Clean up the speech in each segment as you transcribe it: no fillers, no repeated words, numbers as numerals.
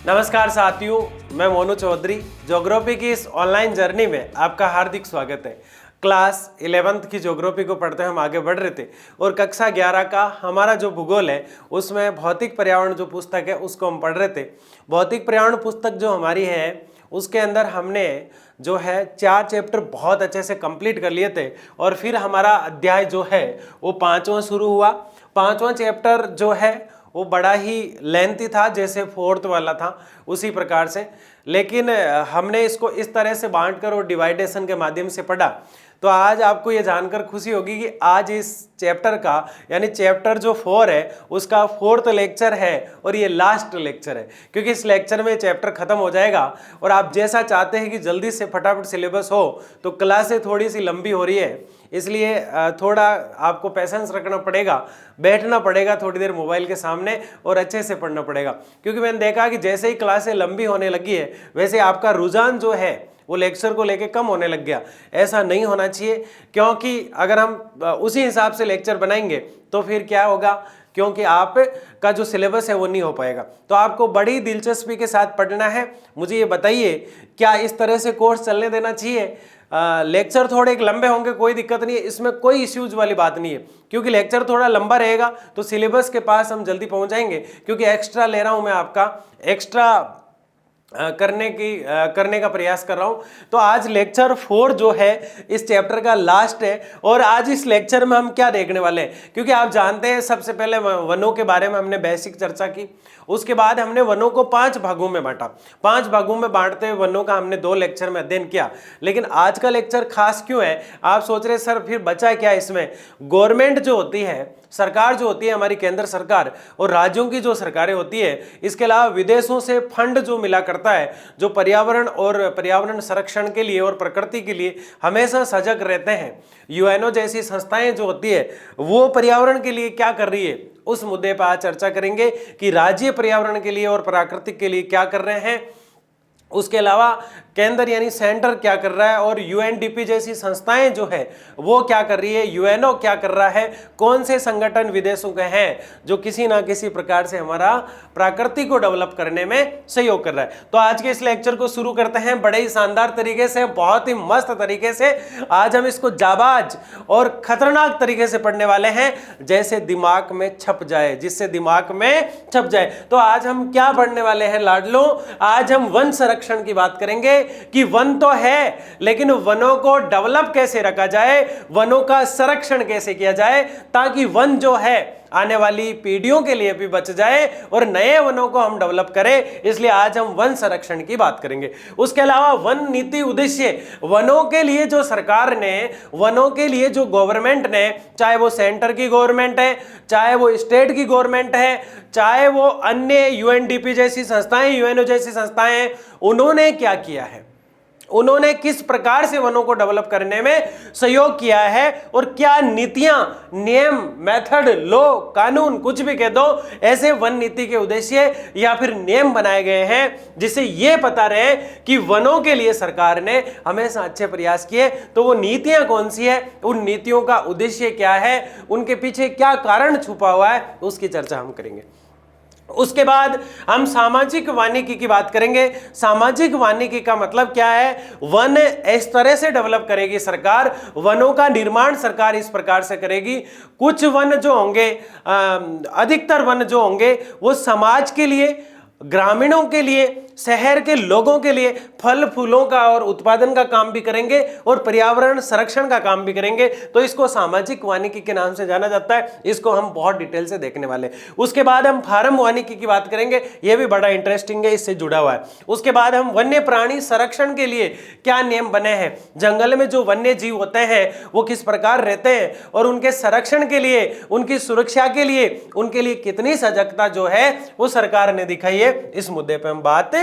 नमस्कार साथियों, मैं मोनू चौधरी। ज्योग्राफी की इस ऑनलाइन जर्नी में आपका हार्दिक स्वागत है। क्लास 11th की ज्योग्राफी को पढ़ते हम आगे बढ़ रहे थे और कक्षा 11 का हमारा जो भूगोल है उसमें भौतिक पर्यावरण जो पुस्तक है उसको हम पढ़ रहे थे। भौतिक पर्यावरण पुस्तक जो हमारी है उसके अंदर हमने जो है 4 चैप्टर बहुत अच्छे से कंप्लीट कर लिए थे और फिर हमारा अध्याय जो है वो 5वां शुरू हुआ। 5वां चैप्टर जो है वो बड़ा ही लेंथी था, जैसे 4th वाला था उसी प्रकार से, लेकिन हमने इसको इस तरह से बांटकर और डिवाइडेशन के माध्यम से पढ़ा। तो आज आपको ये जानकर खुशी होगी कि आज इस चैप्टर का यानी चैप्टर जो 4 है उसका 4th लेक्चर है और ये लास्ट लेक्चर है, क्योंकि इस लेक्चर में चैप्टर खत्म हो जाएगा। और आप जैसा चाहते हैं कि जल्दी से फटाफट सिलेबस हो तो क्लासें थोड़ी सी लंबी हो रही है, इसलिए थोड़ा आपको पेशेंस रखना पड़ेगा, बैठना पड़ेगा थोड़ी देर मोबाइल के सामने और अच्छे से पढ़ना पड़ेगा। क्योंकि मैंने देखा कि जैसे ही क्लासें लंबी होने लगी है वैसे आपका रुझान जो है वो लेक्चर को लेके कम होने लग गया। ऐसा नहीं होना चाहिए, क्योंकि अगर हम उसी हिसाब से लेक्चर बनाएंगे तो फिर क्या होगा, क्योंकि आप का जो सिलेबस है वो नहीं हो पाएगा। तो आपको बड़ी दिलचस्पी के साथ पढ़ना है। मुझे ये बताइए, क्या इस तरह से कोर्स चलने देना चाहिए? लेक्चर थोड़े लंबे होंगे, कोई दिक्कत नहीं है, इसमें कोई इश्यूज वाली बात नहीं है, क्योंकि लेक्चर थोड़ा लंबा रहेगा तो सिलेबस के पास हम जल्दी पहुंच जाएंगे। क्योंकि एक्स्ट्रा ले रहा हूं मैं, आपका एक्स्ट्रा करने का प्रयास कर रहा हूं। तो आज लेक्चर 4 जो है इस चैप्टर का लास्ट है और आज इस लेक्चर में हम क्या देखने वाले हैं, क्योंकि आप जानते हैं सबसे पहले वनों के बारे में हमने बेसिक चर्चा की। उसके बाद हमने वनों को 5 भागों में बांटा। 5 भागों में बांटते हुए वनों का हमने 2 लेक्चर में अध्ययन किया। लेकिन आज का लेक्चर खास क्यों है, आप सोच रहे सर फिर बचा क्या इसमें? गवर्नमेंट जो होती है, सरकार जो होती है हमारी केंद्र सरकार, और राज्यों की जो सरकारें होती है, इसके अलावा विदेशों से फंड जो मिला करता है, जो पर्यावरण और पर्यावरण संरक्षण के लिए और प्रकृति के लिए हमेशा सजग रहते हैं। यूएनओ जैसी संस्थाएं जो होती है वो पर्यावरण के लिए क्या कर रही है, उस मुद्दे पर आज चर्चा करेंगे कि राज्य पर्यावरण के लिए और प्राकृतिक के लिए क्या कर रहे हैं। उसके अलावा केंद्र यानी सेंटर क्या कर रहा है और यूएनडीपी जैसी संस्थाएं जो है वो क्या कर रही है, यूएनओ क्या कर रहा है, कौन से संगठन विदेशों के हैं जो किसी ना किसी प्रकार से हमारा प्रकृति को डेवलप करने में सहयोग कर रहा है। तो आज के इस लेक्चर को शुरू करते हैं बड़े ही शानदार तरीके से, बहुत ही मस्त तरीके से। आज हम इसको जाबाज और खतरनाक तरीके से पढ़ने वाले हैं, जैसे दिमाग में छप जाए, जिससे दिमाग में छप जाए। तो आज हम क्या पढ़ने वाले हैं लाडलो? आज हम वन संरक्षण की बात करेंगे कि वन तो है लेकिन वनों को डेवलप कैसे रखा जाए, वनों का संरक्षण कैसे किया जाए, ताकि वन जो है आने वाली पीढ़ियों के लिए भी बच जाए और नए वनों को हम डेवलप करें। इसलिए आज हम वन संरक्षण की बात करेंगे। उसके अलावा वन नीति उद्देश्य, वनों के लिए जो सरकार ने, वनों के लिए जो गवर्नमेंट ने, चाहे वो सेंटर की गवर्नमेंट है, चाहे वो स्टेट की गवर्नमेंट है, चाहे वो अन्य यूएनडीपी जैसी संस्थाएं, यूएनओ जैसी संस्थाएं हैं, उन्होंने क्या किया है, उन्होंने किस प्रकार से वनों को डेवलप करने में सहयोग किया है और क्या नीतियां, नियम, मेथड, लॉ, कानून, कुछ भी कह दो, ऐसे वन नीति के उद्देश्य या फिर नियम बनाए गए हैं जिससे यह पता रहे कि वनों के लिए सरकार ने हमेशा अच्छे प्रयास किए। तो वो नीतियां कौन सी है, उन नीतियों का उद्देश्य क्या है, उनके पीछे क्या कारण छुपा हुआ है, उसकी चर्चा हम करेंगे। उसके बाद हम सामाजिक वानिकी की बात करेंगे। सामाजिक वानिकी का मतलब क्या है? वन इस तरह से डेवलप करेगी सरकार, वनों का निर्माण सरकार इस प्रकार से करेगी। कुछ वन जो होंगे, अधिकतर वन जो होंगे वो समाज के लिए, ग्रामीणों के लिए, शहर के लोगों के लिए फल फूलों का और उत्पादन का काम भी करेंगे और पर्यावरण संरक्षण का काम भी करेंगे। तो इसको सामाजिक वानिकी के नाम से जाना जाता है। इसको हम बहुत डिटेल से देखने वाले। उसके बाद हम फार्म वानिकी की बात करेंगे, यह भी बड़ा इंटरेस्टिंग है, इससे जुड़ा हुआ है। उसके बाद हम वन्य प्राणी संरक्षण के लिए क्या नियम बने हैं, जंगल में जो वन्य जीव होते हैं वो किस प्रकार रहते हैं और उनके संरक्षण के लिए, उनकी सुरक्षा के लिए, उनके लिए कितनी सजगता जो है वो सरकार ने दिखाई है, इस मुद्दे पर हम बात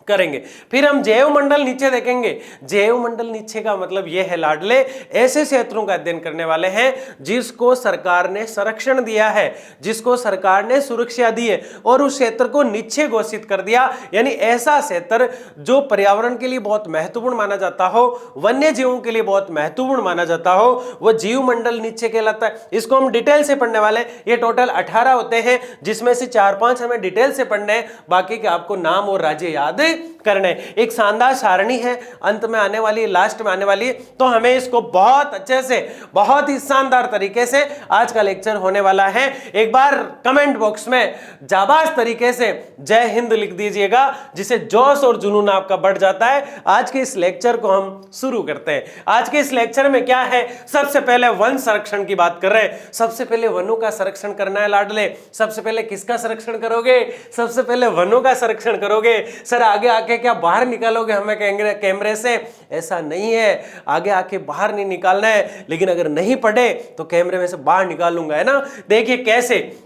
करेंगे। फिर हम जैव मंडल नीचे देखेंगे। जैव मंडल नीचे का मतलब यह है लाडले, ऐसे क्षेत्रों का अध्ययन करने वाले हैं जिसको सरकार ने संरक्षण दिया है, जिसको सरकार ने सुरक्षा दी है और उस क्षेत्र को नीचे घोषित कर दिया। यानी ऐसा क्षेत्र जो पर्यावरण के लिए बहुत महत्वपूर्ण माना जाता हो, वन्य जीवों के लिए बहुत महत्वपूर्ण माना जाता हो, वो जीव मंडल नीचे कहलाता है। इसको हम डिटेल से पढ़ने वाले हैं। ये टोटल 18 होते हैं, जिसमें से 4-5 हमें डिटेल से पढ़ने हैं, बाकी के आपको नाम और राज्य याद करने। एक शानदार सारणी है, अंत में आने वाली, लास्ट में आने वाली, तो हमें इसको बहुत अच्छे से, बहुत ही शानदार तरीके से आज का लेक्चर होने वाला है। एक बार कमेंट बॉक्स में जाबाज तरीके से जय हिंद लिख दीजिएगा, जिससे जोश और जुनून आपका बढ़ जाता है। आज के इस लेक्चर को हम शुरू करते हैं। आज के इस लेक्चर में क्या है, सबसे पहले वन संरक्षण की बात कर रहे हैं। सबसे पहले वनों का संरक्षण करना है लाडले। सबसे पहले किसका संरक्षण करोगे? सबसे पहले वनों का संरक्षण करोगे। सर आगे आके क्या बाहर निकालोगे हमें कैमरे से? ऐसा नहीं है, आगे आके बाहर नहीं निकालना है, लेकिन अगर नहीं पढ़े तो कैमरे में से बाहर निकालूंगा, है ना। देखिए कैसे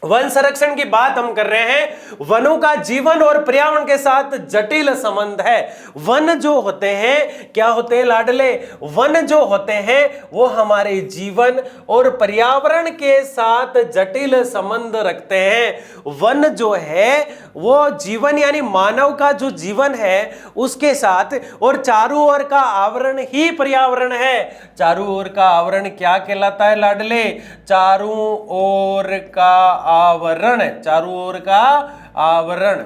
वन संरक्षण की बात हम कर रहे हैं। वनों का जीवन और पर्यावरण के साथ जटिल संबंध है। वन जो होते हैं, क्या होते हैं लाडले? वन जो होते हैं वो हमारे जीवन और पर्यावरण के साथ जटिल संबंध रखते हैं। वन जो है वो जीवन यानी मानव का जो जीवन है उसके साथ, और चारों ओर का आवरण ही पर्यावरण है। चारों ओर का आवरण क्या कहलाता है लाडले? चारों ओर का आवरण, चारों ओर का आवरण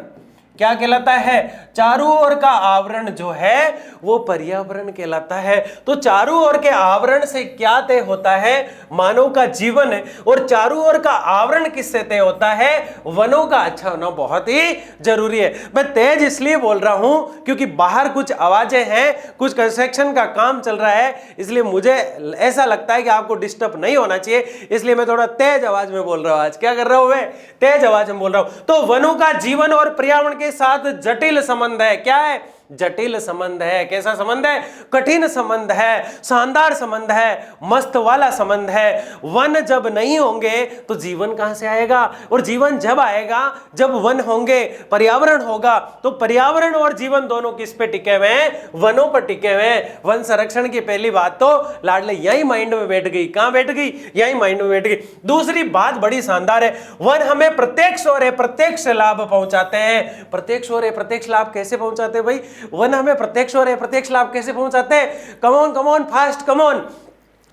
क्या कहलाता है? चारों ओर का आवरण जो है वो पर्यावरण कहलाता है। तो चारों ओर के आवरण से क्या तय होता है? मानव का जीवन। और चारों ओर का आवरण किससे तय होता है? वनों का अच्छा होना बहुत ही जरूरी है। मैं तेज इसलिए बोल रहा हूं क्योंकि बाहर कुछ आवाजें हैं, कुछ कंस्ट्रक्शन का काम चल रहा है, इसलिए मुझे ऐसा लगता है कि आपको डिस्टर्ब नहीं होना चाहिए, इसलिए मैं थोड़ा तेज आवाज में बोल रहा हूं। आज क्या कर रहा हूं मैं? तेज आवाज में बोल रहा हूं। तो वनों का जीवन और पर्यावरण के साथ जटिल संबंध है। क्या है? जटिल संबंध है। कैसा संबंध है? कठिन संबंध है, शानदार संबंध है, मस्त वाला संबंध है। वन जब नहीं होंगे तो जीवन कहां से आएगा? और जीवन जब आएगा जब वन होंगे, पर्यावरण होगा, तो पर्यावरण और जीवन दोनों किस पे टिके हुए हैं? वनों पर टिके हुए हैं। वन संरक्षण की पहली बात तो लाडले यही माइंड में बैठ गई। कहां बैठ गई? यही माइंड में बैठ गई। दूसरी बात बड़ी शानदार है, वन हमें प्रत्यक्ष और अप्रत्यक्ष लाभ पहुंचाते हैं। प्रत्यक्ष और अप्रत्यक्ष लाभ कैसे पहुंचाते हैं भाई? वन हमें प्रत्यक्ष और अप्रत्यक्ष लाभ कैसे पहुंचाते हैं? Come on fast come on.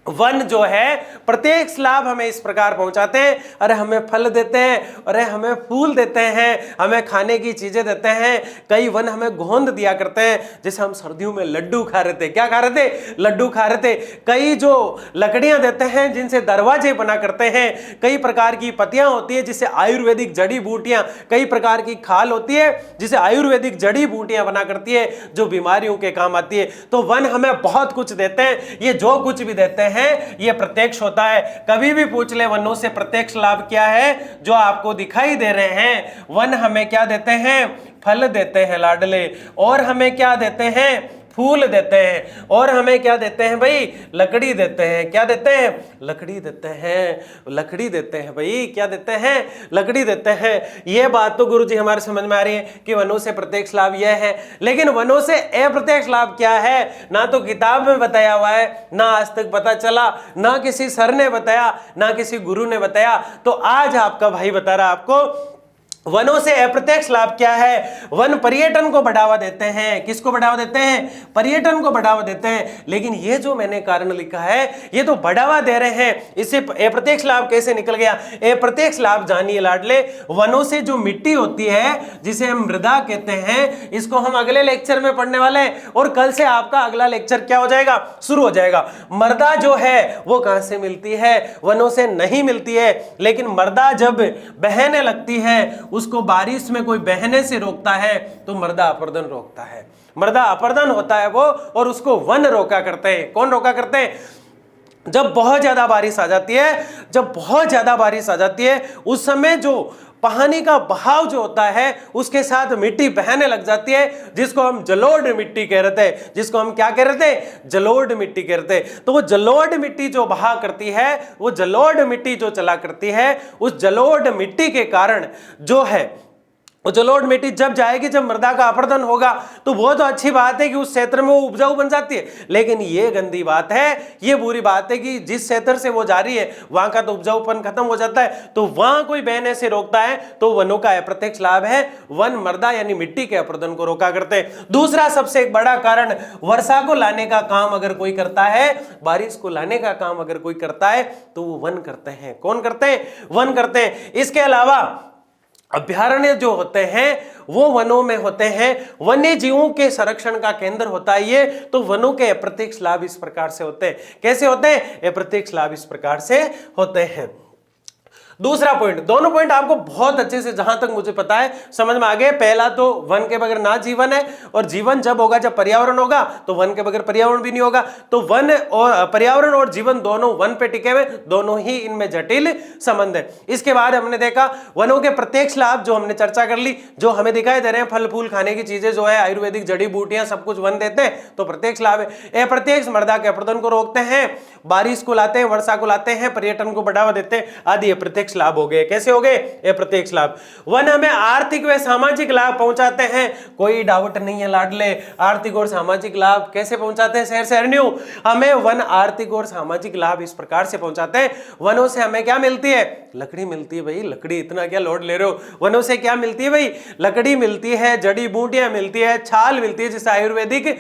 वन जो है प्रत्यक्ष लाभ हमें इस प्रकार पहुंचाते हैं, अरे हमें फल देते हैं, अरे हमें फूल देते हैं, हमें खाने की चीजें देते हैं। कई वन हमें गोंद दिया करते हैं, जैसे हम सर्दियों में लड्डू खा रहे थे। क्या खा रहे थे? लड्डू खा रहे थे। कई जो लकड़ियां देते हैं जिनसे दरवाजे बना करते हैं। कई प्रकार की पत्तियां होती है जिससे आयुर्वेदिक जड़ी बूटियां, कई प्रकार की खाल होती है जिसे आयुर्वेदिक जड़ी बूटियां बना करती है जो बीमारियों के काम आती है। तो वन हमें बहुत कुछ देते हैं। ये जो कुछ भी देते हैं ये प्रत्यक्ष होता है। कभी भी पूछ ले वनों से प्रत्यक्ष लाभ क्या है जो आपको दिखाई दे रहे हैं। वन हमें क्या देते हैं? फल देते हैं लाडले। और हमें क्या देते हैं? फूल देते हैं। और हमें क्या देते हैं भाई? लकड़ी देते हैं। क्या देते हैं? लकड़ी देते हैं। लकड़ी देते हैं भाई। क्या देते हैं? लकड़ी देते हैं। यह बात तो गुरुजी हमारे समझ में आ रही है कि वनों से प्रत्यक्ष लाभ यह है, लेकिन वनों से अप्रत्यक्ष लाभ क्या है? ना तो किताब में बताया हुआ है, ना आज तक पता चला, ना किसी सर ने बताया, ना किसी गुरु ने बताया। तो आज आपका भाई बता रहा आपको वनों से अप्रत्यक्ष लाभ क्या है। वन पर्यटन को बढ़ावा देते हैं। किसको बढ़ावा देते हैं? पर्यटन को बढ़ावा देते हैं। लेकिन ये जो मैंने कारण लिखा है ये तो बढ़ावा दे रहे हैं, इससे अप्रत्यक्ष लाभ कैसे निकल गया? अप्रत्यक्ष लाभ जानिए लाडले। वनों से जो मिट्टी होती है जिसे हम मृदा कहते हैं, इसको हम अगले लेक्चर में पढ़ने वाले हैं। और कल से आपका अगला लेक्चर क्या हो जाएगा? शुरू हो जाएगा। मृदा जो है वो कहां से मिलती है? वनों से नहीं मिलती है। लेकिन मृदा जब बहने लगती है, उसको बारिश में कोई बहने से रोकता है तो मृदा अपरदन रोकता है। मृदा अपरदन होता है वो, और उसको वन रोका करते हैं। कौन रोका करते हैं? जब बहुत ज्यादा बारिश आ जाती है, जब बहुत ज्यादा बारिश आ जाती है उस समय जो पानी का बहाव जो होता है उसके साथ मिट्टी बहने लग जाती है, जिसको हम जलोढ़ मिट्टी कह रहे थे। जिसको हम क्या कह रहे थे? जलोढ़ मिट्टी कह रहे थे। तो वो जलोढ़ मिट्टी जो बहा करती है, वो जलोढ़ मिट्टी जो चला करती है, उस जलोढ़ मिट्टी के कारण जो है और जलोढ़ मिट्टी जब जाएगी, जब मृदा का अपरदन होगा, तो वो तो अच्छी बात है कि उस क्षेत्र में वो उपजाऊ बन जाती है, लेकिन ये गंदी बात है, ये बुरी बात है कि जिस क्षेत्र से वो जा रही है वहां का तो उपजाऊपन खत्म हो जाता है, तो वहां कोई बहने से रोकता है तो वनों का अप्रत्यक्ष लाभ है, वन मृदा यानी मिट्टी के अपरदन को रोका करते हैं। दूसरा सबसे एक बड़ा कारण, वर्षा को लाने का काम अगर कोई करता है, बारिश को लाने का काम अगर कोई करता है, तो वो वन करते हैं। कौन करते हैं? वन करते हैं। इसके अलावा अभयारण्य जो होते हैं वो वनों में होते हैं, वन्य जीवों के संरक्षण का केंद्र होता है ये, तो वनों के अप्रत्यक्ष लाभ इस प्रकार से होते हैं। कैसे होते हैं? अप्रत्यक्ष लाभ इस प्रकार से होते हैं। दूसरा पॉइंट, दोनों पॉइंट आपको बहुत अच्छे से जहां तक मुझे पता है समझ में आ गए। पहला तो वन के बगैर ना जीवन है, और जीवन जब होगा जब पर्यावरण होगा, तो वन के बगैर पर्यावरण भी नहीं होगा। तो वन और पर्यावरण और जीवन दोनों वन पे टिके हुए, दोनों ही इनमें जटिल संबंध है। इसके बाद हमने देखा वनों के प्रत्यक्ष लाभ जो हमने चर्चा कर ली, जो हमें दिखाई दे रहे हैं, फल फूल खाने की चीजें जो है, आयुर्वेदिक जड़ी बूटियां सब कुछ वन देते हैं, तो प्रत्यक्ष लाभ है। अप्रत्यक्ष मृदा के अपरदन को रोकते हैं, बारिश को लाते हैं, वर्षा को लाते हैं, पर्यटन को बढ़ावा देते हैं, आदि अप्रत्यक्ष लाभ हो गए। कैसे हो गए? अप्रत्यक्ष लाभ। वन हमें आर्थिक व सामाजिक लाभ पहुंचाते हैं, कोई डाउट नहीं है लाडले। आर्थिक और सामाजिक लाभ कैसे पहुंचाते हैं? शहर शहरनियों, हमें वन आर्थिक और सामाजिक लाभ इस प्रकार से पहुंचाते हैं। वनों से हमें क्या मिलती है? लकड़ी मिलती है भाई। लकड़ी इतना क्या लोड ले रहे हो? वनों से क्या मिलती है भाई? लकड़ी मिलती है, जड़ी बूटियां मिलती है, छाल मिलती है, जिससे आयुर्वेदिक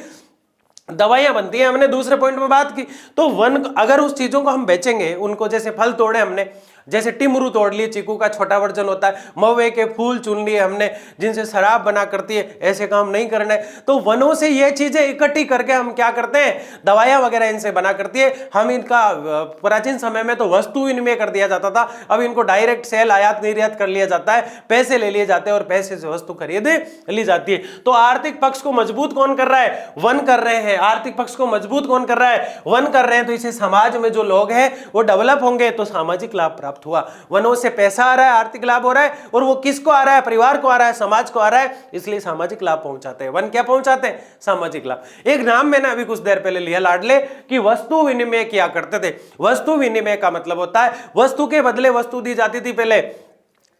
दवाइयां बनती हैं। हमने दूसरे पॉइंट में बात की, तो वन अगर उस चीजों को हम बेचेंगे, उनको जैसे फल तोड़े हमने, जैसे टिमरू तोड़ लिए, चीकू का छोटा वर्जन होता है, महुए के फूल चुन लिए हमने जिनसे शराब बना करती है, ऐसे काम नहीं करना है। तो वनों से ये चीजें इकट्ठी करके हम क्या करते हैं? दवाइयां वगैरह इनसे बना करती है। हम इनका प्राचीन समय में तो वस्तु विनिमय कर दिया जाता था, अब इनको डायरेक्ट सेल आयात निर्यात कर लिया जाता है, पैसे ले लिए जाते हैं और पैसे से वस्तु खरीद ली जाती है। तो आर्थिक पक्ष को मजबूत कौन कर रहा है? वन कर रहे हैं। आर्थिक पक्ष को मजबूत कौन कर रहा है? वन कर रहे हैं। तो इसे समाज में जो लोग हैं वो डेवलप होंगे, तो सामाजिक लाभ प्राप्त हुआ। वनों से पैसा आ रहा है, आर्थिक लाभ हो रहा है, और वो किसको आ रहा है? परिवार को आ रहा है, समाज को आ रहा है, इसलिए सामाजिक लाभ पहुंचाते हैं। वन क्या पहुंचाते हैं? सामाजिक लाभ। एक नाम मैंने अभी कुछ देर पहले लिया लाडले कि वस्तु विनिमय किया करते थे। वस्तु विनिमय का मतलब होता है वस्तु के बदले वस्तु दी जाती थी पहले।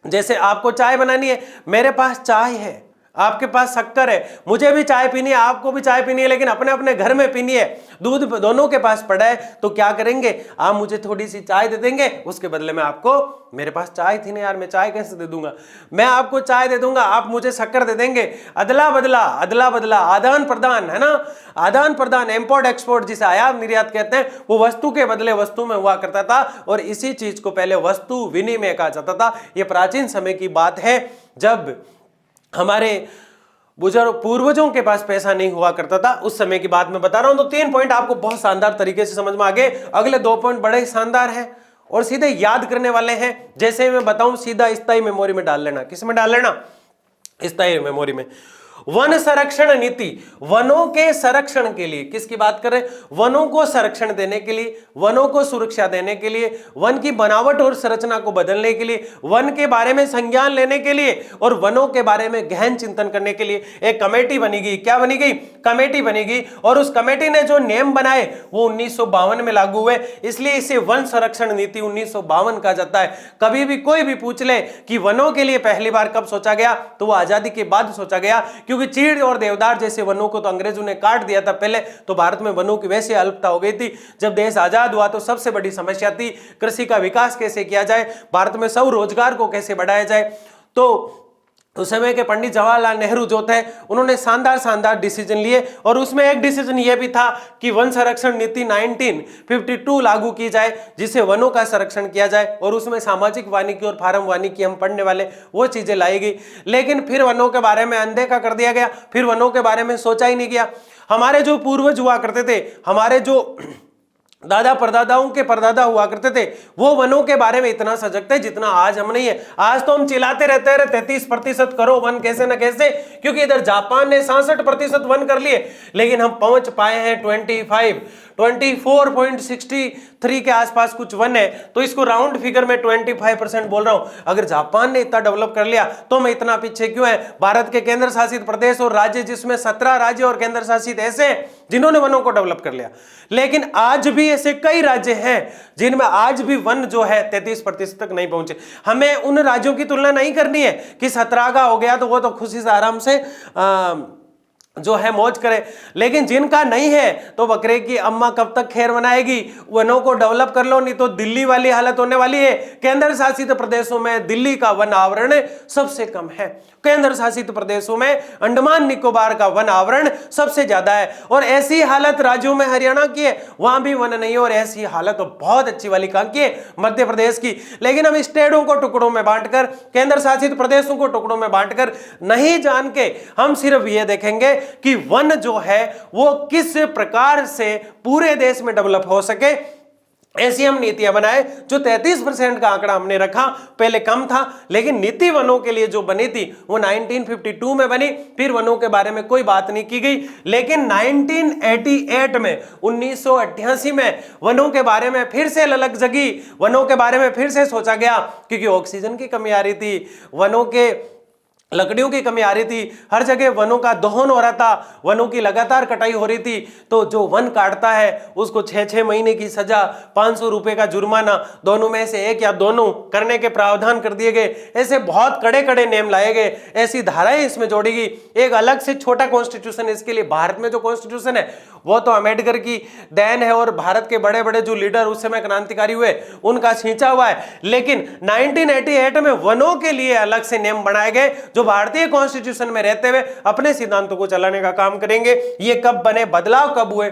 जैसे आपको चाय बनानी है, मेरे पास चाय है, आपके पास शक्कर है, मुझे भी चाय पीनी है, आपको भी चाय पीनी है, लेकिन अपने अपने घर में पीनी है, दूध दोनों के पास पड़ा है, तो क्या करेंगे? आप मुझे थोड़ी सी चाय दे देंगे, उसके बदले में आपको, मेरे पास चाय थी ना यार, मैं चाय कैसे दे दूंगा, मैं आपको चाय दे दूंगा, आप मुझे शक्कर दे देंगे। अदला बदला, अदला बदला, आदान प्रदान, है ना, आदान प्रदान, इंपोर्ट एक्सपोर्ट जिसे आयात निर्यात कहते हैं, वो वस्तु के बदले वस्तु में हुआ करता था, और इसी चीज को पहले वस्तु विनिमय कहा जाता था। ये प्राचीन समय की बात है, जब हमारे बुजुर्ग पूर्वजों के पास पैसा नहीं हुआ करता था, उस समय की बात मैं बता रहा हूं। तो 3 पॉइंट आपको बहुत शानदार तरीके से समझ में आ गए। अगले 2 पॉइंट बड़े शानदार हैं और सीधे याद करने वाले हैं। जैसे मैं बताऊं, सीधा स्थायी मेमोरी में डाल लेना। किस में डाल लेना? स्थायी मेमोरी में। वन संरक्षण नीति, वनों के संरक्षण के लिए, किसकी बात कर रहे हैं? वनों को संरक्षण देने के लिए, वनों को सुरक्षा देने के लिए, वन की बनावट और संरचना को बदलने के लिए, वन के बारे में संज्ञान लेने के लिए, और वनों के बारे में गहन चिंतन करने के लिए एक कमेटी बनेगी। क्या बनेगी? कमेटी बनेगी। और उस कमेटी ने जो नियम बनाए वो 1952 में लागू हुए, इसलिए इसे वन संरक्षण नीति 1952 कहा जाता है। कभी भी कोई भी पूछ ले कि वनों के लिए पहली बार कब सोचा गया, तो वो आजादी के बाद सोचा गया, क्योंकि चीड़ और देवदार जैसे वनों को तो अंग्रेजों ने काट दिया था पहले, तो भारत में वनों की वैसे अल्पता हो गई थी। जब देश आजाद हुआ तो सबसे बड़ी समस्या थी कृषि का विकास कैसे किया जाए, भारत में सब रोजगार को कैसे बढ़ाया जाए। तो उस समय के पंडित जवाहरलाल नेहरू जो थे, उन्होंने शानदार डिसीजन लिए, और उसमें एक डिसीजन ये भी था कि वन संरक्षण नीति 1952 लागू की जाए, जिससे वनों का संरक्षण किया जाए, और उसमें सामाजिक वानिकी और फार्म वानिकी हम पढ़ने वाले वो चीजें लाई गई। लेकिन फिर वनों के बारे में अनदेखा कर दिया गया, फिर वनों के बारे में सोचा ही नहीं गया। हमारे जो पूर्वज हुआ करते थे, हमारे जो दादा परदादाओं के परदादा हुआ करते थे, वो वनों के बारे में इतना सजग थे जितना आज हम नहीं है। आज तो हम चिल्लाते रहते हैं 33% करो वन कैसे न कैसे, क्योंकि इधर जापान ने 66% वन कर लिए, लेकिन हम पहुंच पाए हैं 24.63 3 के आसपास कुछ वन है, तो इसको राउंड फिगर में 25% बोल रहा हूं। अगर जापान ने इतना डेवलप कर लिया तो मैं इतना पीछे क्यों है? भारत के केंद्र शासित प्रदेश और राज्य, जिसमें 17 राज्य और केंद्र शासित ऐसे जिन्होंने वनों को डेवलप कर लिया, लेकिन आज भी ऐसे कई राज्य हैं जिनमें आज भी वन जो है 33% तक नहीं पहुंचे। हमें उन राज्यों की तुलना नहीं करनी है कि 17 का हो गया तो वो तो खुशी से आराम से जो है मौज करे, लेकिन जिनका नहीं है तो बकरे की अम्मा कब तक खैर बनाएगी? वनों को डेवलप कर लो, नहीं तो दिल्ली वाली हालत होने वाली है। केंद्र शासित प्रदेशों में दिल्ली का वन आवरण सबसे कम है, केंद्र शासित प्रदेशों में अंडमान निकोबार का वन आवरण सबसे ज्यादा है, और ऐसी हालत राज्यों में हरियाणा की है, वहां भी वन नहीं है, और ऐसी हालत तो बहुत अच्छी वाली कहां की है? मध्य प्रदेश की। लेकिन हम स्टेटों को टुकड़ों में बांटकर, केंद्र शासित प्रदेशों को टुकड़ों में बांटकर नहीं जान के हम सिर्फ ये देखेंगे कि वन जो है वो किस प्रकार से पूरे देश में डेवलप हो सके, ऐसी हम नीतियां बनाए। जो 33% का आंकड़ा हमने रखा, पहले कम था, लेकिन नीति वनों के लिए जो बनी थी वो 1952 में बनी, फिर वनों के बारे में कोई बात नहीं की गई। लेकिन 1988 में 1988 में वनों के बारे में फिर से ललक जगी, वनों के बारे में फिर से सोचा गया, क्योंकि ऑक्सीजन की कमी आ रही थी, वनों के लकड़ियों की कमी आ रही थी, हर जगह वनों का दोहन हो रहा था, वनों की लगातार कटाई हो रही थी। तो जो वन काटता है उसको 6-6 महीने की सजा, 500 रुपए का जुर्माना, दोनों में से एक या दोनों करने के प्रावधान कर दिए गए। ऐसे बहुत कड़े कड़े नियम लाए गए, ऐसी धाराएं इसमें जोड़ी गई। एक अलग से छोटा कॉन्स्टिट्यूशन इसके लिए। भारत में जो कॉन्स्टिट्यूशन है वो तो अम्बेडकर की देन है, और भारत के बड़े बड़े जो लीडर उस समय क्रांतिकारी हुए उनका खींचा हुआ है। लेकिन 1988 में वनों के लिए अलग से नियम बनाए गए, जो भारतीय कॉन्स्टिट्यूशन में रहते हुए अपने सिद्धांतों को चलाने का काम करेंगे। ये कब बने, बदलाव कब हुए?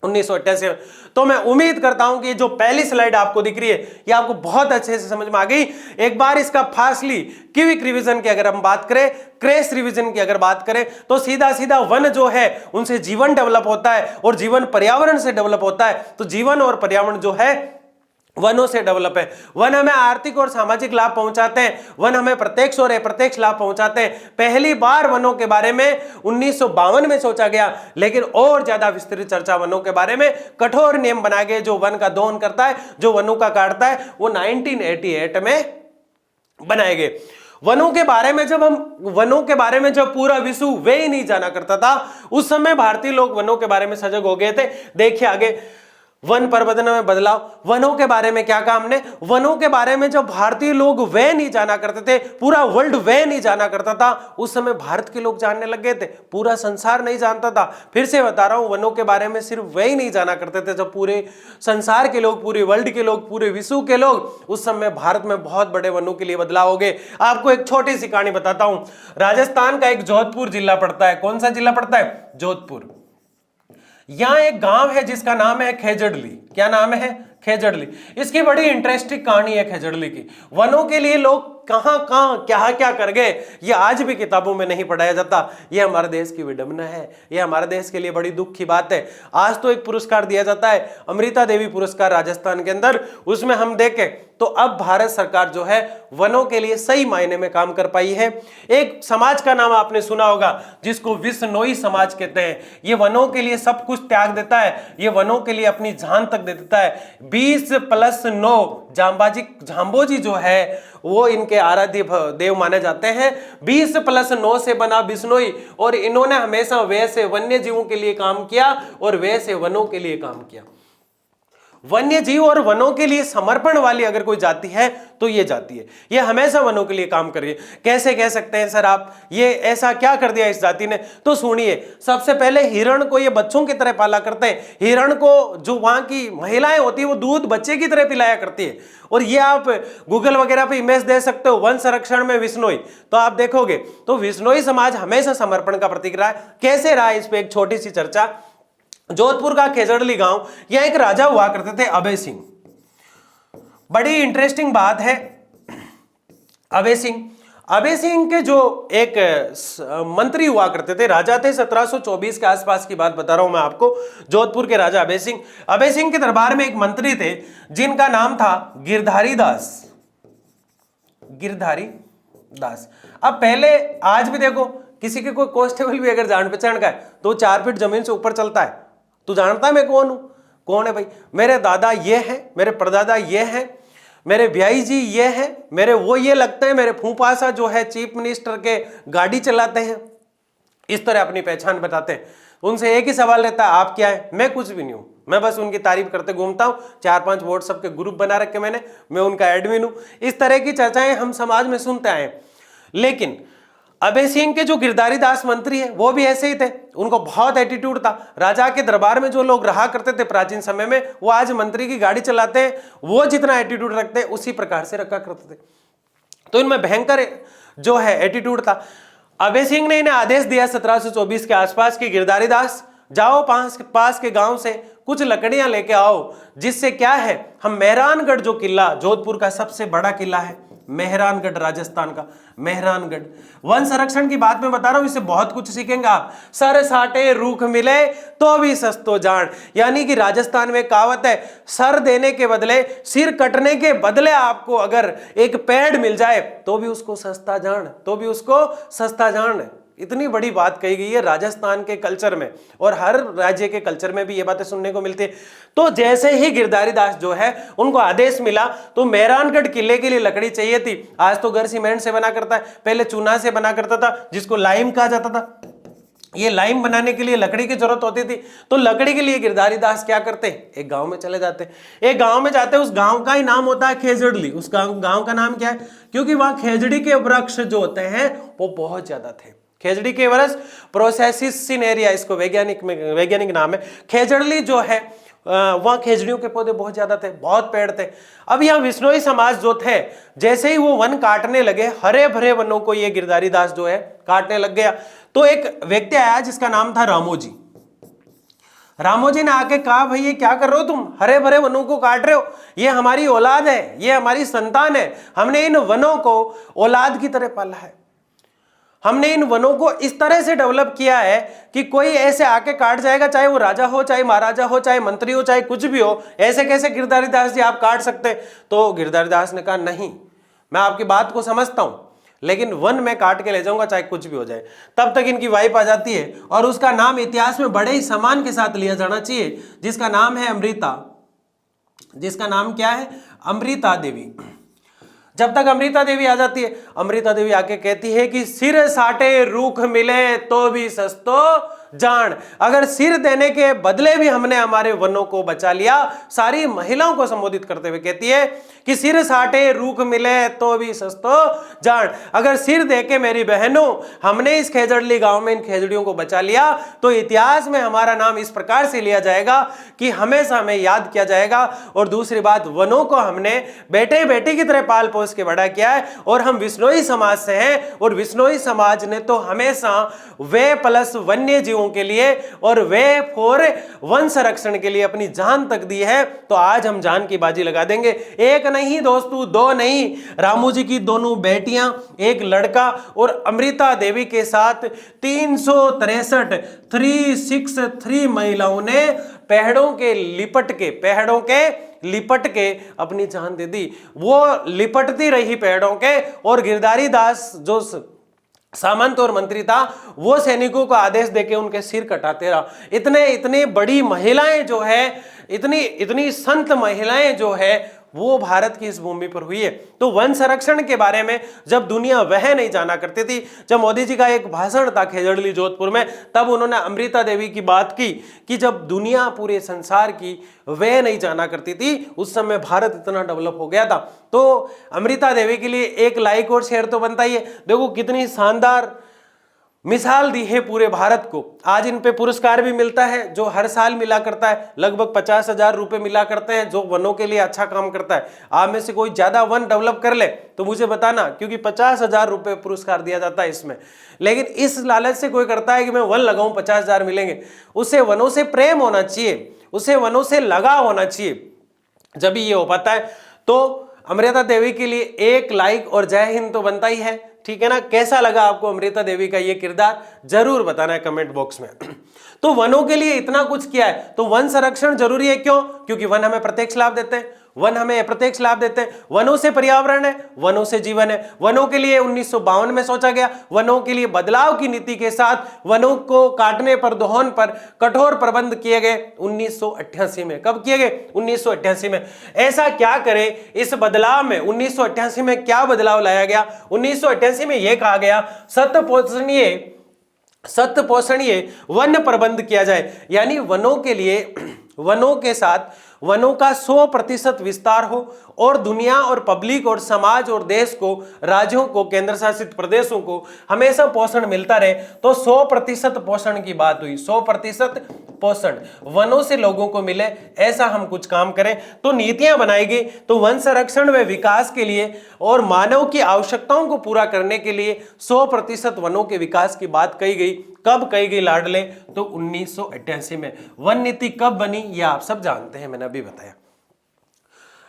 1988 में। तो मैं उम्मीद करता हूं कि जो पहली स्लाइड आपको दिख रही है ये आपको बहुत अच्छे से समझ में आ गई। एक बार इसका फासली क्विक रिवीजन की अगर हम बात करें, क्रैश रिवीजन की अगर बात करें, तो सीधा सीधा वन जो है उनसे जीवन डेवलप होता है, और जीवन पर्यावरण से डेवलप होता है। तो जीवन और पर्यावरण जो है वनों से डेवलप है। वन हमें आर्थिक और सामाजिक लाभ पहुंचाते हैं, वन हमें प्रत्यक्ष और अप्रत्यक्ष लाभ पहुंचाते हैं। पहली बार वनों के बारे में 1952 में सोचा गया, लेकिन और ज्यादा विस्तृत चर्चा वनों के बारे में, कठोर नियम बनाए गए। जो वन का दोहन करता है, जो वनों का काटता है, वो 1988 में बनाए गए। वनों के बारे में जब पूरा विश्व वे ही नहीं जाना करता था, उस समय भारतीय लोग वनों के बारे में सजग हो गए थे। देखिए आगे, वन प्रबंधन में बदलाव। वनों के बारे में क्या कहा हमने? वनों के बारे में जब भारतीय लोग वे नहीं जाना करते थे, पूरा वर्ल्ड वे नहीं जाना करता था, उस समय भारत के लोग जानने लग गए थे, पूरा संसार नहीं जानता था। फिर से बता रहा हूं, वनों के बारे में सिर्फ वे ही नहीं जाना करते थे, जब पूरे संसार के लोग, पूरे वर्ल्ड के लोग, पूरे विश्व के लोग, उस समय भारत में बहुत बड़े वनों के लिए बदलाव हो गए। आपको एक छोटी सी कहानी बताता हूं। राजस्थान का एक जोधपुर जिला पड़ता है। कौन सा जिला पड़ता है? जोधपुर। यहां एक गांव है जिसका नाम है खेजड़ली। क्या नाम है? खेजड़ली। इसकी बड़ी इंटरेस्टिंग कहानी है खेजड़ली की। वनों के लिए लोग कहां क्या क्या कर गए, ये आज भी किताबों में नहीं पढ़ाया जाता। ये हमारे देश की विडंबना है, ये हमारे देश के लिए बड़ी दुख की बात है। आज तो एक पुरस्कार दिया जाता है, अमृता देवी पुरस्कार राजस्थान के अंदर, उसमें हम देखें तो अब भारत सरकार जो है वनों के लिए सही मायने में काम कर पाई है। एक समाज का नाम आपने सुना होगा जिसको विश्नोई समाज कहते हैं। ये वनों के लिए सब कुछ त्याग देता है, ये वनों के लिए अपनी जान तक दे देता है। 20+9 जाम्बोजी जो है वो इनके आराध्य देव माने जाते हैं। 20+9 से बना बिश्नोई, और इन्होंने हमेशा वैसे वन्य जीवों के लिए काम किया और वैसे वनों के लिए काम किया। वन्य जीव और वनों के लिए समर्पण वाली अगर कोई जाति है तो ये जाति है। ये हमेशा वनों के लिए काम कर रही है। कैसे कह सकते हैं सर आप, ये ऐसा क्या कर दिया इस जाति ने? तो सुनिए, सबसे पहले हिरण को ये बच्चों की तरह पाला करते हैं। हिरण को जो वहां की महिलाएं होती है वो दूध बच्चे की तरह पिलाया करती है। और ये आप गूगल वगैरह पे इमेज दे सकते हो, वन संरक्षण में विश्नोई, तो आप देखोगे तो विश्नोई समाज हमेशा समर्पण का प्रतीक रहा है। कैसे रहा, इस पे एक छोटी सी चर्चा। जोधपुर का खेजड़ली गांव, यह एक राजा हुआ करते थे, अभय सिंह। बड़ी इंटरेस्टिंग बात है, अभय सिंह के जो एक मंत्री हुआ करते थे, राजा थे, 1724 के आसपास की बात बता रहा हूं मैं आपको। जोधपुर के राजा अभय सिंह के दरबार में एक मंत्री थे जिनका नाम था गिरधारी दास। अब पहले, आज भी देखो, किसी के कोई कांस्टेबल भी अगर जान पहचान का है तो 4 फीट जमीन से ऊपर चलता है। तू जानता है मैं कौन हूं? कौन है भाई? मेरे दादा ये हैं, मेरे परदादा ये हैं, मेरे ब्याई जी ये हैं, मेरे वो ये लगते हैं, मेरे फूफासा जो है चीफ मिनिस्टर के गाड़ी चलाते हैं, इस तरह अपनी पहचान बताते हैं। उनसे एक ही सवाल रहता है, आप क्या है? मैं कुछ भी नहीं हूं, मैं बस उनकी तारीफ करते घूमता हूं। 4-5 व्हाट्सएप के ग्रुप बना रखे मैंने, मैं उनका एडमिन हूं। इस तरह की चर्चाएं हम समाज में सुनते आए। लेकिन अभय सिंह के जो गिरधारी दास मंत्री है वो भी ऐसे ही थे, उनको बहुत एटीट्यूड था। राजा के दरबार में जो लोग रहा करते थे प्राचीन समय में, वो आज मंत्री की गाड़ी चलाते हैं, वो जितना एटीट्यूड रखते हैं उसी प्रकार से रखा करते थे। तो इनमें भयंकर जो है एटीट्यूड था। अभय सिंह ने इन्हें आदेश दिया 1724 के आसपास कि गिरधारी दास जाओ पास के गांव से कुछ लकड़ियां लेके आओ, जिससे क्या है हम मेहरानगढ़ जो किला, जोधपुर का सबसे बड़ा किला है मेहरानगढ़, राजस्थान का मेहरानगढ़। वन संरक्षण की बात मैं बता रहा हूं, इससे बहुत कुछ सीखेंगे आप। सर साटे रूख मिले तो भी सस्तो जान, यानी कि राजस्थान में कहावत है, सर देने के बदले, सिर कटने के बदले आपको अगर एक पेड़ मिल जाए तो भी उसको सस्ता जान, तो भी उसको सस्ता जान। इतनी बड़ी बात कही गई है राजस्थान के कल्चर में, और हर राज्य के कल्चर में भी ये बातें सुनने को मिलती है। तो जैसे ही गिरधारी दास जो है उनको आदेश मिला तो मेहरानगढ़ किले के लिए लकड़ी चाहिए थी। आज तो घर सीमेंट से बना करता है, पहले चूना से बना करता था, जिसको लाइम कहा जाता था। ये लाइम बनाने के लिए लकड़ी की जरूरत होती थी। तो लकड़ी के लिए गिरधारी दास क्या करते, एक गांव में चले जाते। एक गांव में जाते, उस गांव का ही नाम होता है खेजड़ली। उस गांव का नाम क्या है? क्योंकि वहां खेजड़ी के वृक्ष जो होते हैं वो बहुत ज्यादा थे। खेजड़ी के वृक्ष प्रोसेसिस सिनेरिया, इसको वैज्ञानिक नाम है। खेजड़ली जो है वहां खेजड़ियों के पौधे बहुत ज्यादा थे, बहुत पेड़ थे। अब यहाँ विश्नोई समाज जो थे, जैसे ही वो वन काटने लगे, हरे भरे वनों को ये गिरधारी दास जो है काटने लग गया। तो एक व्यक्ति आया जिसका नाम था रामोजी। रामोजी ने आके कहा, भाई ये क्या कर रहे हो तुम, हरे भरे वनों को काट रहे हो, ये हमारी औलाद है, ये हमारी संतान है, हमने इन वनों को औलाद की तरह पाला है, हमने इन वनों को इस तरह से डेवलप किया है कि कोई ऐसे आके काट जाएगा, चाहे वो राजा हो, चाहे महाराजा हो, चाहे मंत्री हो, चाहे कुछ भी हो, ऐसे कैसे गिरधारी दास जी आप काट सकते? तो गिरधारी दास ने कहा, नहीं, मैं आपकी बात को समझता हूं, लेकिन वन में काट के ले जाऊंगा चाहे कुछ भी हो जाए। तब तक इनकी वाइफ आ जाती है, और उसका नाम इतिहास में बड़े ही सम्मान के साथ लिया जाना चाहिए, जिसका नाम है अमृता। जिसका नाम क्या है? अमृता देवी। जब तक अमृता देवी आ जाती है, अमृता देवी आके कहती है कि सिर साटे रूख मिले तो भी सस्तो जान। अगर सिर देने के बदले भी हमने हमारे वनों को बचा लिया। सारी महिलाओं को संबोधित करते हुए कहती है कि सिर साटे रूख मिले तो भी सस्तो जान। अगर सिर देके मेरी बहनों हमने इस खेजड़ली गांव में इन खेजड़ियों को बचा लिया, तो इतिहास में हमारा नाम इस प्रकार से लिया जाएगा कि हमेशा हमें याद किया जाएगा। और दूसरी बात, वनों को हमने बेटे बेटी की तरह पाल पोस के बड़ा किया है, और हम विश्नोई समाज से हैं, और विश्नोई समाज ने तो हमेशा वे प्लस वन्य जीवों के लिए और वे फॉर वन संरक्षण के लिए अपनी जान तक दी है। तो आज हम जान की बाजी लगा देंगे। एक नहीं दोस्तों, दो नहीं, रामू जी की दोनों बेटियां, एक लड़का, और अमृता देवी के साथ 363 महिलाओं ने पेड़ों के लिपट के अपनी जान दे दी। वो लिपटती रही पेड़ों के, और गिरधारी दास जो सामंत और मंत्री था, वो सैनिकों को आदेश देके उनके सिर कटाते रहा। इतने बड़ी महिलाएं जो है, इतनी संत महिलाएं जो है, वो भारत की इस भूमि पर हुई है। तो वन संरक्षण के बारे में जब दुनिया वह नहीं जाना करती थी, जब मोदी जी का एक भाषण था खेजड़ली जोधपुर में, तब उन्होंने अमृता देवी की बात की कि जब दुनिया पूरे संसार की वह नहीं जाना करती थी, उस समय भारत इतना डेवलप हो गया था। तो अमृता देवी के लिए एक लाइक और शेयर तो बनता ही है। देखो कितनी शानदार मिसाल दी है पूरे भारत को। आज इन पे पुरस्कार भी मिलता है, जो हर साल मिला करता है। लगभग 50,000 रुपए मिला करते हैं, जो वनों के लिए अच्छा काम करता है। आप में से कोई ज्यादा वन डेवलप कर ले तो मुझे बताना, क्योंकि 50,000 रुपए पुरस्कार दिया जाता है इसमें। लेकिन इस लालच से कोई करता है कि मैं वन लगाऊं 50,000 मिलेंगे, उसे वनों से प्रेम होना चाहिए, उसे वनों से लगाव होना चाहिए, जब ये हो पाता है। तो अमृता देवी के लिए एक लाइक और जय हिंद तो बनता ही है, ठीक है ना। कैसा लगा आपको अमृता देवी का ये किरदार, जरूर बताना है कमेंट बॉक्स में। तो वनों के लिए इतना कुछ किया है, तो वन संरक्षण जरूरी है। क्यों? क्योंकि वन हमें प्रत्यक्ष लाभ देते हैं, वन हमें अप्रत्यक्ष लाभ देते हैं। वनों से पर्यावरण है, वनों से जीवन है। वनों के लिए 1952 में सोचा गया, वनों के लिए बदलाव की नीति के साथ वनों को काटने पर, दोहन पर कठोर प्रबंध किए गए 1988 में। कब किए गए? 1988 में। ऐसा क्या करें इस बदलाव में? 1988 में क्या बदलाव लाया गया? 1988 में यह कहा गया सत पोषणीय वन प्रबंध किया जाए, यानी वनों के लिए, वनों के साथ वनों का 100% विस्तार हो और दुनिया और पब्लिक और समाज और देश को, राज्यों को, केंद्र शासित प्रदेशों को हमेशा पोषण मिलता रहे। तो 100% पोषण की बात हुई, 100% पोषण वनों से लोगों को मिले, ऐसा हम कुछ काम करें। तो नीतियां बनाएगी, तो वन संरक्षण व विकास के लिए और मानव की आवश्यकताओं को पूरा करने के लिए 100% वनों के विकास की बात कही गई। कब कही गई लाडले? तो 1988 में। वन नीति कब बनी ये आप सब जानते हैं, मैंने अभी बताया।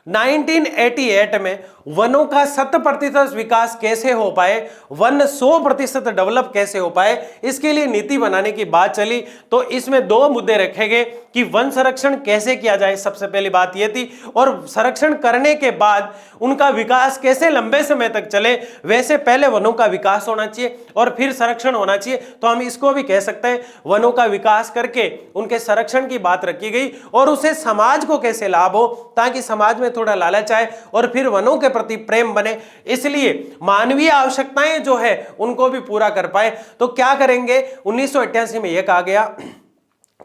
1988 में वनों का 100% विकास कैसे हो पाए, वन 100% डेवलप कैसे हो पाए, इसके लिए नीति बनाने की बात चली। तो इसमें दो मुद्दे रखे गए कि वन संरक्षण कैसे किया जाए, सबसे पहली बात यह थी, और संरक्षण करने के बाद उनका विकास कैसे लंबे समय तक चले। वैसे पहले वनों का विकास होना चाहिए और फिर संरक्षण होना चाहिए। तो हम इसको भी कह सकते हैं वनों का विकास करके उनके संरक्षण की बात रखी गई, और उसे समाज को कैसे लाभ हो, ताकि समाज में थोड़ा लालच आए और फिर वनों के प्रति प्रेम बने, इसलिए मानवीय आवश्यकताएं जो है उनको भी पूरा कर पाए। तो क्या करेंगे? 1988 में यह कहा गया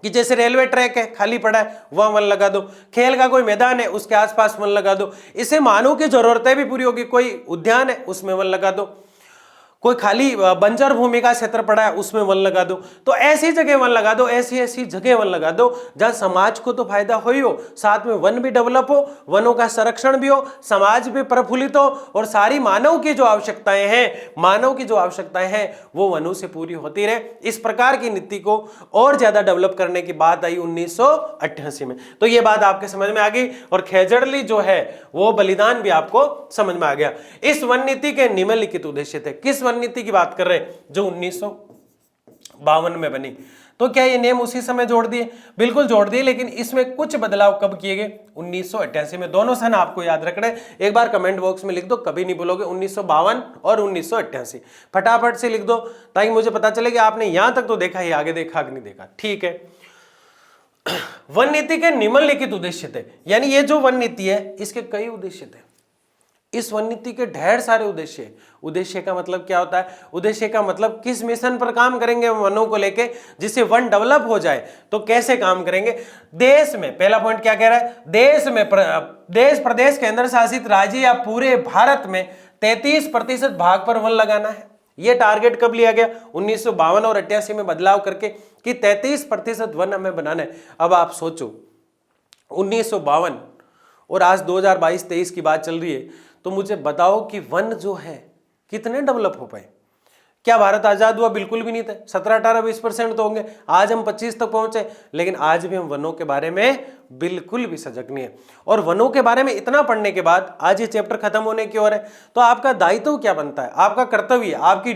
कि जैसे रेलवे ट्रैक है, खाली पड़ा है, वहां वन लगा दो। खेल का कोई मैदान है, उसके आसपास वन लगा दो। इससे मानव की जरूरतें भी पूरी होगी। कोई उद्यान है, उसमें वन लगा दो। कोई खाली बंजर भूमि का क्षेत्र पड़ा है, उसमें वन लगा दो। तो ऐसी जगह वन लगा दो, ऐसी ऐसी जगह वन लगा दो जहां समाज को तो फायदा हो ही हो, साथ में वन भी डेवलप हो, वनों का संरक्षण भी हो, समाज भी प्रफुल्लित हो, और सारी मानव की जो आवश्यकताएं हैं वो वनों से पूरी होती रहे। इस प्रकार की नीति को और ज्यादा डेवलप करने की बात आई 1988 में। तो ये बात आपके समझ में आ गई, और खेजड़ली जो है वो बलिदान भी आपको समझ में आ गया। इस वन नीति के निम्नलिखित उद्देश्य थे। किस वन नीति की बात कर रहे हैं? जो 1952 में बनी। तो क्या ये नेम उसी समय जोड़ दिए? बिल्कुल जोड़ दिए, लेकिन इसमें कुछ बदलाव कब किए गए? 1988 में। दोनों सन आपको याद रखना है, एक बार कमेंट बॉक्स में लिख दो, कभी नहीं बोलोगे 1952 और 1988। फटाफट से लिख दो ताकि मुझे पता चले कि आपने यहां तक तो देखा ही, आगे देखा कि नहीं देखा। ठीक है। वन नीति के निम्नलिखित उद्देश्य थे, यानी ये जो वन नीति है इसके कई उद्देश्य थे। इस वन नीति के ढेर सारे उद्देश्य। उद्देश्य का मतलब क्या होता है? उद्देश्य का मतलब किस मिशन पर काम करेंगे वनों को लेके, जिससे वन डेवलप हो जाए। तो कैसे काम करेंगे? देश में, पहला पॉइंट क्या कह रहा है? देश में, देश, प्रदेश, केंद्र शासित राज्य या पूरे भारत में 33% भाग पर वन लगाना है। यह टारगेट कब लिया गया? 1952 और 88 में बदलाव करके कि 33% वन हमें बनाना है। अब आप सोचो 1952 और आज 2022-23 की बात चल रही है, तो मुझे बताओ कि वन जो है कितने डेवलप हो पाए? क्या भारत आजाद हुआ? बिल्कुल भी नहीं थे। 17, 18, 20% तो होंगे। आज हम 25 तक पहुंचे, लेकिन आज भी हम वनों के बारे में बिल्कुल भी सजग नहीं है। और वनों के बारे में इतना पढ़ने के बाद आज ये चैप्टर खत्म होने की ओर है। तो आपका दायित्व क्या बनता है? आपका कर्तव्य, आपकी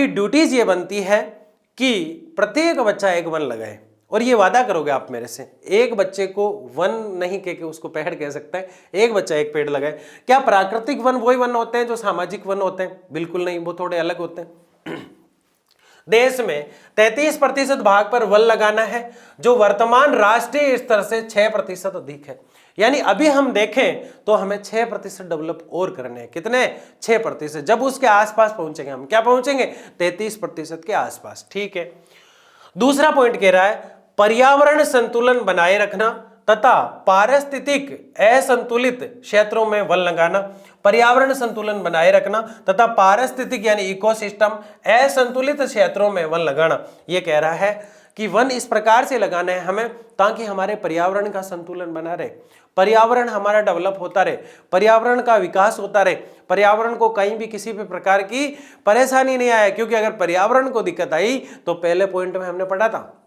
ड्यूटीज ये बनती है कि प्रत्येक बच्चा एक वन लगाए। और ये वादा करोगे आप मेरे से, एक बच्चे को वन नहीं कह के उसको पेड़ कह सकते हैं, एक बच्चा एक पेड़ लगाए। क्या प्राकृतिक वन वही वन होते हैं जो सामाजिक वन होते हैं? बिल्कुल नहीं, वो थोड़े अलग होते हैं। देश में 33% भाग पर वन लगाना है, जो वर्तमान राष्ट्रीय स्तर से 6% अधिक है। यानी अभी हम देखें तो हमें 6% डेवलप और करने हैं। कितने? 6%। जब उसके आसपास पहुंचेंगे, हम क्या पहुंचेंगे? 33% के आसपास। ठीक है। दूसरा पॉइंट कह रहा है पर्यावरण संतुलन बनाए रखना तथा पारिस्थितिक असंतुलित क्षेत्रों में वन लगाना। पर्यावरण संतुलन बनाए रखना तथा पारिस्थितिक यानी इकोसिस्टम असंतुलित क्षेत्रों में वन लगाना। यह कह रहा है कि वन इस प्रकार से लगाना है हमें ताकि हमारे पर्यावरण का संतुलन बना रहे, पर्यावरण हमारा डेवलप होता रहे, पर्यावरण का विकास होता रहे, पर्यावरण को कहीं भी किसी भी प्रकार की परेशानी नहीं आए। क्योंकि अगर पर्यावरण को दिक्कत आई तो पहले पॉइंट में हमने पढ़ा था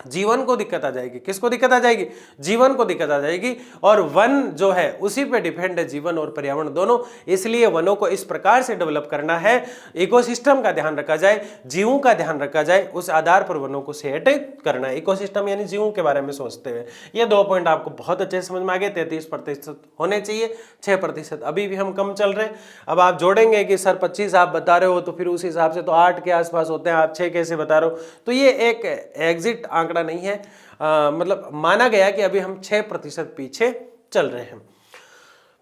जीवन को दिक्कत आ जाएगी। किसको दिक्कत आ जाएगी? जीवन को दिक्कत आ जाएगी। और वन जो है उसी पे डिपेंड है, जीवन और पर्यावरण दोनों। इसलिए वनों को इस प्रकार से डेवलप करना है, इकोसिस्टम का ध्यान रखा जाए, जीवों का ध्यान रखा जाए, उस आधार पर वनों को सेट करना है। इकोसिस्टम यानी जीवों के बारे में सोचते हुए। ये 2 पॉइंट आपको बहुत अच्छे से समझ में आ गए। 33% होने चाहिए, 6% अभी भी हम कम चल रहे हैं। अब आप जोड़ेंगे कि सर 25 आप बता रहे हो, तो फिर उस हिसाब से तो 8 के आसपास होते हैं, आप 6 कैसे बता रहे हो? तो ये एक एग्जिट आंकड़ा नहीं है। मतलब माना गया कि अभी हम 6% पीछे चल रहे हैं।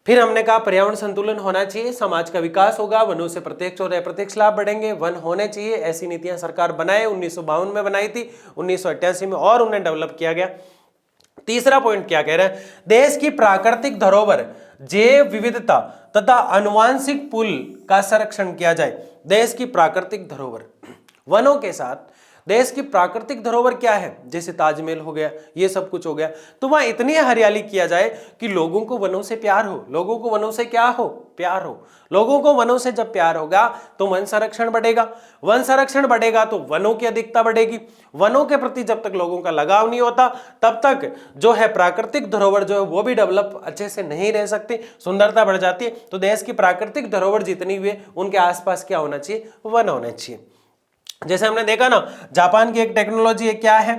फिर हमने कहा पर्यावरण संतुलन होना चाहिए, समाज का विकास होगा, वनों से प्रत्यक्ष और अप्रत्यक्ष लाभ बढ़ेंगे, वन होने चाहिए। ऐसी नीतियां सरकार बनाए, 1952 में बनाई थी, 1988 में और उन्हें डेवलप किया गया। तीसरा पॉइंट क्या कह रहे हैं? देश की प्राकृतिक धरोहर, जैव विविधता तथा आनुवंशिक पुल का संरक्षण किया जाए। देश की प्राकृतिक धरोहर, वनों के साथ देश की प्राकृतिक धरोहर क्या है? जैसे ताजमहल हो गया, ये सब कुछ हो गया, तो वहां इतनी हरियाली किया जाए कि लोगों को वनों से प्यार हो। लोगों को वनों से क्या हो? प्यार हो। लोगों को वनों से जब प्यार होगा तो वन संरक्षण बढ़ेगा। वन संरक्षण बढ़ेगा तो वनों की अधिकता बढ़ेगी। वनों के प्रति जब तक लोगों का लगाव नहीं होता, तब तक जो है प्राकृतिक धरोहर जो है वो भी डेवलप अच्छे से नहीं रह सकती, सुंदरता बढ़ जाती है। तो देश की प्राकृतिक धरोहर जितनी भी है, उनके आसपास क्या होना चाहिए? वन होने चाहिए। जैसे हमने देखा ना, जापान की एक टेक्नोलॉजी है, क्या है,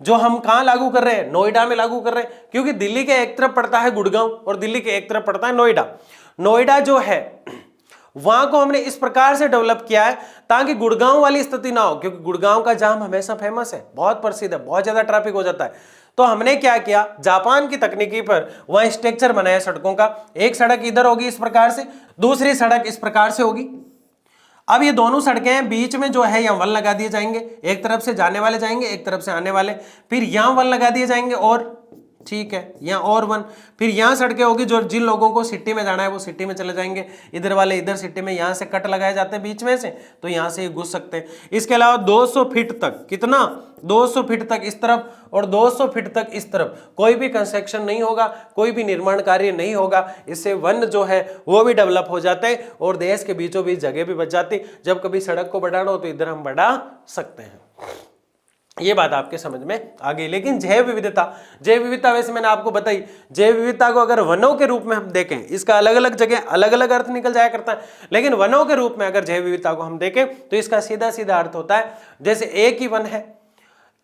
जो हम कहां लागू कर रहे हैं? नोएडा में लागू कर रहे हैं। क्योंकि दिल्ली के एक तरफ पड़ता है गुड़गांव और दिल्ली के एक तरफ पड़ता है नोएडा। नोएडा जो है वहां को हमने इस प्रकार से डेवलप किया है ताकि गुड़गांव वाली स्थिति ना हो, क्योंकि गुड़गांव का जाम हमेशा फेमस है, बहुत प्रसिद्ध है, बहुत ज्यादा ट्रैफिक हो जाता है। तो हमने क्या किया, जापान की तकनीकी पर वहां स्ट्रक्चर बनाया सड़कों का। एक सड़क इधर होगी इस प्रकार से, दूसरी सड़क इस प्रकार से होगी। अब ये दोनों सड़कें बीच में जो है यहाँ वन लगा दिए जाएंगे, एक तरफ से जाने वाले जाएंगे, एक तरफ से आने वाले, फिर यहाँ वन लगा दिए जाएंगे और ठीक है यहाँ और वन, फिर यहाँ सड़कें होगी, जो जिन लोगों को सिटी में जाना है वो सिटी में चले जाएंगे, इधर वाले इधर सिटी में, यहाँ से कट लगाए जाते हैं बीच में से, तो यहाँ से घुस सकते हैं। इसके अलावा 200 फीट तक, कितना, 200 फीट तक इस तरफ और 200 फीट तक इस तरफ कोई भी कंस्ट्रक्शन नहीं होगा, कोई भी निर्माण कार्य नहीं होगा। इससे वन जो है वो भी डेवलप हो जाते हैं और देश के बीचों बीच जगह भी बच जाती। जब कभी सड़क को बढ़ाना हो तो इधर हम बढ़ा सकते हैं। ये बात आपके समझ में आ गई। लेकिन जैव विविधता वैसे मैंने आपको बताई, जैव विविधता को अगर वनों के रूप में हम देखें, इसका अलग अलग जगह अलग अलग अर्थ निकल जाया करता है, लेकिन वनों के रूप में अगर जैव विविधता को हम देखें तो इसका सीधा सीधा अर्थ होता है, जैसे एक ही वन है,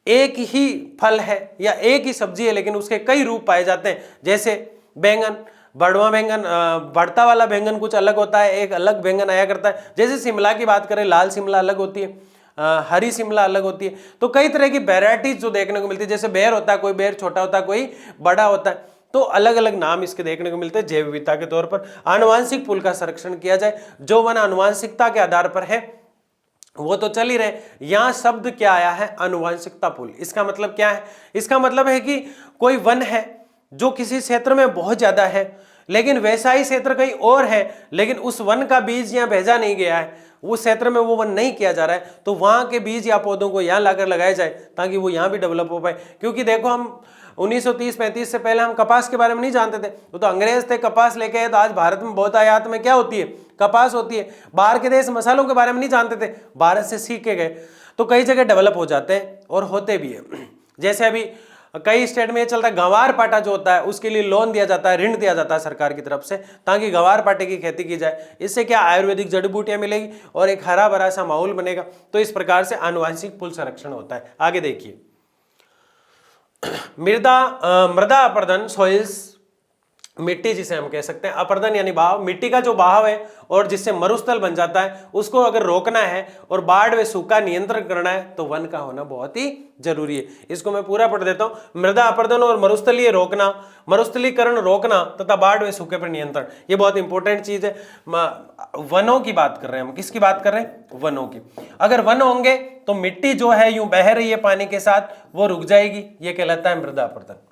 एक ही फल है या एक ही सब्जी है, लेकिन उसके कई रूप पाए जाते हैं। जैसे बैंगन, बढ़वा बैंगन, बढ़ता वाला बैंगन कुछ अलग होता है, एक अलग बैंगन आया करता है। जैसे शिमला की बात करें, लाल शिमला अलग होती है, हरी शिमला अलग होती है। तो कई तरह की वेराइटीज जो देखने को मिलती है। जैसे बेर होता है, कोई बेर छोटा होता है, कोई बड़ा होता है, तो अलग अलग नाम इसके देखने को मिलते हैं जैव विविधता के तौर पर। आनुवंशिक पुल का संरक्षण किया जाए, जो वन आनुवंशिकता के आधार पर है वो तो चल ही रहे। यहां शब्द क्या आया है? आनुवंशिकता पुल। इसका मतलब क्या है? इसका मतलब है कि कोई वन है जो किसी क्षेत्र में बहुत ज्यादा है, लेकिन वैसा ही क्षेत्र कहीं और है, लेकिन उस वन का बीज यहाँ भेजा नहीं गया है, उस क्षेत्र में वो वन नहीं किया जा रहा है, तो वहां के बीज या पौधों को यहाँ लाकर लगाया जाए ताकि वो यहाँ भी डेवलप हो पाए। क्योंकि देखो, हम 1930-35 से पहले हम कपास के बारे में नहीं जानते थे, तो अंग्रेज थे, कपास लेके आए, तो आज भारत में बहुत आयात में क्या होती है? कपास होती है। बाहर के देश मसालों के बारे में नहीं जानते थे, भारत से सीख के गए, तो कई जगह डेवलप हो जाते हैं और होते भी है। जैसे अभी कई स्टेट में ये चलता है, गंवार पाटा जो होता है उसके लिए लोन दिया जाता है, ऋण दिया जाता है सरकार की तरफ से, ताकि गंवार पाटे की खेती की जाए। इससे क्या, आयुर्वेदिक जड़ी बूटियां मिलेगी और एक हरा भरा सा माहौल बनेगा। तो इस प्रकार से आनुवंशिक पुल संरक्षण होता है। आगे देखिए, मृदा अपर्दन, सॉइल्स, मिट्टी जिसे हम कह सकते हैं, अपर्दन यानी बहाव, मिट्टी का जो बहाव है और जिससे मरुस्थल बन जाता है, उसको अगर रोकना है और बाढ़ व सूखा नियंत्रण करना है तो वन का होना बहुत ही जरूरी है। इसको मैं पूरा पढ़ देता हूं। मृदा अपर्दन और मरुस्थलीय रोकना, मरुस्थलीकरण रोकना तथा बाढ़ व सूखे पर नियंत्रण, ये बहुत इंपॉर्टेंट चीज है। वनों की बात कर रहे हैं हम, किसकी बात कर रहे हैं? वनों की। अगर वन होंगे तो मिट्टी जो है यूं बह रही है पानी के साथ, वो रुक जाएगी, ये कहलाता है मृदा अपर्दन।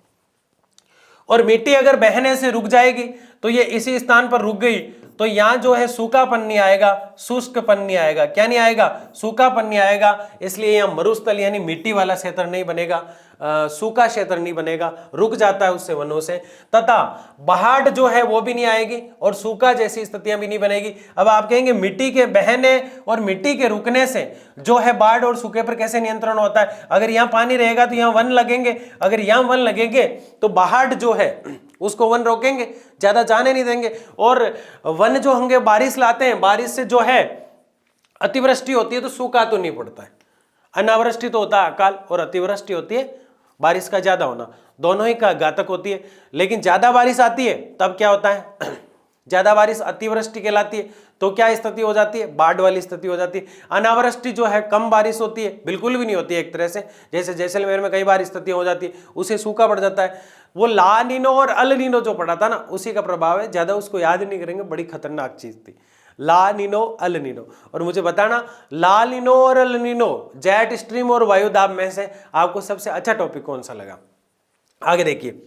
और मिट्टी अगर बहने से रुक जाएगी तो ये इसी स्थान पर रुक गई, तो यहां जो है सूखापन नहीं आएगा, शुष्कपन नहीं आएगा। क्या नहीं आएगा? सूखापन नहीं आएगा। इसलिए यहां मरुस्थल यानी मिट्टी वाला क्षेत्र नहीं बनेगा। सूखा क्षेत्र नहीं बनेगा, रुक जाता है उससे वनों से, तथा बाढ़ जो है वो भी नहीं आएगी और सूखा जैसी स्थितियां भी नहीं बनेगी। अब आप कहेंगे मिट्टी के बहने और मिट्टी के रुकने से जो है बाढ़ और सूखे पर कैसे नियंत्रण होता है? अगर यहाँ पानी रहेगा तो यहाँ वन लगेंगे, अगर यहाँ वन लगेंगे तो बाढ़ जो है उसको वन रोकेंगे, ज्यादा जाने नहीं देंगे। और वन जो होंगे बारिश लाते हैं, बारिश से जो है अतिवृष्टि होती है तो सूखा तो नहीं पड़ता है, अनावृष्टि तो होता है अकाल, और अतिवृष्टि होती है बारिश का ज्यादा होना, दोनों ही का घातक होती है। लेकिन ज्यादा बारिश आती है तब क्या होता है? ज्यादा बारिश अतिवृष्टि कहलाती है, तो क्या स्थिति हो जाती है? बाढ़ वाली स्थिति हो जाती है। अनावृष्टि जो है कम बारिश होती है, बिल्कुल भी नहीं होती है एक तरह से, जैसे जैसलमेर में कई बार स्थितियां हो जाती है, उसे सूखा पड़ जाता है। वो ला नीनो और अल नीनो जो पड़ा था ना, उसी का प्रभाव है, ज्यादा उसको याद नहीं करेंगे, बड़ी खतरनाक चीज थी। ला नीनो अल नीनो, और मुझे बताना ला नीनो और अल नीनो जेट स्ट्रीम और वायुदाब में से आपको सबसे अच्छा टॉपिक कौन सा लगा? आगे देखिए,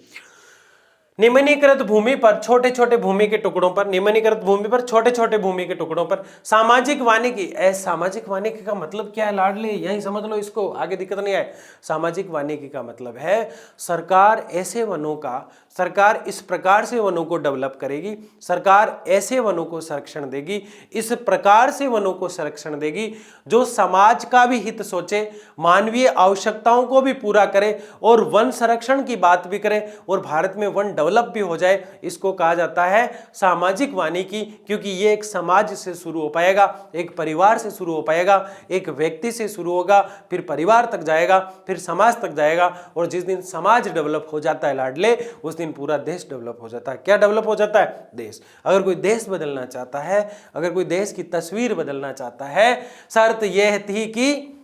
निम्नीकृत भूमि पर छोटे छोटे भूमि के टुकड़ों पर, निम्नीकृत भूमि पर छोटे छोटे भूमि के टुकड़ों पर सामाजिक वानिकी। सामाजिक वानिकी का मतलब क्या है लाडले? यही समझ लो इसको, आगे दिक्कत नहीं आए। सामाजिक वानिकी का मतलब है सरकार ऐसे वनों का, सरकार इस प्रकार से वनों को डेवलप करेगी, सरकार ऐसे वनों को संरक्षण देगी, इस प्रकार से वनों को संरक्षण देगी जो समाज का भी हित सोचे, मानवीय आवश्यकताओं को भी पूरा करे और वन संरक्षण की बात भी करे और भारत में वन डेवलप भी हो जाए। इसको कहा जाता है सामाजिक वानिकी, क्योंकि ये एक समाज से शुरू हो पाएगा, एक परिवार से शुरू हो पाएगा, एक व्यक्ति से शुरू होगा, फिर परिवार तक जाएगा, फिर समाज तक जाएगा, और जिस दिन समाज डेवलप हो जाता है लाडले, उस दिन पूरा देश डेवलप हो जाता है। क्या डेवलप हो जाता है? देश। अगर कोई देश बदलना चाहता है, अगर कोई देश की तस्वीर बदलना चाहता है, शर्त यह थी कि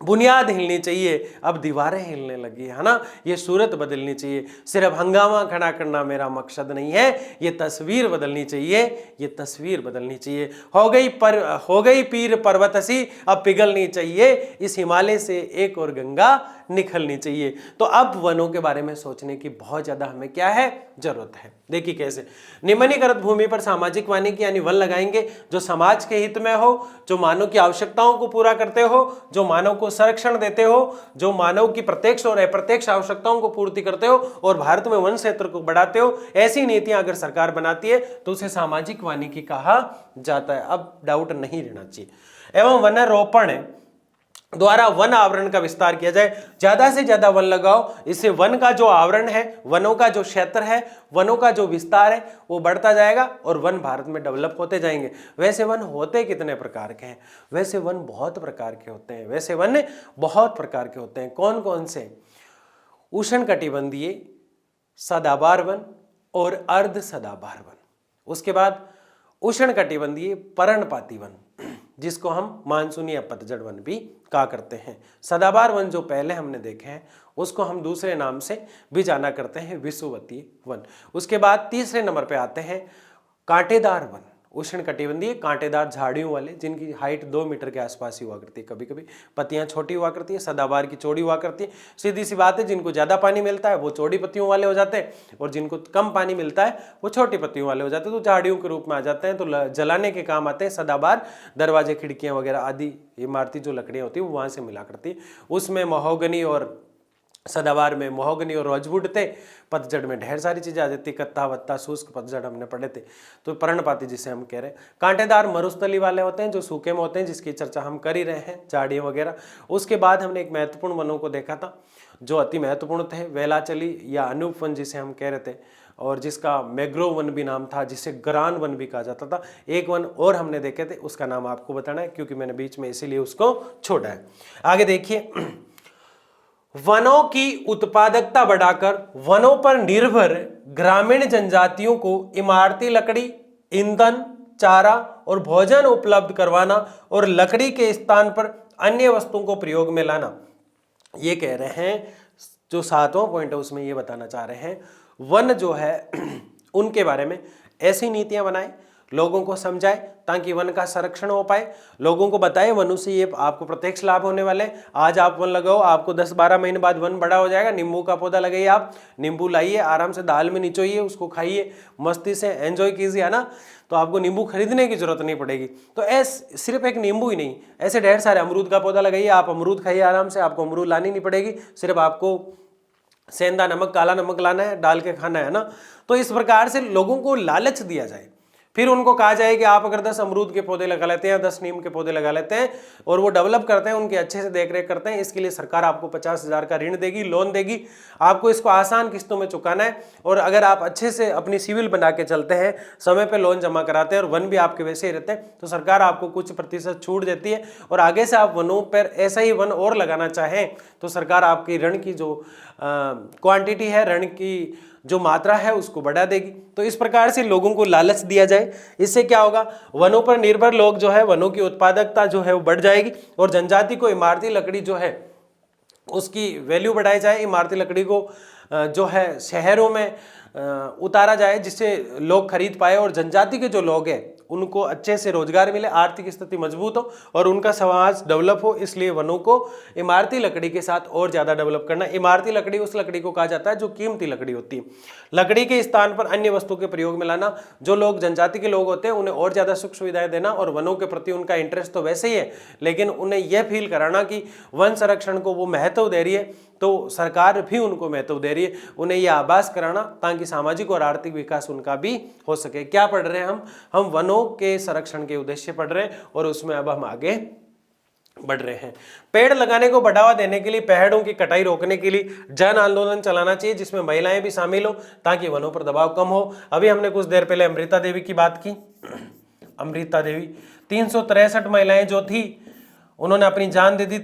बुनियाद हिलनी चाहिए, अब दीवारें हिलने लगी है ना, ये सूरत बदलनी चाहिए। सिर्फ हंगामा खड़ा करना मेरा मकसद नहीं है, ये तस्वीर बदलनी चाहिए, ये तस्वीर बदलनी चाहिए। हो गई पीर पर्वतसी, अब पिघलनी चाहिए, इस हिमालय से एक और गंगा निकलनी चाहिए। तो अब वनों के बारे में सोचने की बहुत ज्यादा हमें क्या है? जरूरत है। देखिए कैसे, निम्नीकृत भूमि पर सामाजिक वानिकी यानी वन लगाएंगे जो समाज के हित में हो, जो मानव की आवश्यकताओं को पूरा करते हो, जो मानव को संरक्षण देते हो, जो मानव की प्रत्यक्ष और अप्रत्यक्ष आवश्यकताओं को पूर्ति करते हो और भारत में वन क्षेत्र को बढ़ाते हो। ऐसी नीतियां अगर सरकार बनाती है तो उसे सामाजिक वानिकी कहा जाता है। अब डाउट नहीं रहना चाहिए। एवं वनारोपण द्वारा वन आवरण का विस्तार किया जाए, ज्यादा से ज्यादा वन लगाओ, इससे वन का जो आवरण है, वनों का जो क्षेत्र है, वनों का जो विस्तार है वो बढ़ता जाएगा और वन भारत में डेवलप होते जाएंगे। वैसे वन होते कितने प्रकार के हैं? वैसे वन बहुत प्रकार के होते हैं, वैसे वन बहुत प्रकार के होते हैं। कौन कौन से? उष्णकटिबंधीय, सदाबहार वन और अर्ध सदाबहार वन। उसके बाद उष्णकटिबंधीय पर्णपाती वन, जिसको हम मानसूनी या पतझड़ वन भी कहा करते हैं। सदाबहार वन जो पहले हमने देखे हैं उसको हम दूसरे नाम से भी जाना करते हैं, विषुवतीय वन। उसके बाद तीसरे नंबर पे आते हैं कांटेदार वन, उष्णकटिबंधीय कांटेदार झाड़ियों वाले, जिनकी हाइट 2 मीटर के आसपास ही हुआ करती है, कभी कभी पत्तियां छोटी हुआ करती है। सदाबहार की चौड़ी हुआ करती है। सीधी सी बात है, जिनको ज्यादा पानी मिलता है वो चौड़ी पत्तियों वाले हो जाते हैं और जिनको कम पानी मिलता है वो छोटी पत्तियों वाले हो जाते हैं, तो झाड़ियों के रूप में आ जाते हैं, तो जलाने के काम आते हैं। सदाबहार दरवाजे, खिड़कियां वगैरह आदि इमारती जो लकड़ियां होती है वो वहां से मिला करती है। उसमें महोगनी और सदाबहार में महोगनी और रोजवुड थे। पतझड़ में ढेर सारी चीजें आ जाती, कत्ता वत्ता शुष्क पतझड़ हमने पढ़े थे। तो पर्णपाती जिसे हम कह रहे हैं। कांटेदार मरुस्थली वाले होते हैं जो सूखे में होते हैं, जिसकी चर्चा हम कर ही रहे हैं, झाड़ियाँ वगैरह। उसके बाद हमने एक महत्वपूर्ण वनों को देखा था जो अति महत्वपूर्ण थे, वेलाचली या अनूप वन जिसे हम कह रहे थे, और जिसका मैग्रोव वन भी नाम था, जिसे गरान वन भी कहा जाता था। एक वन और हमने देखे थे, उसका नाम आपको बताना है क्योंकि मैंने बीच में इसीलिए उसको छोड़ा है। आगे देखिए, वनों की उत्पादकता बढ़ाकर वनों पर निर्भर ग्रामीण जनजातियों को इमारती लकड़ी, ईंधन, चारा और भोजन उपलब्ध करवाना और लकड़ी के स्थान पर अन्य वस्तुओं को प्रयोग में लाना। ये कह रहे हैं, जो 7वां पॉइंट है उसमें ये बताना चाह रहे हैं, वन जो है उनके बारे में ऐसी नीतियां बनाए, लोगों को समझाए ताकि वन का संरक्षण हो पाए, लोगों को बताए वनों से ये आपको प्रत्यक्ष लाभ होने वाले हैं। आज आप वन लगाओ, आपको 10-12 महीने बाद वन बड़ा हो जाएगा। नींबू का पौधा लगाइए, आप नींबू लाइए, आराम से दाल में निचोइए, उसको खाइए, मस्ती से एंजॉय कीजिए, है ना। तो आपको नींबू खरीदने की जरूरत नहीं पड़ेगी। तो ऐसे सिर्फ एक नींबू ही नहीं, ऐसे ढेर सारे, अमरूद का पौधा लगाइए, आप अमरूद खाइए आराम से, आपको अमरूद लानी नहीं पड़ेगी, सिर्फ आपको सेंधा नमक, काला नमक लाना है, डाल के खाना है ना। तो इस प्रकार से लोगों को लालच दिया जाए, फिर उनको कहा जाए कि आप अगर 10 अमरूद के पौधे लगा लेते हैं, 10 नीम के पौधे लगा लेते हैं और वो डेवलप करते हैं, उनकी अच्छे से देखरेख करते हैं, इसके लिए सरकार आपको 50,000 का ऋण देगी, लोन देगी। आपको इसको आसान किस्तों में चुकाना है और अगर आप अच्छे से अपनी सिविल बना के चलते हैं, समय पे लोन जमा कराते हैं और वन भी आपके वैसे ही रहते हैं, तो सरकार आपको कुछ प्रतिशत छूट देती है। और आगे से आप वनों पर ऐसा ही वन और लगाना चाहें तो सरकार आपकी ऋण की जो क्वांटिटी है, ऋण की जो मात्रा है उसको बढ़ा देगी। तो इस प्रकार से लोगों को लालच दिया जाए, इससे क्या होगा, वनों पर निर्भर लोग जो है, वनों की उत्पादकता जो है वो बढ़ जाएगी और जनजाति को इमारती लकड़ी जो है उसकी वैल्यू बढ़ाई जाए, इमारती लकड़ी को जो है शहरों में उतारा जाए जिससे लोग खरीद पाए और जनजाति के जो लोग हैं उनको अच्छे से रोजगार मिले, आर्थिक स्थिति मजबूत हो और उनका समाज डेवलप हो। इसलिए वनों को इमारती लकड़ी के साथ और ज्यादा डेवलप करना। इमारती लकड़ी उस लकड़ी को कहा जाता है जो कीमती लकड़ी होती है। लकड़ी के स्थान पर अन्य वस्तु के प्रयोग में लाना, जो लोग जनजाति के लोग होते हैं उन्हें और ज्यादा सुख सुविधाएं देना और वनों के प्रति उनका इंटरेस्ट तो वैसे ही है, लेकिन उन्हें यह फील कराना कि वन संरक्षण को वो महत्व दे रही है तो सरकार भी उनको महत्व दे रही है, उन्हें यह आभास कराना ताकि सामाजिक और आर्थिक विकास उनका भी हो सके। क्या पढ़ रहे हैं हम वनों के संरक्षण के उद्देश्य पढ़ रहे हैं और उसमें अब हम आगे बढ़ रहे हैं। पेड़ लगाने को बढ़ावा देने के लिए, पेड़ों की कटाई रोकने के लिए जन आंदोलन चलाना चाहिए जिसमें महिलाएं भी शामिल हो ताकि वनों पर दबाव कम हो। अभी हमने कुछ देर पहले अमृता देवी की बात की। अमृता देवी 363 महिलाएं जो थी उन्होंने अपनी जान दे दी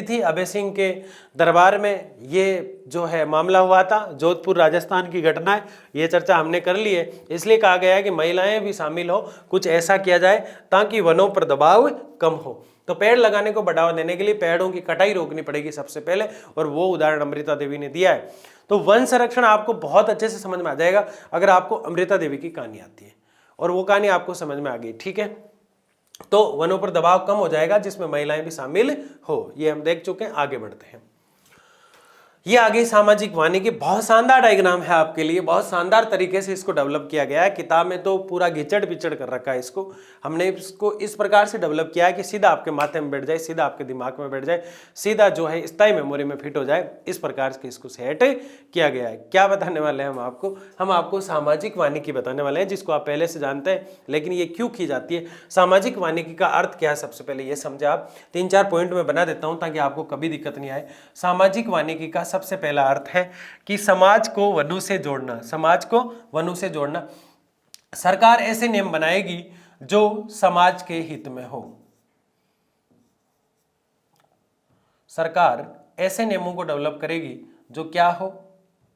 थी। अभय सिंह के दरबार में ये जो है मामला हुआ था, जोधपुर राजस्थान की घटना है, ये चर्चा हमने कर ली है। इसलिए कहा गया है कि महिलाएं भी शामिल हो, कुछ ऐसा किया जाए ताकि वनों पर दबाव कम हो। तो पेड़ लगाने को बढ़ावा देने के लिए पेड़ों की कटाई रोकनी पड़ेगी सबसे पहले, और वो उदाहरण अमृता देवी ने दिया है। तो वन संरक्षण आपको बहुत अच्छे से समझ में आ जाएगा अगर आपको अमृता देवी की कहानी आती है और वो कहानी आपको समझ में आ गई, ठीक है। तो वनों पर दबाव कम हो जाएगा जिसमें महिलाएं भी शामिल हो, ये हम देख चुके हैं। आगे बढ़ते हैं। ये आगे सामाजिक वानिकी, बहुत शानदार डायग्राम है आपके लिए, बहुत शानदार तरीके से इसको डेवलप किया गया है। किताब में तो पूरा घिचड़ पिचड़ कर रखा है इसको, हमने इसको इस प्रकार से डेवलप किया है कि सीधा आपके माथे में बैठ जाए, सीधा आपके दिमाग में बैठ जाए, सीधा जो है स्थायी मेमोरी में फिट हो जाए, इस प्रकार से इसको सेट किया गया है। क्या बताने वाले हैं हम आपको सामाजिक वानिकी बताने वाले हैं, जिसको आप पहले से जानते हैं, लेकिन ये क्यों की जाती है, सामाजिक वानिकी का अर्थ क्या है, सबसे पहले ये समझे आप। 3-4 पॉइंट में बना देता हूं ताकि आपको कभी दिक्कत नहीं आए। सामाजिक वानिकी का सबसे पहला अर्थ है कि समाज को वनों से जोड़ना, समाज को वनों से जोड़ना। सरकार ऐसे नियम बनाएगी जो समाज के हित में हो। सरकार ऐसे नियमों को डेवलप करेगी जो क्या हो,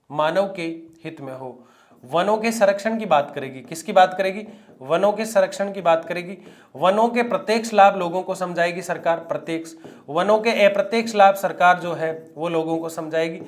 मानव के हित में हो। वनों के संरक्षण की बात करेगी, किसकी बात करेगी, वनों के संरक्षण की बात करेगी। वनों के प्रत्यक्ष लाभ लोगों को समझाएगी सरकार, प्रत्यक्ष। वनों के अप्रत्यक्ष लाभ सरकार जो है वो लोगों को समझाएगी।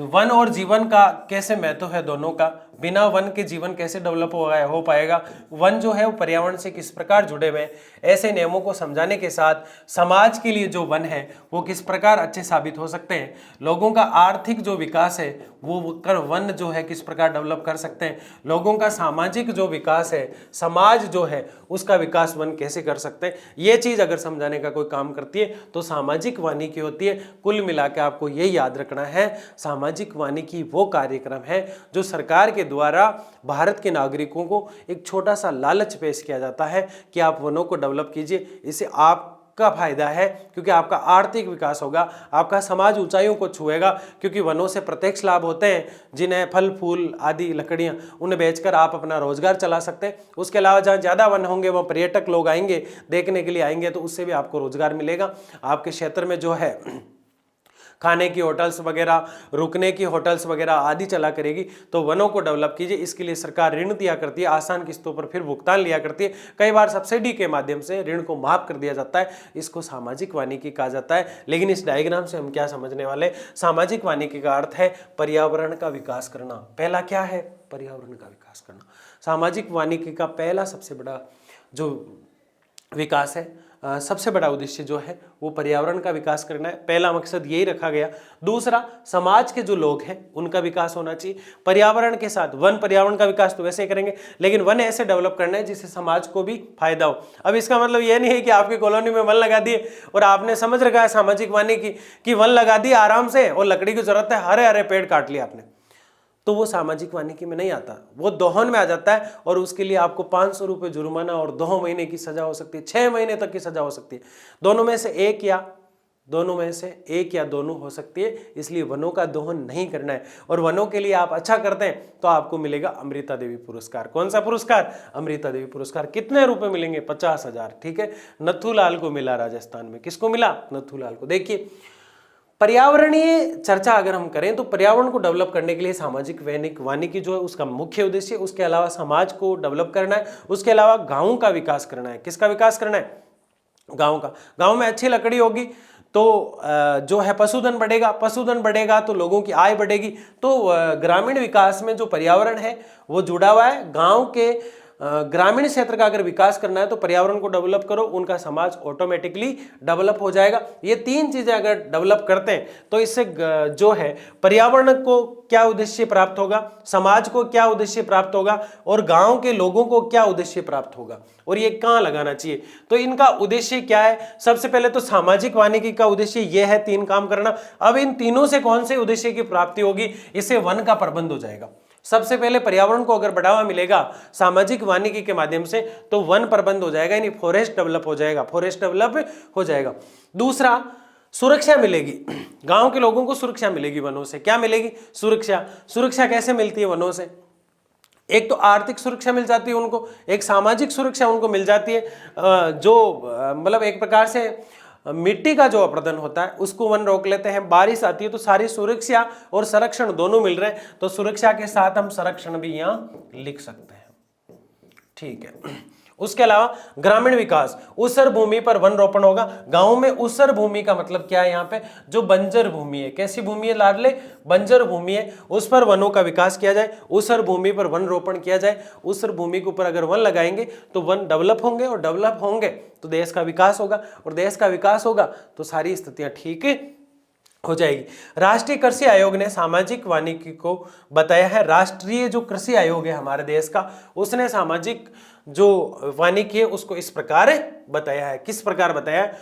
वन और जीवन का कैसे महत्व है दोनों का, बिना वन के जीवन कैसे डेवलप हो पाएगा, वन जो है वो पर्यावरण से किस प्रकार जुड़े हुए हैं, ऐसे नियमों को समझाने के साथ समाज के लिए जो वन है वो किस प्रकार अच्छे साबित हो सकते हैं, लोगों का आर्थिक जो विकास है वो वन जो है किस प्रकार डेवलप कर सकते हैं, लोगों का सामाजिक जो विकास है, समाज जो है उसका विकास वन कैसे कर सकते हैं, ये चीज अगर समझाने का कोई काम करती है तो सामाजिक वानिकी होती है। कुल मिला के आपको ये याद रखना है, सामाजिक वानिकी वो कार्यक्रम है जो सरकार के द्वारा भारत के नागरिकों को एक छोटा सा लालच पेश किया जाता है कि आप वनों को डेवलप कीजिए, इससे आपका फायदा है क्योंकि आपका आर्थिक विकास होगा, आपका समाज ऊंचाइयों को छुएगा, क्योंकि वनों से प्रत्यक्ष लाभ होते हैं, जिन्हें फल फूल आदि लकड़ियां उन्हें बेचकर आप अपना रोजगार चला सकते हैं। उसके अलावा जहाँ ज्यादा वन होंगे वहाँ पर्यटक लोग आएंगे, देखने के लिए आएंगे, तो उससे भी आपको रोजगार मिलेगा। आपके क्षेत्र में जो है खाने की होटल्स वगैरह, रुकने की होटल्स वगैरह आदि चला करेगी। तो वनों को डेवलप कीजिए, इसके लिए सरकार ऋण दिया करती है, आसान किस्तों पर फिर भुगतान लिया करती है, कई बार सब्सिडी के माध्यम से ऋण को माफ कर दिया जाता है, इसको सामाजिक वानिकी कहा जाता है। लेकिन इस डायग्राम से हम क्या समझने वाले, सामाजिक वानिकी का अर्थ है पर्यावरण का विकास करना। पहला क्या है, पर्यावरण का विकास करना। सामाजिक वानिकी का पहला सबसे बड़ा जो विकास है, सबसे बड़ा उद्देश्य जो है वो पर्यावरण का विकास करना है। पहला मकसद यही रखा गया। दूसरा, समाज के जो लोग हैं उनका विकास होना चाहिए पर्यावरण के साथ। वन पर्यावरण का विकास तो वैसे ही करेंगे, लेकिन वन ऐसे डेवलप करना है जिससे समाज को भी फायदा हो। अब इसका मतलब ये नहीं है कि आपकी कॉलोनी में वन लगा दिए और आपने समझ रखा है सामाजिक वानिकी कि वन लगा दिए आराम से और लकड़ी की जरूरत है, हरे हरे पेड़ काट लिया आपने, तो वो सामाजिक वानिकी में नहीं आता, वो दोहन में आ जाता है। और उसके लिए आपको 500 रुपये जुर्माना और 2 महीने की सजा हो सकती है, 6 महीने तक की सजा हो सकती है। दोनों में से एक या दोनों हो सकती है। इसलिए वनों का दोहन नहीं करना है। और वनों के लिए आप अच्छा करते हैं तो आपको मिलेगा अमृता देवी पुरस्कार। कौन सा पुरस्कार? अमृता देवी पुरस्कार। कितने रुपए मिलेंगे? 50,000। ठीक है, नथुलाल को मिला राजस्थान में। किसको मिला? नथुलाल को। देखिए, पर्यावरणीय चर्चा अगर हम करें तो पर्यावरण को डेवलप करने के लिए सामाजिक वानिकी जो है उसका मुख्य उद्देश्य, उसके अलावा समाज को डेवलप करना है, उसके अलावा गांव का विकास करना है। किसका विकास करना है? गांव का। गांव में अच्छी लकड़ी होगी तो जो है पशुधन बढ़ेगा तो लोगों की आय बढ़ेगी। तो ग्रामीण विकास में जो पर्यावरण है वो जुड़ा हुआ है। गांव के ग्रामीण क्षेत्र का अगर विकास करना है तो पर्यावरण को डेवलप करो, उनका समाज ऑटोमेटिकली डेवलप हो जाएगा। ये 3 चीजें अगर डेवलप करते हैं तो इससे जो है पर्यावरण को क्या उद्देश्य प्राप्त होगा, समाज को क्या उद्देश्य प्राप्त होगा और गांव के लोगों को क्या उद्देश्य प्राप्त होगा, और ये कहाँ लगाना चाहिए। तो इनका उद्देश्य क्या है? सबसे पहले तो सामाजिक वानिकी का उद्देश्य यह है 3 काम करना। अब इन तीनों से कौन से उद्देश्य की प्राप्ति होगी? इससे वन का प्रबंध हो जाएगा। सबसे पहले पर्यावरण को अगर बढ़ावा मिलेगा सामाजिक वानिकी के माध्यम से तो वन प्रबंध हो जाएगा, यानी फॉरेस्ट डेवलप हो जाएगा। दूसरा, सुरक्षा मिलेगी। गांव के लोगों को सुरक्षा मिलेगी वनों से। क्या मिलेगी? सुरक्षा कैसे मिलती है वनों से? एक तो आर्थिक सुरक्षा मिल जाती है उनको, एक सामाजिक सुरक्षा उनको मिल जाती है। जो मतलब एक प्रकार से मिट्टी का जो अपरदन होता है उसको वन रोक लेते हैं। बारिश आती है तो सारी सुरक्षा और संरक्षण दोनों मिल रहे हैं, तो सुरक्षा के साथ हम संरक्षण भी यहां लिख सकते हैं। ठीक है। उसके अलावा ग्रामीण विकास, उसर भूमि पर वन रोपण होगा। गांव में उसर भूमि का मतलब क्या है? यहाँ पे जो बंजर भूमि है, कैसी भूमि है लाडले? बंजर भूमि है, उस पर वनों का विकास किया जाए, उसर भूमि पर वन रोपण किया जाए। उसर भूमि के ऊपर अगर वन लगाएंगे तो वन डेवलप होंगे, और डेवलप होंगे तो देश का विकास होगा, और देश का विकास होगा तो सारी स्थितियां ठीक हो जाएगी। राष्ट्रीय कृषि आयोग ने सामाजिक वानिकी को बताया है। राष्ट्रीय जो कृषि आयोग है हमारे देश का, उसने सामाजिक जो वानिकी है उसको इस प्रकार बताया है। किस प्रकार बताया है?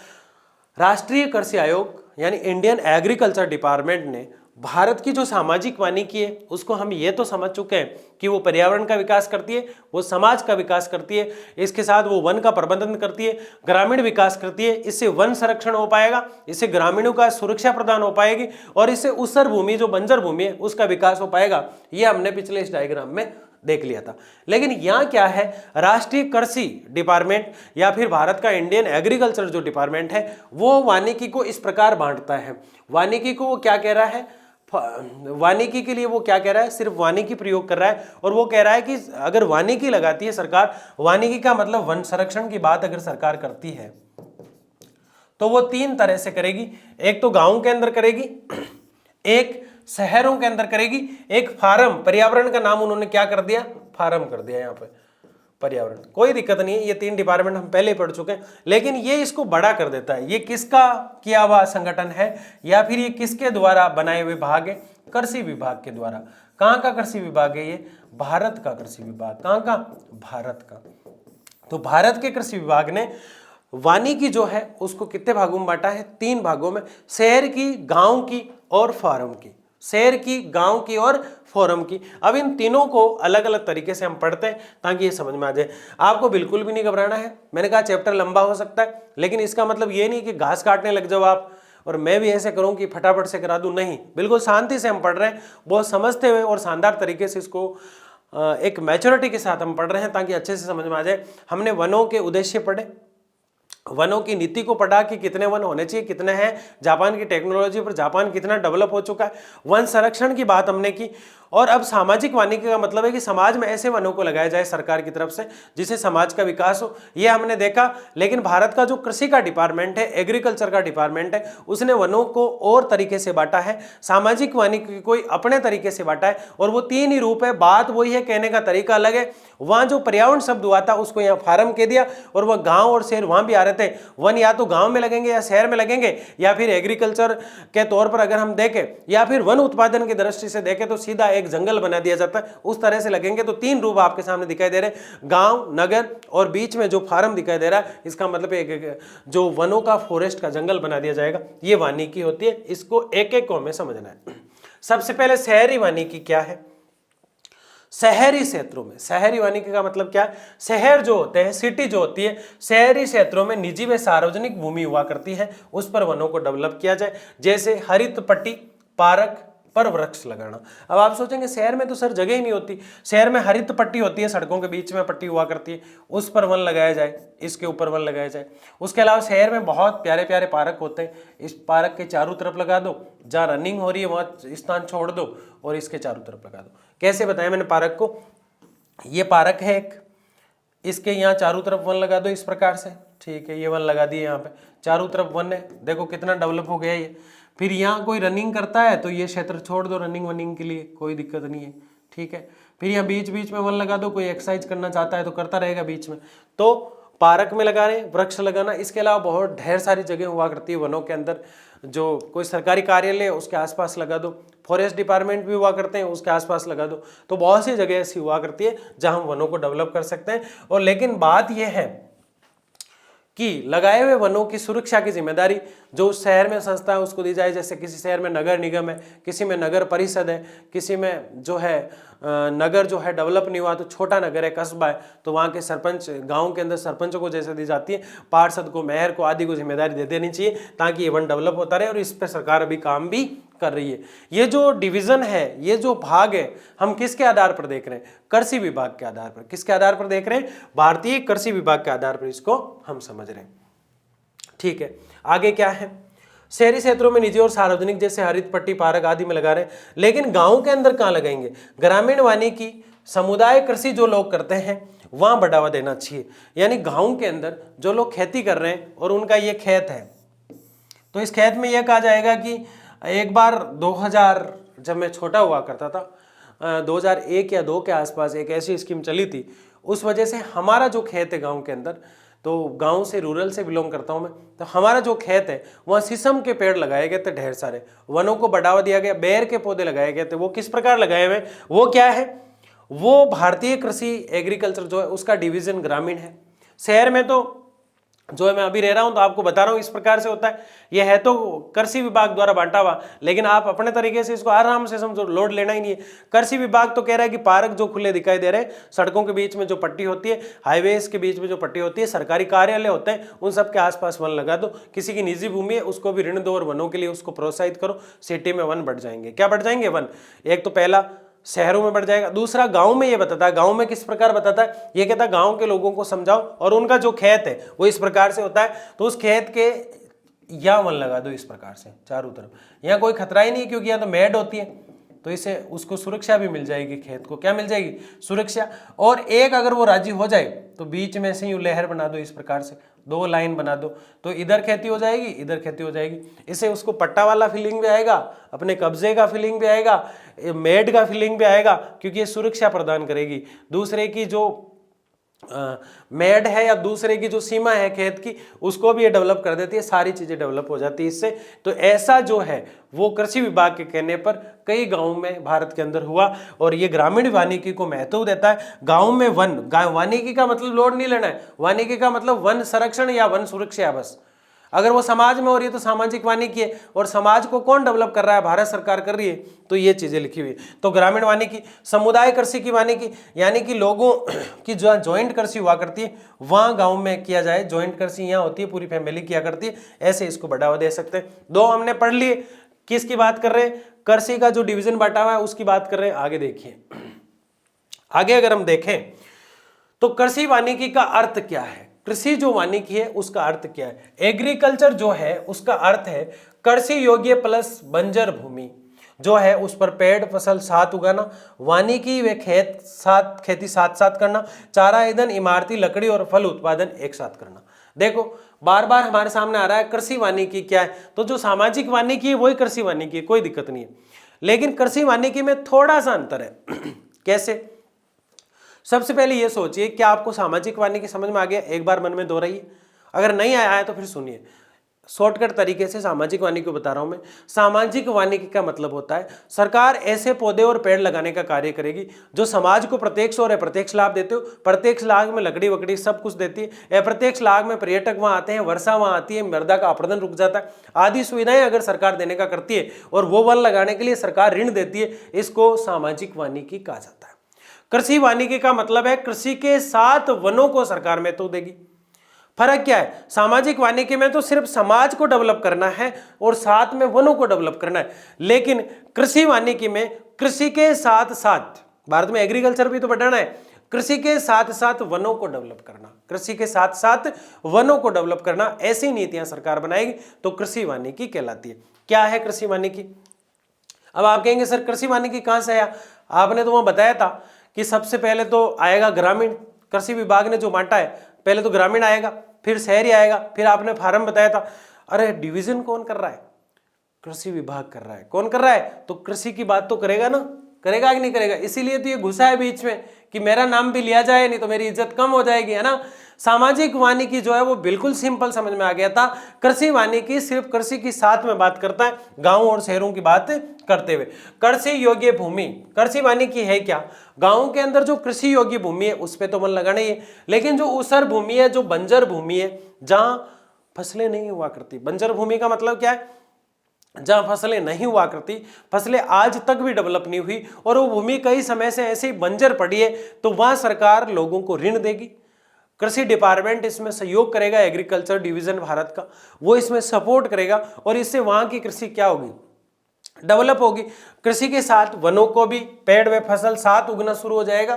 राष्ट्रीय कृषि आयोग यानी इंडियन एग्रीकल्चर डिपार्टमेंट ने भारत की जो सामाजिक वानिकी है उसको हम ये तो समझ चुके हैं कि वो पर्यावरण का विकास करती है, वो समाज का विकास करती है, इसके साथ वो वन का प्रबंधन करती है, ग्रामीण विकास करती है। इससे वन संरक्षण हो पाएगा, इससे ग्रामीणों का सुरक्षा प्रदान हो पाएगी, और इससे उसर भूमि जो बंजर भूमि है उसका विकास हो पाएगा। ये हमने पिछले इस डायग्राम में देख लिया था। लेकिन यहाँ क्या है? राष्ट्रीय कृषि डिपार्टमेंट या फिर भारत का इंडियन एग्रीकल्चर जो डिपार्टमेंट है वो वानिकी को इस प्रकार बांटता है। वानिकी को वो क्या कह रहा है? वानिकी के लिए वो क्या कह रहा है? सिर्फ वानिकी प्रयोग कर रहा है, और वो कह रहा है कि अगर वानिकी लगाती है सरकार, वानिकी का मतलब वन संरक्षण की बात अगर सरकार करती है तो वो 3 तरह से करेगी। एक तो गांव के अंदर करेगी, एक शहरों के अंदर करेगी, एक फार्म। पर्यावरण का नाम उन्होंने क्या कर दिया? फार्म कर दिया यहाँ पे पर्यावरण। कोई दिक्कत नहीं है, ये 3 डिपार्टमेंट हम पहले पढ़ चुके हैं, लेकिन ये इसको बड़ा कर देता है। ये किसका किया हुआ संगठन है या फिर ये किसके द्वारा बनाए हुए विभाग है? कृषि विभाग के द्वारा। कहाँ का कृषि विभाग है ये? भारत का कृषि विभाग। कहाँ का? भारत का। तो भारत के कृषि विभाग ने वानिकी जो है उसको कितने भागों में बांटा है? 3 भागों में। शहर की, गांव की और फार्म की। शहर की, गांव की और फोरम की। अब इन तीनों को अलग अलग तरीके से हम पढ़ते हैं ताकि ये समझ में आ जाए। आपको बिल्कुल भी नहीं घबराना है। मैंने कहा चैप्टर लंबा हो सकता है, लेकिन इसका मतलब ये नहीं कि घास काटने लग जाओ आप और मैं भी ऐसे करूं कि फटाफट से करा दूं। नहीं, बिल्कुल शांति से हम पढ़ रहे हैं, बहुत समझते हुए और शानदार तरीके से इसको एक मैच्योरिटी के साथ हम पढ़ रहे हैं ताकि अच्छे से समझ में आ जाए। हमने वनों के उद्देश्य पढ़े, वनों की नीति को पढ़ा कि कितने वन होने चाहिए, कितने हैं, जापान की टेक्नोलॉजी पर जापान कितना डेवलप हो चुका है, वन संरक्षण की बात हमने की, और अब सामाजिक वानिकी का मतलब है कि समाज में ऐसे वनों को लगाया जाए सरकार की तरफ से जिससे समाज का विकास हो, ये हमने देखा। लेकिन भारत का जो कृषि का डिपार्टमेंट है, एग्रीकल्चर का डिपार्टमेंट है, उसने वनों को और तरीके से बांटा है, सामाजिक वानिकी कोई अपने तरीके से बांटा है, और वो 3 ही रूप है। बात वही है, कहने का तरीका अलग है। वहां जो पर्यावरण शब्द हुआ था उसको यहाँ फार्म कह दिया, और वह गांव और शहर वहां भी आ रहे थे। वन या तो गांव में लगेंगे या शहर में लगेंगे, या फिर एग्रीकल्चर के तौर पर अगर हम देखें, या फिर वन उत्पादन की दृष्टि से देखें तो सीधा एक जंगल बना दिया जाता है, उस तरह से लगेंगे। तो 3 रूप आपके सामने दिखाई दे रहे हैं, गांव, नगर और बीच में जो फार्म दिखाई दे रहा है, इसका मतलब एक जो वनों का फॉरेस्ट का जंगल बना दिया जाएगा, ये वानिकी होती है। इसको एक एक को हमें समझना है। सबसे पहले शहरी वानिकी क्या है। शहरी क्षेत्रों में, शहरी वानिकी का मतलब क्या है, शहर जो होते हैं, सिटी जो होती है, शहरी क्षेत्रों में निजी व सार्वजनिक भूमि हुआ करती है, उस पर वनों को डेवलप किया जाए, जैसे हरित पट्टी, पार्क पर वृक्ष लगाना। अब आप सोचेंगे शहर में तो सर जगह ही नहीं होती, शहर में हरित पट्टी होती है, सड़कों के बीच में पट्टी हुआ करती है, उस पर वन लगाया जाए, इसके ऊपर वन लगाया जाए। उसके अलावा शहर में बहुत प्यारे प्यारे पार्क होते हैं, इस पार्क के चारों तरफ लगा दो, जहाँ रनिंग हो रही है वहाँ स्थान छोड़ दो और इसके चारों तरफ लगा दो। कैसे बताया मैंने पार्क को, ये पार्क है एक, इसके यहाँ चारों तरफ वन लगा दो इस प्रकार से, ठीक है, ये वन लगा दिए, यहाँ पे चारों तरफ वन है, देखो कितना डेवलप हो गया ये। फिर यहाँ कोई रनिंग करता है तो ये क्षेत्र छोड़ दो रनिंग वनिंग के लिए, कोई दिक्कत नहीं है, ठीक है। फिर यहाँ बीच बीच में वन लगा दो, कोई एक्सरसाइज करना चाहता है तो करता रहेगा बीच में। तो पार्क में लगा रहे, वृक्ष लगाना। इसके अलावा बहुत ढेर सारी जगह हुआ करती है वनों के अंदर, जो कोई सरकारी कार्यालय उसके आसपास लगा दो, फॉरेस्ट डिपार्टमेंट भी हुआ करते हैं उसके आसपास लगा दो। तो बहुत सी जगह ऐसी हुआ करती है जहां हम वनों को डेवलप कर सकते हैं। और लेकिन बात यह है कि लगाए हुए वनों की सुरक्षा की जिम्मेदारी जो शहर में संस्था है उसको दी जाए। जैसे किसी शहर में नगर निगम है, किसी में नगर परिषद है, किसी में जो है नगर जो है डेवलप नहीं हुआ तो छोटा नगर है, कस्बा है, तो वहाँ के सरपंच, गांव के अंदर सरपंचों को जैसे दी जाती है, पार्षद को, मेयर को आदि को जिम्मेदारी दे देनी चाहिए ताकि ये वन डेवलप होता रहे। और इस पर सरकार अभी काम भी कर रही है। ये जो डिवीजन है, ये जो भाग है, हम किसके आधार पर देख रहे हैं, कृषि विभाग के आधार पर। किसके आधार पर देख रहे हैं, भारतीय कृषि विभाग के आधार पर इसको हम समझ रहे हैं, ठीक है। आगे क्या है, शहरी क्षेत्रों में निजी और सार्वजनिक जैसे हरित पट्टी, पार्क आदि में लगा रहे हैं, लेकिन गांव के अंदर कहाँ लगाएंगे। ग्रामीण वानिकी, समुदाय कृषि जो लोग करते हैं वहां बढ़ावा देना चाहिए। यानी गांव के अंदर जो लोग खेती कर रहे हैं और उनका ये खेत है, तो इस खेत में यह कहा जाएगा कि एक बार 2000 जब मैं छोटा हुआ करता था, 2001 या 2 के आसपास एक ऐसी स्कीम चली थी, उस वजह से हमारा जो खेत है गांव के अंदर, तो गांव से, रूरल से बिलोंग करता हूं मैं, तो हमारा जो खेत है वहाँ शीशम के पेड़ लगाए गए थे ढेर सारे, वनों को बढ़ावा दिया गया, बेर के पौधे लगाए गए थे। वो किस प्रकार लगाए हुए, वो क्या है, वो भारतीय कृषि एग्रीकल्चर जो है उसका डिवीजन ग्रामीण है। शहर में तो जो है मैं अभी रह रहा हूं तो आपको बता रहा हूं इस प्रकार से होता है। यह है तो कृषि विभाग द्वारा बांटा हुआ, लेकिन आप अपने तरीके से इसको आराम से समझो, लोड लेना ही नहीं है। कृषि विभाग तो कह रहा है कि पार्क जो खुले दिखाई दे रहे हैं, सड़कों के बीच में जो पट्टी होती है, हाईवेज के बीच में जो पट्टी होती है, सरकारी कार्यालय होते हैं, उन सब के आसपास वन लगा दो। किसी की निजी भूमि है उसको भी ऋण दो और वनों के लिए उसको प्रोत्साहित करो, सिटी में वन बढ़ जाएंगे। क्या बढ़ जाएंगे, वन। एक तो पहला शहरों में बढ़ जाएगा, दूसरा गांव में ये बताता है। गांव में किस प्रकार बताता है, ये कहता है गांव के लोगों को समझाओ और उनका जो खेत है वो इस प्रकार से होता है, तो उस खेत के यहाँ वन लगा दो इस प्रकार से चारों तरफ। यहाँ कोई खतरा ही नहीं क्योंकि यहाँ तो मेड होती है, तो इससे उसको सुरक्षा भी मिल जाएगी, खेत को क्या मिल जाएगी, सुरक्षा। और एक अगर वो राजी हो जाए तो बीच में से यूं लहर बना दो इस प्रकार से, 2 लाइन बना दो, तो इधर खेती हो जाएगी, इधर खेती हो जाएगी। इससे उसको पट्टा वाला फीलिंग भी आएगा, अपने कब्जे का फीलिंग भी आएगा, मेड का फीलिंग भी आएगा, क्योंकि ये सुरक्षा प्रदान करेगी। दूसरे की जो मेड है या दूसरे की जो सीमा है खेत की, उसको भी ये डेवलप कर देती है, सारी चीजें डेवलप हो जाती है इससे। तो ऐसा जो है वो कृषि विभाग के कहने पर कई गांवों में भारत के अंदर हुआ, और ये ग्रामीण वानिकी को महत्व देता है। गांव में वन, वानिकी का मतलब लोड नहीं लेना है, वानिकी का मतलब वन संरक्षण या वन सुरक्षा बस। अगर वो समाज में हो रही है तो सामाजिक वानिकी है, और समाज को कौन डेवलप कर रहा है, भारत सरकार कर रही है, तो ये चीजें लिखी हुई है। तो ग्रामीण वानिकी, समुदाय कृषि की वानिकी, यानी कि लोगों की जो ज्वाइंट कृषि हुआ करती है वहां गांव में किया जाए, ज्वाइंट कृषि यहाँ होती है, पूरी फैमिली किया करती है, ऐसे इसको बढ़ावा दे सकते हैं। 2 हमने पढ़ लिए, किसकी बात कर रहे हैं, कृषि का जो डिवीजन बांटा हुआ है उसकी बात कर रहे हैं। आगे देखिए, आगे अगर हम देखें तो कृषि वानिकी का अर्थ क्या है, कृषि जो वानिकी है उसका अर्थ क्या है। एग्रीकल्चर जो है उसका अर्थ है कृषि योग्य प्लस बंजर भूमि, जो है उस पर पेड़ फसल साथ उगाना, वानिकी व खेती साथ साथ करना, चारा ईंधन, इमारती लकड़ी और फल उत्पादन एक साथ करना। देखो बार बार हमारे सामने आ रहा है कृषि वानिकी क्या है, तो जो सामाजिक वानिकी है वही कृषि वानिकी है, कोई दिक्कत नहीं है। लेकिन कृषि वानिकी में थोड़ा सा अंतर है। कैसे? सबसे पहले ये सोचिए, क्या आपको सामाजिक वानिकी समझ में आ गया? एक बार मन में दोहराइए, अगर नहीं आया है तो फिर सुनिए। शॉर्टकट तरीके से सामाजिक वानिकी को बता रहा हूं मैं। सामाजिक वानिकी का मतलब होता है सरकार ऐसे पौधे और पेड़ लगाने का कार्य करेगी जो समाज को प्रत्यक्ष और अप्रत्यक्ष लाभ देते हो। प्रत्यक्ष लाभ में लकड़ी वकड़ी सब कुछ देती है, अप्रत्यक्ष लाभ में पर्यटक वहां आते हैं, वर्षा वहां आती है, मृदा का अपरदन रुक जाता है, आदि सुविधाएं अगर सरकार देने का करती है और वो वन लगाने के लिए सरकार ऋण देती है, इसको सामाजिक वानिकी कहा जाता है। कृषि वानिकी का मतलब है कृषि के साथ वनों को सरकार महत्व देगी। फर्क क्या है? सामाजिक वानिकी में तो सिर्फ समाज को डेवलप करना है और साथ में वनों को डेवलप करना है, लेकिन कृषि वानिकी में कृषि के साथ साथ, भारत में एग्रीकल्चर भी तो बढ़ाना है, कृषि के साथ साथ वनों को डेवलप करना, कृषि के साथ साथ वनों को डेवलप करना, ऐसी नीतियां सरकार बनाएगी तो कृषि वानिकी कहलाती है। क्या है कृषि वानिकी? अब आप कहेंगे सर कृषि वानिकी कहां से आया? आपने तो वहां बताया था कि सबसे पहले तो आएगा ग्रामीण, कृषि विभाग ने जो बांटा है, पहले तो ग्रामीण आएगा, फिर शहरी आएगा, फिर आपने फार्म बताया था। अरे डिवीजन कौन कर रहा है? कृषि विभाग कर रहा है। कौन कर रहा है? तो कृषि की बात तो करेगा ना, करेगा कि नहीं करेगा? इसीलिए तो ये घुसा है बीच में कि मेरा नाम भी लिया जाए, नहीं तो मेरी इज्जत कम हो जाएगी, है ना। सामाजिक वानिकी जो है वो बिल्कुल सिंपल समझ में आ गया था। कृषि वानिकी सिर्फ कृषि की साथ में बात करता है, गांव और शहरों की बात करते हुए। कृषि योग्य भूमि, कृषि वानिकी है क्या? गांव के अंदर जो कृषि योग्य भूमि है उस पर तो वन लगाना ही है, लेकिन जो ऊसर भूमि है, जो बंजर भूमि है, जहां फसलें नहीं हुआ करती। बंजर भूमि का मतलब क्या है? जहां फसलें नहीं हुआ करती, फसलें आज तक भी डेवलप नहीं हुई और वो भूमि कई समय से ऐसे ही बंजर पड़ी है, तो वहां सरकार लोगों को ऋण देगी। कृषि डिपार्टमेंट इसमें सहयोग करेगा, एग्रीकल्चर डिवीजन भारत का, वो इसमें सपोर्ट करेगा और इससे वहां की कृषि क्या होगी? डेवलप होगी। कृषि के साथ वनों को भी पेड़ व फसल साथ उगना शुरू हो जाएगा,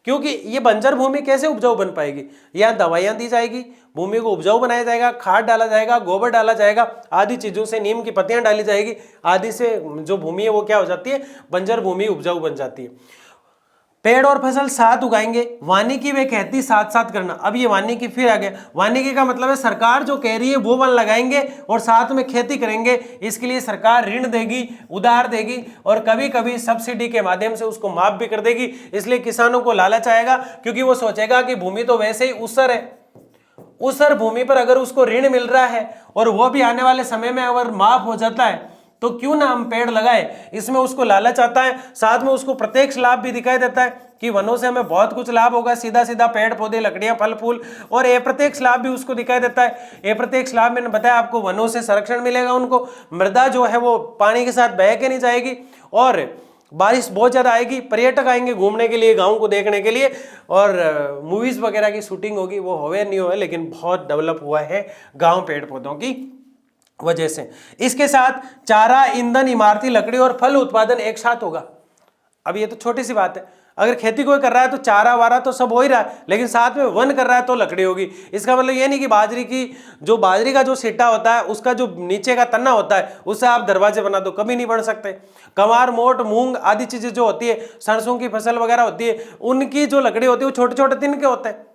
क्योंकि ये बंजर भूमि कैसे उपजाऊ बन पाएगी? यहाँ दवाइयां दी जाएगी, भूमि को उपजाऊ बनाया जाएगा, खाद डाला जाएगा, गोबर डाला जाएगा, आदि चीजों से, नीम की पत्तियां डाली जाएगी, आदि से जो भूमि है वो क्या हो जाती है? बंजर भूमि उपजाऊ बन जाती है। पेड़ और फसल साथ उगाएंगे, वानिकी वे खेती साथ साथ करना। अब ये वानिकी फिर आ गया। वानिकी का मतलब है सरकार जो कह रही है वो वन लगाएंगे और साथ में खेती करेंगे, इसके लिए सरकार ऋण देगी, उधार देगी और कभी कभी सब्सिडी के माध्यम से उसको माफ भी कर देगी। इसलिए किसानों को लालच आएगा, क्योंकि वो सोचेगा कि भूमि तो वैसे ही ऊसर है, ऊसर भूमि पर अगर उसको ऋण मिल रहा है और वो भी आने वाले समय में अगर माफ हो जाता है तो क्यों ना हम पेड़ लगाए। इसमें उसको लालच आता है, साथ में उसको प्रत्यक्ष लाभ भी दिखाई देता है कि वनों से हमें बहुत कुछ लाभ होगा, सीधा सीधा पेड़ पौधे, लकड़ियां, फल फूल, और अप्रत्यक्ष लाभ भी उसको दिखाई देता है। अप्रत्यक्ष लाभ मैंने बताया आपको, वनों से संरक्षण मिलेगा उनको, मृदा जो है वो पानी के साथ बह के नहीं जाएगी और बारिश बहुत ज्यादा आएगी, पर्यटक आएंगे घूमने के लिए, गाँव को देखने के लिए, और मूवीज वगैरह की शूटिंग होगी। वो होवे नहीं होवे, लेकिन बहुत डेवलप हुआ है गाँव पेड़ पौधों की वजह से। इसके साथ चारा, ईंधन, इमारती लकड़ी और फल उत्पादन एक साथ होगा। अब ये तो छोटी सी बात है, अगर खेती कोई कर रहा है तो चारा वारा तो सब हो ही रहा है, लेकिन साथ में वन कर रहा है तो लकड़ी होगी। इसका मतलब ये नहीं कि बाजरी का जो सिट्टा होता है, उसका जो नीचे का तन्ना होता है, उससे आप दरवाजे बना दो, कभी नहीं बन सकते। कमार, मोट, मूंग आदि चीजें जो होती है, सरसों की फसल वगैरह होती है, उनकी जो लकड़ी होती है वो छोटे छोटे तिनके होते हैं।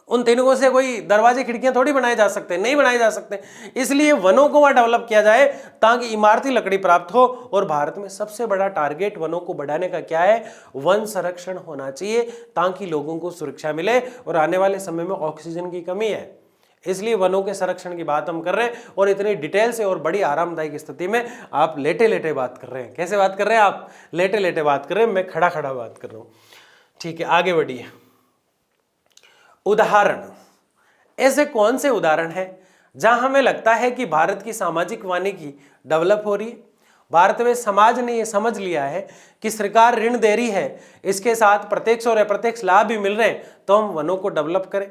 उन तिनकों से कोई दरवाजे खिड़कियां थोड़ी बनाए जा सकते, नहीं बनाए जा सकते। इसलिए वनों को वहां डेवलप किया जाए ताकि इमारती लकड़ी प्राप्त हो। और भारत में सबसे बड़ा टारगेट वनों को बढ़ाने का क्या है? वन संरक्षण होना चाहिए, ताकि लोगों को सुरक्षा मिले। और आने वाले समय में ऑक्सीजन की कमी है, इसलिए वनों के संरक्षण की बात हम कर रहे हैं। और इतनी डिटेल से और बड़ी आरामदायक स्थिति में आप लेटे लेटे बात कर रहे हैं। कैसे बात कर रहे हैं आप? लेटे लेटे बात कर रहे हैं, मैं खड़ा खड़ा बात कर रहा हूं। ठीक है, आगे बढ़िए। उदाहरण, ऐसे कौन से उदाहरण हैं जहां हमें लगता है कि भारत की सामाजिक वानिकी डेवलप हो रही है? भारत में समाज ने यह समझ लिया है कि सरकार ऋण दे रही है, इसके साथ प्रत्यक्ष और अप्रत्यक्ष लाभ भी मिल रहे हैं, तो हम वनों को डेवलप करें।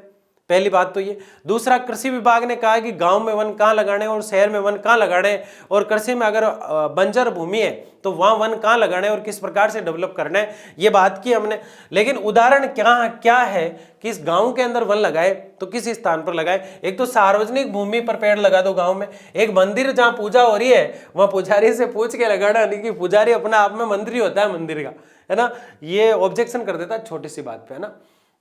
पहली बात तो ये। दूसरा, कृषि विभाग ने कहा कि गांव में वन कहाँ लगाने और शहर में वन कहाँ लगाने, और कृषि में अगर बंजर भूमि है तो वहां वन कहाँ लगाने और किस प्रकार से डेवलप करना है, ये बात की हमने। लेकिन उदाहरण क्या है कि इस गांव के अंदर वन लगाए तो किस स्थान पर लगाए। एक तो सार्वजनिक भूमि पर पेड़ लगा दो गांव में। एक मंदिर जहां पूजा हो रही है वहां पुजारी से पूछ के लगाना, नहीं कि पुजारी अपना आप में मंत्री होता है मंदिर का, है ना, ये ऑब्जेक्शन कर देता है छोटी सी बात पे, है ना।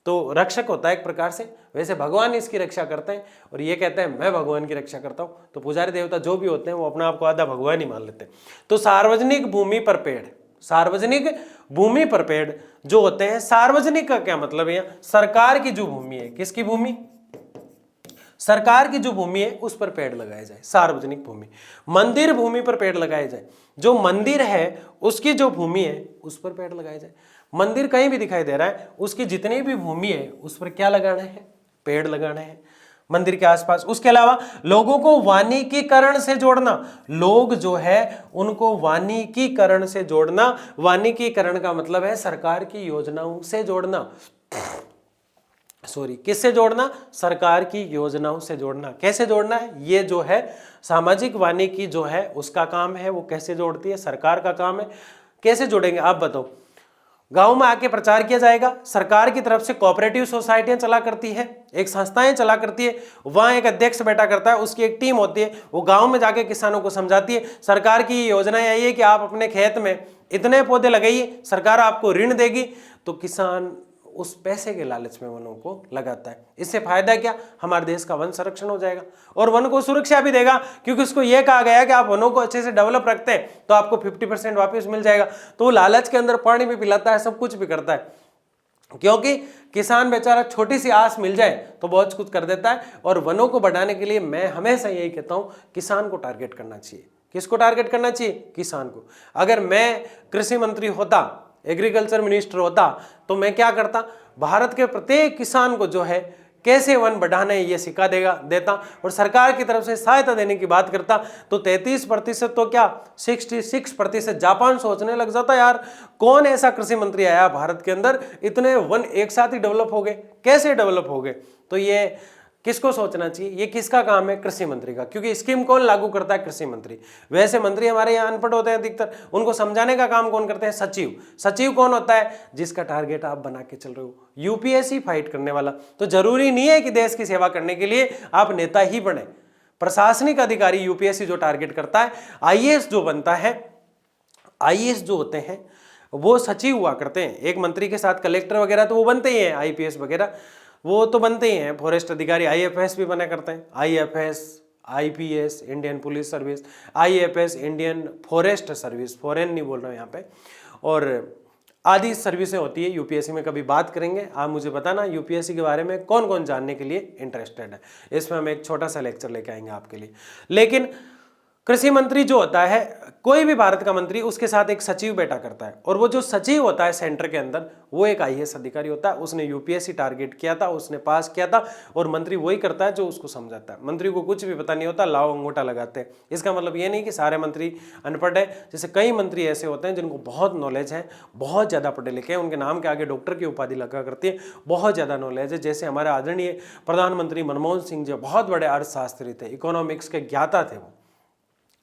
तो रक्षक होता है एक प्रकार से, वैसे भगवान इसकी रक्षा करते हैं और ये कहते हैं मैं भगवान की रक्षा करता हूं। तो पुजारी देवता जो भी होते हैं वो अपना आप को आधा भगवान ही मान लेते हैं। तो सार्वजनिक भूमि पर पेड़, सार्वजनिक भूमि पर पेड़ जो होते हैं, सार्वजनिक का क्या मतलब है, सरकार की जो भूमि है, किसकी भूमि, सरकार की जो भूमि है उस पर पेड़ लगाए जाए, सार्वजनिक भूमि। मंदिर भूमि पर पेड़ लगाए जाए, जो मंदिर है उसकी जो भूमि है उस पर पेड़ लगाए जाए। मंदिर कहीं भी दिखाई दे रहा है, उसकी जितनी भी भूमि है उस पर क्या लगाना है, पेड़ लगाना है मंदिर के आसपास। उसके अलावा लोगों को वानिकीकरण से जोड़ना, लोग जो है उनको वानिकीकरण से जोड़ना। वानिकीकरण का मतलब है सरकार की योजनाओं से जोड़ना, किससे जोड़ना, सरकार की योजनाओं से जोड़ना। कैसे जोड़ना है, ये जो है सामाजिक वानिकी जो है उसका काम है, वो कैसे जोड़ती है, सरकार का काम है। कैसे जोड़ेंगे आप बताओ। गांव में आके प्रचार किया जाएगा, सरकार की तरफ से कोऑपरेटिव सोसाइटियां चला करती है, एक संस्थाएं चला करती है, वहां एक अध्यक्ष बैठा करता है, उसकी एक टीम होती है, वो गांव में जाके किसानों को समझाती है सरकार की योजना यही है कि आप अपने खेत में इतने पौधे लगाइए, सरकार आपको ऋण देगी। तो किसान उस पैसे के लालच में वनों को लगाता है। इससे फायदा क्या, हमारे देश का वन संरक्षण हो जाएगा और वन को सुरक्षा भी देगा, क्योंकि उसको यह कहा गया है कि आप वनों को अच्छे से डेवलप रखते हैं तो आपको 50% वापस मिल जाएगा। तो वो लालच के अंदर पानी भी पिलाता है, सब कुछ भी करता है, क्योंकि किसान बेचारा छोटी सी आस मिल जाए तो बहुत कुछ कर देता है। और वनों को बढ़ाने के लिए मैं हमेशा यही कहता हूं, किसान को टारगेट करना चाहिए। किसको टारगेट करना चाहिए, किसान को। अगर मैं कृषि मंत्री होता, एग्रीकल्चर मिनिस्टर होता, तो मैं क्या करता, भारत के प्रत्येक किसान को जो है कैसे वन बढ़ाने ये सिखा देता और सरकार की तरफ से सहायता देने की बात करता। तो 33% तो क्या 66% जापान सोचने लग जाता, यार कौन ऐसा कृषि मंत्री आया भारत के अंदर, इतने वन एक साथ ही डेवलप हो गए, कैसे डेवलप हो गए। तो ये किसको सोचना चाहिए, ये किसका काम है, कृषि मंत्री का, क्योंकि स्कीम कौन लागू करता है, कृषि मंत्री। वैसे मंत्री हमारे यहाँ अनपढ़ होते हैं अधिकतर, उनको समझाने का काम कौन करते हैं, सचिव। सचिव कौन होता है, जिसका टारगेट आप बना के चल रहे हो, यूपीएससी फाइट करने वाला। तो जरूरी नहीं है कि देश की सेवा करने के लिए आप नेता ही बने, प्रशासनिक अधिकारी यूपीएससी जो टारगेट करता है। आईएएस जो बनता है, आईएएस जो होते हैं वो सचिव हुआ करते हैं, एक मंत्री के साथ कलेक्टर वगैरह तो वो बनते ही हैं, आईपीएस वगैरह वो तो बनते ही हैं, फॉरेस्ट अधिकारी आईएफएस भी बना करते हैं, IFS, IPS Indian police service, IFS Indian forest service, foreign नहीं बोल रहा हूँ यहाँ पे, और आदि सर्विसें होती है यूपीएससी में। कभी बात करेंगे, आप मुझे बताना यूपीएससी के बारे में कौन कौन जानने के लिए इंटरेस्टेड है, इसमें हम एक छोटा सा लेक्चर लेके आएंगे आपके लिए। लेकिन कृषि मंत्री जो होता है, कोई भी भारत का मंत्री, उसके साथ एक सचिव बैठा करता है, और वो जो सचिव होता है सेंटर के अंदर वो एक आईएएस अधिकारी होता है। उसने यूपीएससी टारगेट किया था, उसने पास किया था, और मंत्री वही करता है जो उसको समझाता है। मंत्री को कुछ भी पता नहीं होता, लाओ अंगूठा लगाते हैं। इसका मतलब ये नहीं कि सारे मंत्री अनपढ़ है, जैसे कई मंत्री ऐसे होते हैं जिनको बहुत नॉलेज है, बहुत ज़्यादा पढ़े लिखे हैं, उनके नाम के आगे डॉक्टर की उपाधि लगा करती है, बहुत ज़्यादा नॉलेज है। जैसे हमारे आदरणीय प्रधानमंत्री मनमोहन सिंह जी बहुत बड़े अर्थशास्त्री थे, इकोनॉमिक्स के ज्ञाता थे। वो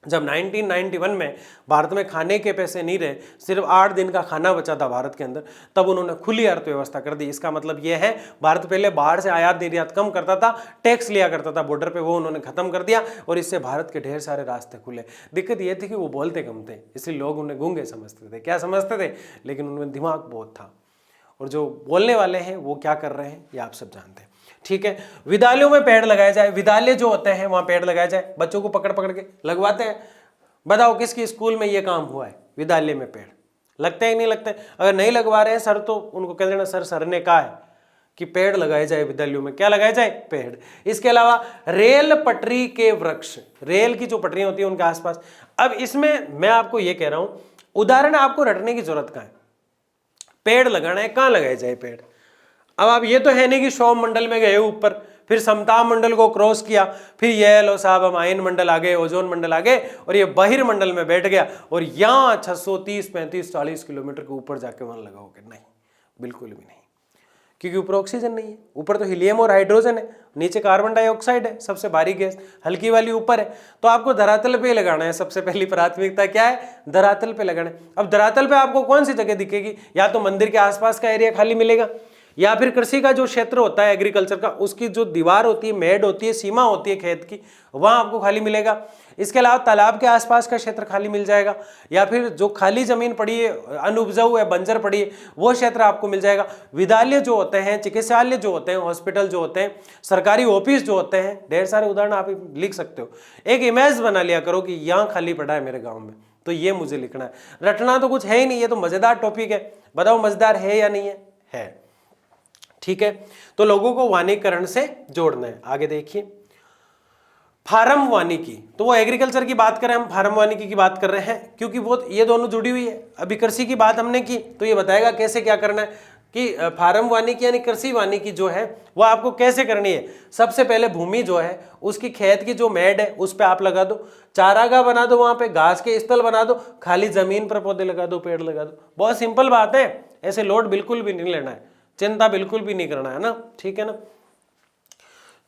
जब 1991 में भारत में खाने के पैसे नहीं रहे, सिर्फ 8 दिन का खाना बचा था भारत के अंदर, तब उन्होंने खुली अर्थव्यवस्था कर दी। इसका मतलब यह है, भारत पहले बाहर से आयात निर्यात कम करता था, टैक्स लिया करता था बॉर्डर पे, वो उन्होंने खत्म कर दिया, और इससे भारत के ढेर सारे रास्ते खुले। दिक्कत यह थी कि वो बोलते कम थे, इसलिए लोग उन्हें गूंगे समझते थे। क्या समझते थे, लेकिन उनमें दिमाग बहुत था। और जो बोलने वाले हैं वो क्या कर रहे हैं, ये आप सब जानते हैं, ठीक है। विद्यालयों में पेड़ लगाए जाए, विद्यालय जो होते हैं वहां पेड़ लगाए जाए, बच्चों को पकड़ पकड़ के लगवाते हैं। बताओ किसकी स्कूल में ये काम हुआ है, विद्यालय में पेड़ लगते हैं नहीं लगते। अगर नहीं लगवा रहे हैं सर, तो उनको कह देना सर ने कहा है कि पेड़ लगाए जाए विद्यालयों में। क्या लगाए जाए, पेड़। इसके अलावा रेल पटरी के वृक्ष, रेल की जो पटरियां होती है उनके आसपास। अब इसमें मैं आपको ये कह रहा हूं, उदाहरण आपको रटने की जरूरत कहां है, पेड़ लगाना है, कहां लगाए जाए पेड़। अब आप ये तो है नहीं कि सौम मंडल में गए ऊपर, फिर समताप मंडल को क्रॉस किया, फिर ये लो साहब हम आयन मंडल आ गए, ओजोन मंडल आ गए, और ये बहिर्मंडल में बैठ गया, और यहाँ 630, 35, 40 किलोमीटर के ऊपर जाके वन लगाओगे। नहीं, बिल्कुल भी नहीं, क्योंकि ऊपर ऑक्सीजन नहीं है, ऊपर तो हीलियम और हाइड्रोजन है, नीचे कार्बन डाइऑक्साइड है, सबसे भारी गैस, हल्की वाली ऊपर है। तो आपको धरातल पे लगाना है, सबसे पहली प्राथमिकता क्या है, धरातल पे लगाना है। अब धरातल पे आपको कौन सी जगह दिखेगी, या तो मंदिर के आसपास का एरिया खाली मिलेगा, या फिर कृषि का जो क्षेत्र होता है एग्रीकल्चर का, उसकी जो दीवार होती है, मेड होती है, सीमा होती है खेत की, वहां आपको खाली मिलेगा। इसके अलावा तालाब के आसपास का क्षेत्र खाली मिल जाएगा, या फिर जो खाली जमीन पड़ी है, अनुपजाऊ है, बंजर पड़ी है, वो क्षेत्र आपको मिल जाएगा। विद्यालय जो होते हैं, चिकित्सालय जो होते हैं, हॉस्पिटल जो होते हैं, सरकारी ऑफिस जो होते हैं, ढेर सारे उदाहरण आप लिख सकते हो। एक इमेज बना लिया करो कि यहाँ खाली पड़ा है मेरे गाँव में, तो ये मुझे लिखना है। रटना तो कुछ है ही नहीं, ये तो मजेदार टॉपिक है, बताओ मजेदार है या नहीं है। ठीक है, तो लोगों को वानिकरण से जोड़ना है। आगे देखिए, फार्म वानिकी, तो वो एग्रीकल्चर की बात करें, हम फार्म वानिकी की बात कर रहे हैं, क्योंकि वो ये दोनों जुड़ी हुई है। अभी कृषि की बात हमने की, तो ये बताएगा कैसे क्या करना है कि फार्म वानिकी यानी कृषि वानिकी जो है वो आपको कैसे करनी है। सबसे पहले भूमि जो है उसकी खेत की जो मेड है उस पर आप लगा दो, चारागाह बना दो, वहां पे घास के स्थल बना दो, खाली जमीन पर पौधे लगा दो, पेड़ लगा दो। बहुत सिंपल बात है, ऐसे लोड बिल्कुल भी नहीं लेना है, चिंता बिल्कुल भी नहीं करना है ना, ठीक है ना।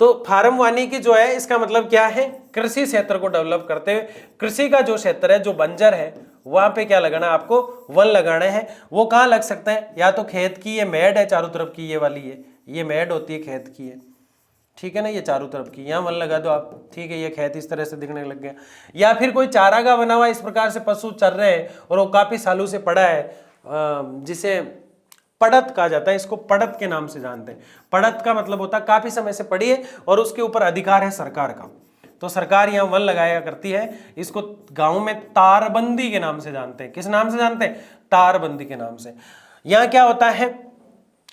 तो फार्म वानिकी जो है इसका मतलब क्या है, कृषि क्षेत्र को डेवलप करते हुए कृषि का जो क्षेत्र है जो बंजर है वहां पे क्या लगाना है, आपको वन लगाने हैं। वो कहाँ लग सकते हैं, या तो खेत की ये मेड है चारों तरफ की, ये वाली है, ये मेड होती है खेत की है, ठीक है ना, ये चारों तरफ की, यहाँ वन लगा दो आप, ठीक है, ये खेत इस तरह से दिखने लग गया। या फिर कोई चारागाह बना हुआ, इस प्रकार से पशु चर रहे हैं और वो काफी सालों से पड़ा है, जिसे पड़त कहा जाता है, इसको पड़त के नाम से जानते हैं। पड़त का मतलब होता है काफी समय से पड़ी है और उसके ऊपर अधिकार है सरकार का, तो सरकार यहाँ वन लगाया करती है। इसको गांव में तारबंदी के नाम से जानते हैं। किस नाम से जानते हैं, तारबंदी के नाम से। यहाँ क्या होता है,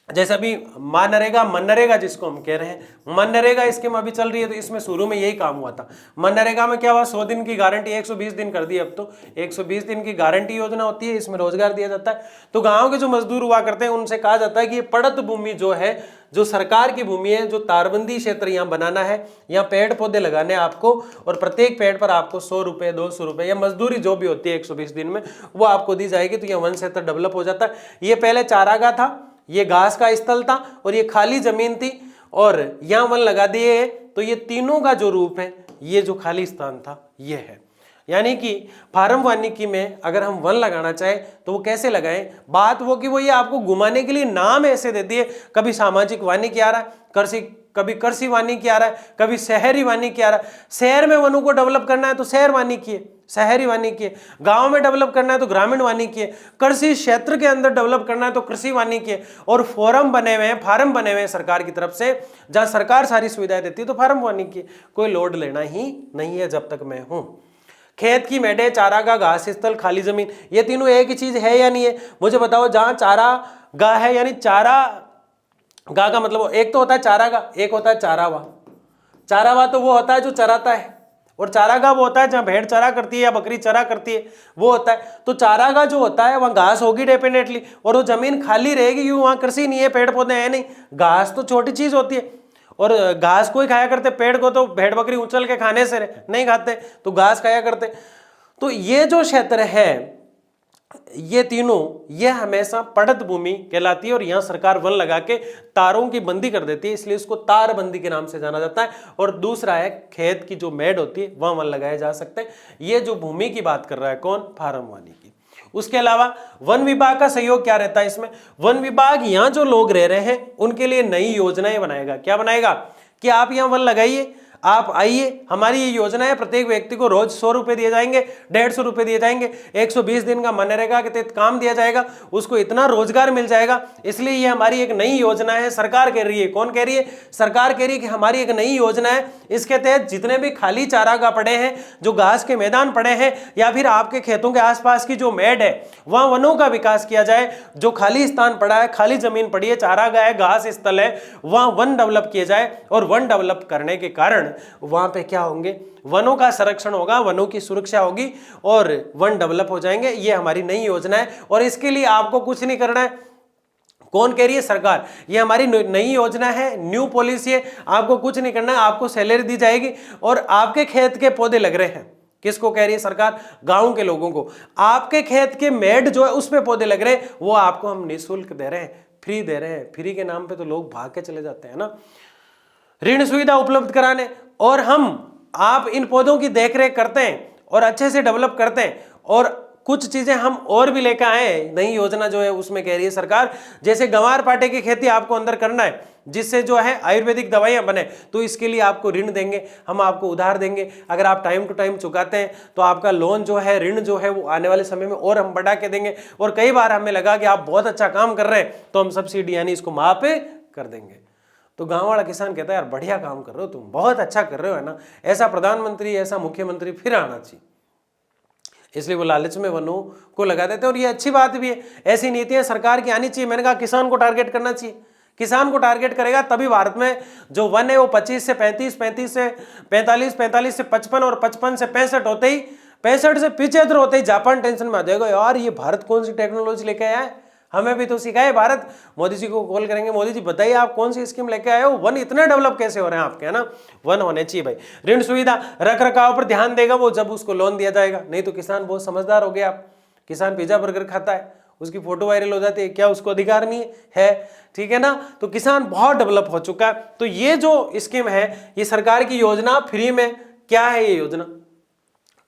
जैसे अभी मनरेगा, मनरेगा जिसको हम कह रहे हैं, मनरेगा स्कीम अभी चल रही है, तो इसमें शुरू में यही काम हुआ था। मनरेगा में क्या हुआ, 100 दिन की गारंटी, 120 दिन कर दी अब तो, 120 दिन की गारंटी योजना होती है, इसमें रोजगार दिया जाता है। तो गांव के जो मजदूर हुआ करते हैं उनसे कहा जाता है कि ये पड़त भूमि जो है, जो सरकार की भूमि है, जो तारबंदी क्षेत्र यहाँ बनाना है, यहाँ पेड़ पौधे लगाने हैं आपको, और प्रत्येक पेड़ पर आपको 100 रुपए 200 रुपए या मजदूरी जो भी होती है 120 दिन में वो आपको दी जाएगी। तो यहाँ वन क्षेत्र डेवलप हो जाता है। ये पहले चारागाह था, ये घास का स्थल था, और ये खाली जमीन थी, और यहां वन लगा दिए। तो ये तीनों का जो रूप है, ये जो खाली स्थान था ये है। यानी कि फार्म वानिकी में अगर हम वन लगाना चाहे तो वो कैसे लगाएं, बात वो कि वो ये आपको घुमाने के लिए नाम ऐसे देती है, कभी सामाजिक वानिकी आ रहा है, कभी कृषि वानिकी आ रहा है, कभी शहरी वानिकी आ रहा है। शहर में वनों को डेवलप करना है तो शहर वानिकी है, शहरी वानिकी है। गांव में डेवलप करना है तो ग्रामीण वानिकी है। कृषि क्षेत्र के अंदर डेवलप करना है तो कृषि वानिकी है। और फोरम बने हुए हैं, फार्म बने हुए हैं सरकार की तरफ से, जहां सरकार सारी सुविधाएं देती है, तो फार्म वानिकी है। कोई लोड लेना ही नहीं है जब तक मैं हूं। खेत की मेढ़े, चारागाह, घास स्थल, खाली जमीन, ये तीनों एक ही चीज है या नहीं है, मुझे बताओ। जहां चारागाह है, यानी चारागाह का मतलब एक तो होता है चारागाह, एक होता है चारावाह। चारावाह तो वो होता है जो चराता है, और चारागाह वो होता है जहां भेड़ चरा करती है या बकरी चरा करती है, वो होता है। तो चारागाह जो होता है वहां घास होगी डेफिनेटली, और वो जमीन खाली रहेगी क्योंकि वहां कृषि नहीं है, पेड़ पौधे हैं नहीं। घास तो छोटी चीज होती है, और घास को ही खाया करते, पेड़ को तो भेड़ बकरी उछल के खाने से नहीं खाते, तो घास खाया करते। तो ये जो क्षेत्र है, ये तीनों, ये हमेशा पड़त भूमि कहलाती है, और यहां सरकार वन लगा के तारों की बंदी कर देती है, इसलिए इसको तारबंदी के नाम से जाना जाता है। और दूसरा है खेत की जो मेड होती है वहां वन लगाए जा सकते हैं। ये जो भूमि की बात कर रहा है कौन, फार्म वानिकी। उसके अलावा वन विभाग का सहयोग क्या रहता है इसमें, वन विभाग यहाँ जो लोग रह रहे हैं उनके लिए नई योजनाएं बनाएगा। क्या बनाएगा कि आप यहाँ वन लगाइए, आप आइए, हमारी ये योजना है, प्रत्येक व्यक्ति को रोज 100 रुपए दिए जाएंगे, 150 रुपए दिए जाएंगे, 120 दिन का मनरेगा के तहत काम दिया जाएगा, उसको इतना रोजगार मिल जाएगा। इसलिए ये हमारी एक नई योजना है, सरकार कह रही है। कौन कह रही है, सरकार कह रही है कि हमारी एक नई योजना है। इसके तहत जितने भी खाली चारागाह पड़े हैं, जो घास के मैदान पड़े हैं, या फिर आपके खेतों के आसपास की जो मेड है, वहां वनों का विकास किया जाए। जो खाली स्थान पड़ा है, खाली जमीन पड़ी है, चारागाह है, घास स्थल है, वहां वन डेवलप किए जाए। और वन डेवलप करने के कारण वहां पे क्या होंगे, वनों का संरक्षण होगा, वनों की सुरक्षा होगी, और वन डेवलप हो जाएंगे। ये हमारी नई योजना है, और इसके लिए आपको कुछ नहीं करना है। कौन कह रही है, सरकार। ये हमारी नई योजना है, न्यू पॉलिसी है, आपको कुछ नहीं करना है, आपको सैलरी दी जाएगी, और आपके खेत के पौधे लग रहे हैं। किसको कह रही है सरकार, गांव के लोगों को। आपके खेत के मेड जो है उस पे पौधे लग रहे हैं, वो आपको हम निःशुल्क दे रहे हैं, फ्री दे रहे हैं, फ्री के नाम पे तो लोग भाग के चले जाते हैं ना। ऋण सुविधा उपलब्ध कराने, और आप इन पौधों की देखरेख करते हैं और अच्छे से डेवलप करते हैं, और कुछ चीजें हम और भी लेकर आए, नई योजना जो है उसमें कह रही है सरकार, जैसे गंवार पाटे की खेती आपको अंदर करना है जिससे जो है आयुर्वेदिक दवाइयां बने, तो इसके लिए आपको ऋण देंगे, हम आपको उधार देंगे। अगर आप टाइम टू टाइम चुकाते हैं तो आपका लोन जो है, ऋण जो है वो आने वाले समय में और हम बढ़ा के देंगे। और कई बार हमें लगा कि आप बहुत अच्छा काम कर रहे हैं तो हम सब्सिडी यानी इसको माफ कर देंगे। तो गांव वाला किसान कहता है यार बढ़िया काम कर रहे हो तुम, बहुत अच्छा कर रहे हो, है ना, ऐसा प्रधानमंत्री, ऐसा मुख्यमंत्री फिर आना चाहिए। इसलिए वो लालच में वनों को लगा देते हैं, और ये अच्छी बात भी है, ऐसी नीतियां सरकार की आनी चाहिए। मैंने कहा किसान को टारगेट करना चाहिए, किसान को टारगेट करेगा तभी भारत में जो वन है वो 25 से 35, 35 से 45, 45 से 55 और 55 से 65 होते ही, 65 से 75 होते ही जापान टेंशन में आ जाएगा, यार ये भारत कौन सी टेक्नोलॉजी लेके आया है, हमें भी तो सिखाए भारत। मोदी जी को कॉल करेंगे, मोदी जी बताइए आप कौन सी स्कीम लेके आए हो, वन इतने डेवलप कैसे हो रहे हैं आपके, है ना। वन होने चाहिए भाई। ऋण सुविधा रख रखाव पर ध्यान देगा वो जब उसको लोन दिया जाएगा, नहीं तो किसान बहुत समझदार हो गया। आप किसान पिज्जा बर्गर खाता है, उसकी फोटो वायरल हो जाती है, क्या उसको अधिकार नहीं है, ठीक है ना। तो किसान बहुत डेवलप हो चुका है। तो ये जो स्कीम है, ये सरकार की योजना फ्री में, क्या है ये योजना,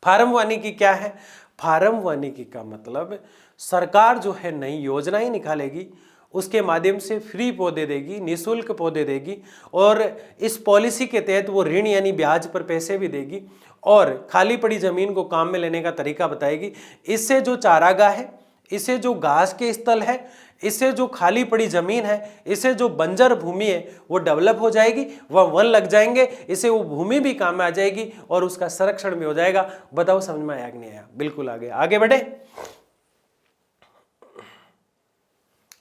फार्म वानिकी क्या है, फार्म वानिकी का मतलब सरकार जो है नई योजनाएं निकालेगी, उसके माध्यम से फ्री पौधे देगी, निःशुल्क पौधे देगी, और इस पॉलिसी के तहत वो ऋण यानी ब्याज पर पैसे भी देगी, और खाली पड़ी जमीन को काम में लेने का तरीका बताएगी। इससे जो चारागाह है, इससे जो घास के स्थल है, इससे जो खाली पड़ी जमीन है, इससे जो बंजर भूमि है वो डेवलप हो जाएगी, वह वन लग जाएंगे, इससे वो भूमि भी काम में आ जाएगी और उसका संरक्षण भी हो जाएगा। बताओ समझ में आया कि नहीं आया? बिल्कुल आगे आगे बढ़े।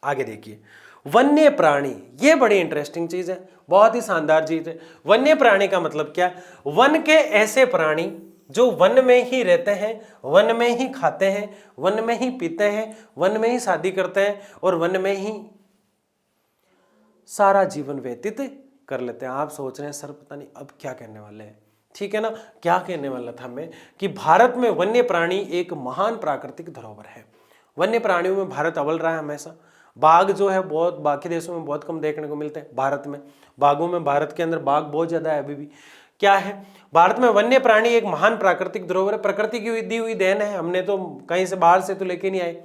आगे देखिए, वन्य प्राणी, ये बड़ी इंटरेस्टिंग चीज है, बहुत ही शानदार चीज है। वन्य प्राणी का मतलब क्या? वन के ऐसे प्राणी जो वन में ही रहते हैं, वन में ही खाते हैं, वन में ही पीते हैं, वन में ही शादी करते हैं और वन में ही सारा जीवन व्यतीत कर लेते हैं। आप सोच रहे हैं सर पता नहीं अब क्या कहने वाले हैं, ठीक है ना। क्या कहने वाला था मैं कि भारत में वन्य प्राणी एक महान प्राकृतिक धरोहर है। वन्य प्राणियों में भारत अव्वल रहा है हमेशा। बाघ जो है बहुत बाकी देशों में बहुत कम देखने को मिलते हैं, भारत में बाघों में, भारत के अंदर बाघ बहुत ज्यादा है अभी भी। क्या है, भारत में वन्य प्राणी एक महान प्राकृतिक धरोहर है, प्रकृति की दी हुई देन है, हमने तो कहीं से बाहर से तो लेके नहीं आए,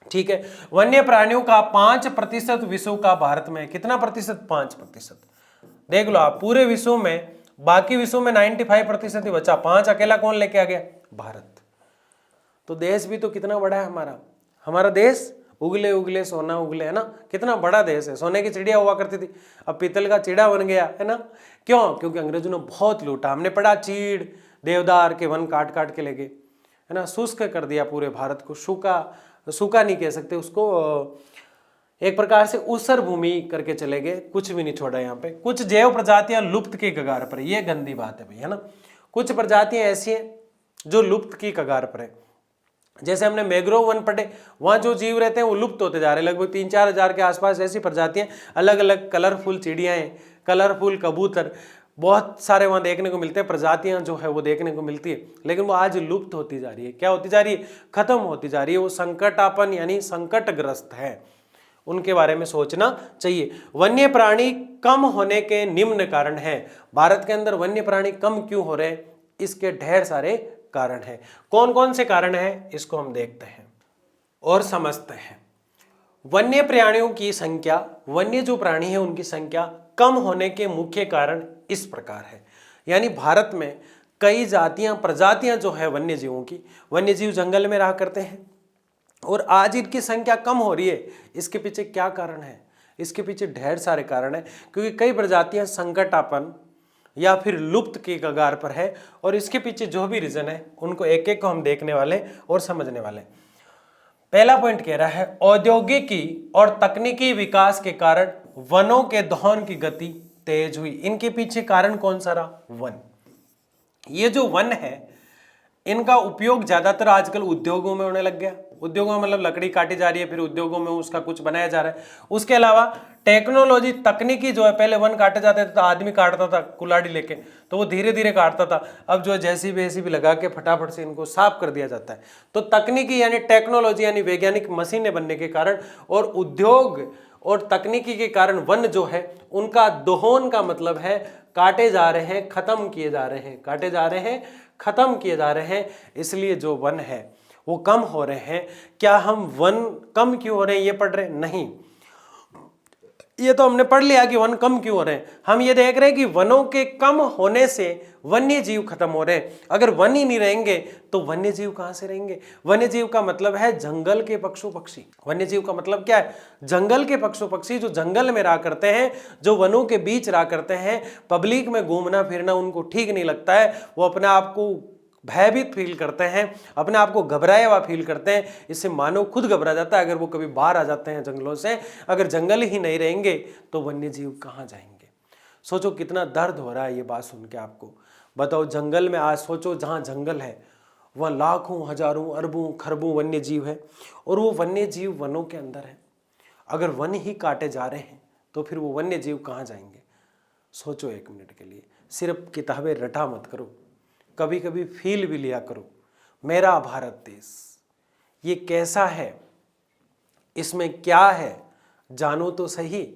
ठीक है। वन्य प्राणियों का 5% विश्व का भारत में, कितना प्रतिशत? 5%। देख लो आप, पूरे विश्व में, बाकी विश्व में 95% ही बचा, 5 अकेला कौन लेके आ गया? भारत। तो देश भी तो कितना बड़ा है हमारा, हमारा देश उगले उगले सोना उगले, है ना, कितना बड़ा देश है। सोने की चिड़िया हुआ करती थी, अब पीतल का चिड़ा बन गया, है ना। क्यों? क्योंकि अंग्रेजों ने बहुत लूटा। हमने पढ़ा चीड़ देवदार के वन काट काट के ले गए, है ना, शुष्क कर दिया पूरे भारत को, सूखा नहीं कह सकते उसको, एक प्रकार से ऊसर भूमि करके चले गए, कुछ भी नहीं छोड़ा यहाँ पे। कुछ जैव प्रजातियां लुप्त के कगार पर, ये गंदी बात है भाई, है ना। कुछ प्रजातियां ऐसी हैं जो लुप्त की कगार पर है। जैसे हमने मैंग्रोव वन पढ़े, वहां जो जीव रहते हैं वो लुप्त होते जा रहे हैं, लगभग 3-4 हजार के आसपास ऐसी प्रजातियां, अलग अलग कलरफुल चिड़ियां, कलरफुल कबूतर, बहुत सारे वहां देखने को मिलते हैं, प्रजातियां जो है वो देखने को मिलती है, लेकिन वो आज लुप्त होती जा रही है। क्या होती जा रही है? खत्म होती जा रही है। वो संकटापन यानी संकटग्रस्त है, उनके बारे में सोचना चाहिए। वन्य प्राणी कम होने के निम्न कारण हैं। भारत के अंदर वन्य प्राणी कम क्यों हो रहे हैं? इसके ढेर सारे कारण है। कौन कौन से कारण हैं इसको हम देखते हैं और समझते हैं। वन्य प्राणियों की संख्या, वन्य जो प्राणी है उनकी संख्या कम होने के मुख्य कारण इस प्रकार है। यानी भारत में कई जातियां, प्रजातियां जो है वन्य जीवों की, वन्य जीव जंगल में रहा करते हैं और आज इनकी संख्या कम हो रही है। इसके पीछे क्या कारण है? इसके पीछे ढेर सारे कारण है, क्योंकि कई प्रजातियां संकटापन या फिर लुप्त की कगार पर है, और इसके पीछे जो भी रीजन है उनको एक एक को हम देखने वाले और समझने वाले। पहला पॉइंट कह रहा है औद्योगिकी और तकनीकी विकास के कारण वनों के दोहन की गति तेज हुई। इनके पीछे कारण कौन सा रहा? वन। ये जो वन है इनका उपयोग ज्यादातर आजकल उद्योगों में होने लग गया। उद्योगों में मतलब लकड़ी काटी जा रही है, फिर उद्योगों में उसका कुछ बनाया जा रहा है। उसके अलावा टेक्नोलॉजी, तकनीकी जो है, पहले वन काटे जाते थे तो आदमी काटता था कुल्हाड़ी लेके, तो वो धीरे धीरे काटता था। अब जो है जेसीबी लगा के फटाफट से इनको साफ कर दिया जाता है। तो तकनीकी यानी टेक्नोलॉजी यानी वैज्ञानिक मशीनें बनने के कारण और उद्योग और तकनीकी के कारण वन जो है उनका दोहन का मतलब है काटे जा रहे हैं, खत्म किए जा रहे हैं, काटे जा रहे हैं, खत्म किए जा रहे हैं, इसलिए जो वन है वो कम हो रहे हैं। क्या हम वन कम क्यों हो रहे हैं ये पढ़ रहे हैं? नहीं, ये तो हमने पढ़ लिया कि वन कम क्यों हो रहे हैं। हम ये देख रहे हैं कि वनों के कम होने से वन्य जीव खत्म हो रहे हैं। अगर वन ही नहीं रहेंगे तो वन्य जीव कहां से रहेंगे? वन्य जीव का मतलब है जंगल के पशु पक्षी। वन्य जीव का मतलब क्या है? जंगल के पशु पक्षी जो जंगल में रहा करते हैं, जो वनों के बीच रहा करते हैं। पब्लिक में घूमना फिरना उनको ठीक नहीं लगता है, वो अपने आप को भयभीत फील करते हैं, अपने आप को घबराया हुआ फील करते हैं। इससे मानव खुद घबरा जाता है अगर वो कभी बाहर आ जाते हैं जंगलों से। अगर जंगल ही नहीं रहेंगे तो वन्य जीव कहाँ जाएंगे? सोचो कितना दर्द हो रहा है ये बात सुन के आपको। बताओ, जंगल में आज सोचो, जहाँ जंगल है वह लाखों, हजारों, अरबों, खरबों वन्य जीव है और वो वन्य जीव वनों के अंदर है। अगर वन ही काटे जा रहे हैं तो फिर वो वन्य जीव कहाँ जाएंगे? सोचो एक मिनट के लिए, सिर्फ किताबें रटा मत करो, कभी कभी फील भी लिया करो। मेरा भारत देश ये कैसा है, इसमें क्या है, जानो तो सही।